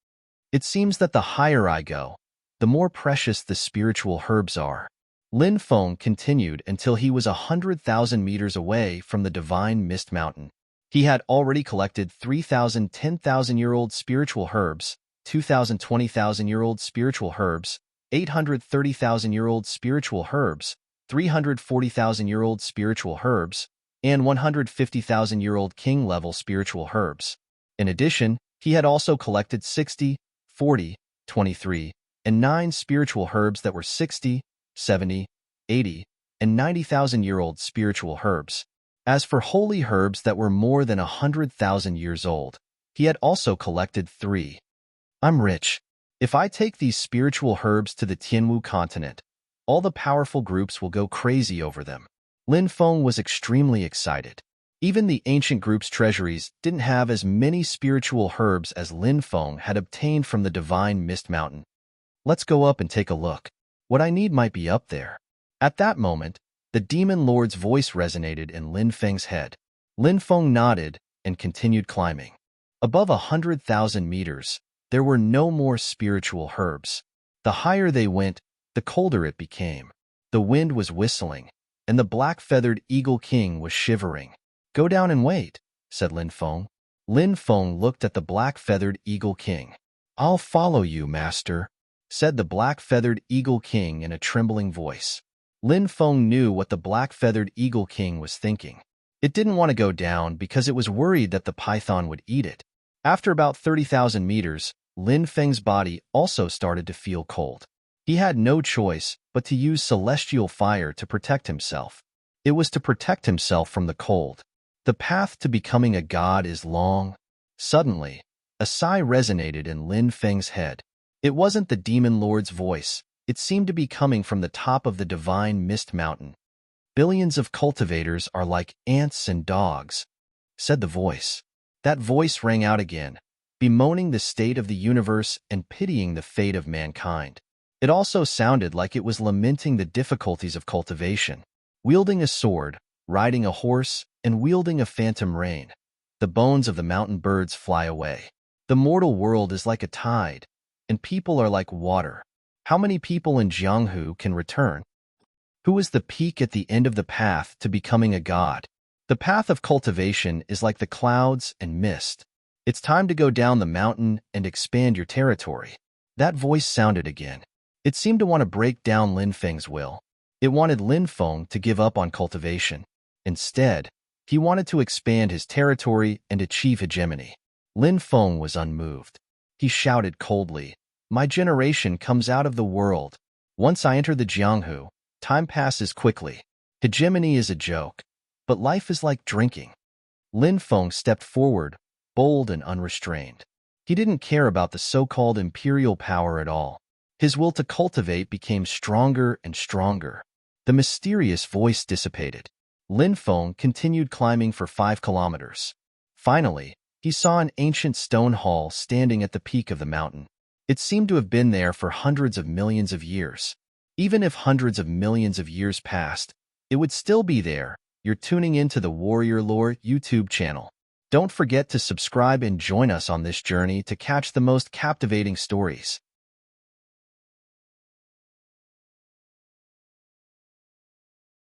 Speaker 1: It seems that the higher I go, the more precious the spiritual herbs are. Lin Feng continued until he was 100,000 meters away from the divine mist mountain. He had already collected 3,000 10,000-year-old spiritual herbs, 2,000 20,000-year-old spiritual herbs, 800 30,000-year-old spiritual herbs, 340,000-year-old spiritual herbs, and 150,000-year-old king-level spiritual herbs. In addition, he had also collected 60, 40, 23, and 9 spiritual herbs that were 60, 70, 80, and 90,000-year-old spiritual herbs. As for holy herbs that were more than 100,000 years old, he had also collected 3. I'm rich. If I take these spiritual herbs to the Tianwu continent, all the powerful groups will go crazy over them. Lin Feng was extremely excited. Even the ancient group's treasuries didn't have as many spiritual herbs as Lin Feng had obtained from the divine mist mountain. Let's go up and take a look. What I need might be up there. At that moment, the demon lord's voice resonated in Lin Feng's head. Lin Feng nodded and continued climbing. Above 100,000 meters, there were no more spiritual herbs. The higher they went, the colder it became. The wind was whistling, and the black-feathered eagle king was shivering. "Go down and wait," said Lin Feng. Lin Feng looked at the black-feathered eagle king. "I'll follow you, master," said the black-feathered eagle king in a trembling voice. Lin Feng knew what the black-feathered eagle king was thinking. It didn't want to go down because it was worried that the python would eat it. After about 30,000 meters, Lin Feng's body also started to feel cold. He had no choice but to use celestial fire to protect himself. It was to protect himself from the cold. The path to becoming a god is long. Suddenly, a sigh resonated in Lin Feng's head. It wasn't the demon lord's voice. It seemed to be coming from the top of the divine mist mountain. "Billions of cultivators are like ants and dogs," said the voice. That voice rang out again, bemoaning the state of the universe and pitying the fate of mankind. It also sounded like it was lamenting the difficulties of cultivation. Wielding a sword, riding a horse, and wielding a phantom rein, the bones of the mountain birds fly away. The mortal world is like a tide, and people are like water. How many people in Jianghu can return? Who is the peak at the end of the path to becoming a god? The path of cultivation is like the clouds and mist. It's time to go down the mountain and expand your territory. That voice sounded again. It seemed to want to break down Lin Feng's will. It wanted Lin Feng to give up on cultivation. Instead, he wanted to expand his territory and achieve hegemony. Lin Feng was unmoved. He shouted coldly, "My generation comes out of the world. Once I enter the Jianghu, time passes quickly. Hegemony is a joke, but life is like drinking." Lin Feng stepped forward, bold and unrestrained. He didn't care about the so-called imperial power at all. His will to cultivate became stronger and stronger. The mysterious voice dissipated. Lin Feng continued climbing for 5 kilometers. Finally, he saw an ancient stone hall standing at the peak of the mountain. It seemed to have been there for hundreds of millions of years. Even if hundreds of millions of years passed, it would still be there. You're tuning into the Warrior Lore YouTube channel. Don't forget to subscribe and join us on this journey to catch the most captivating stories.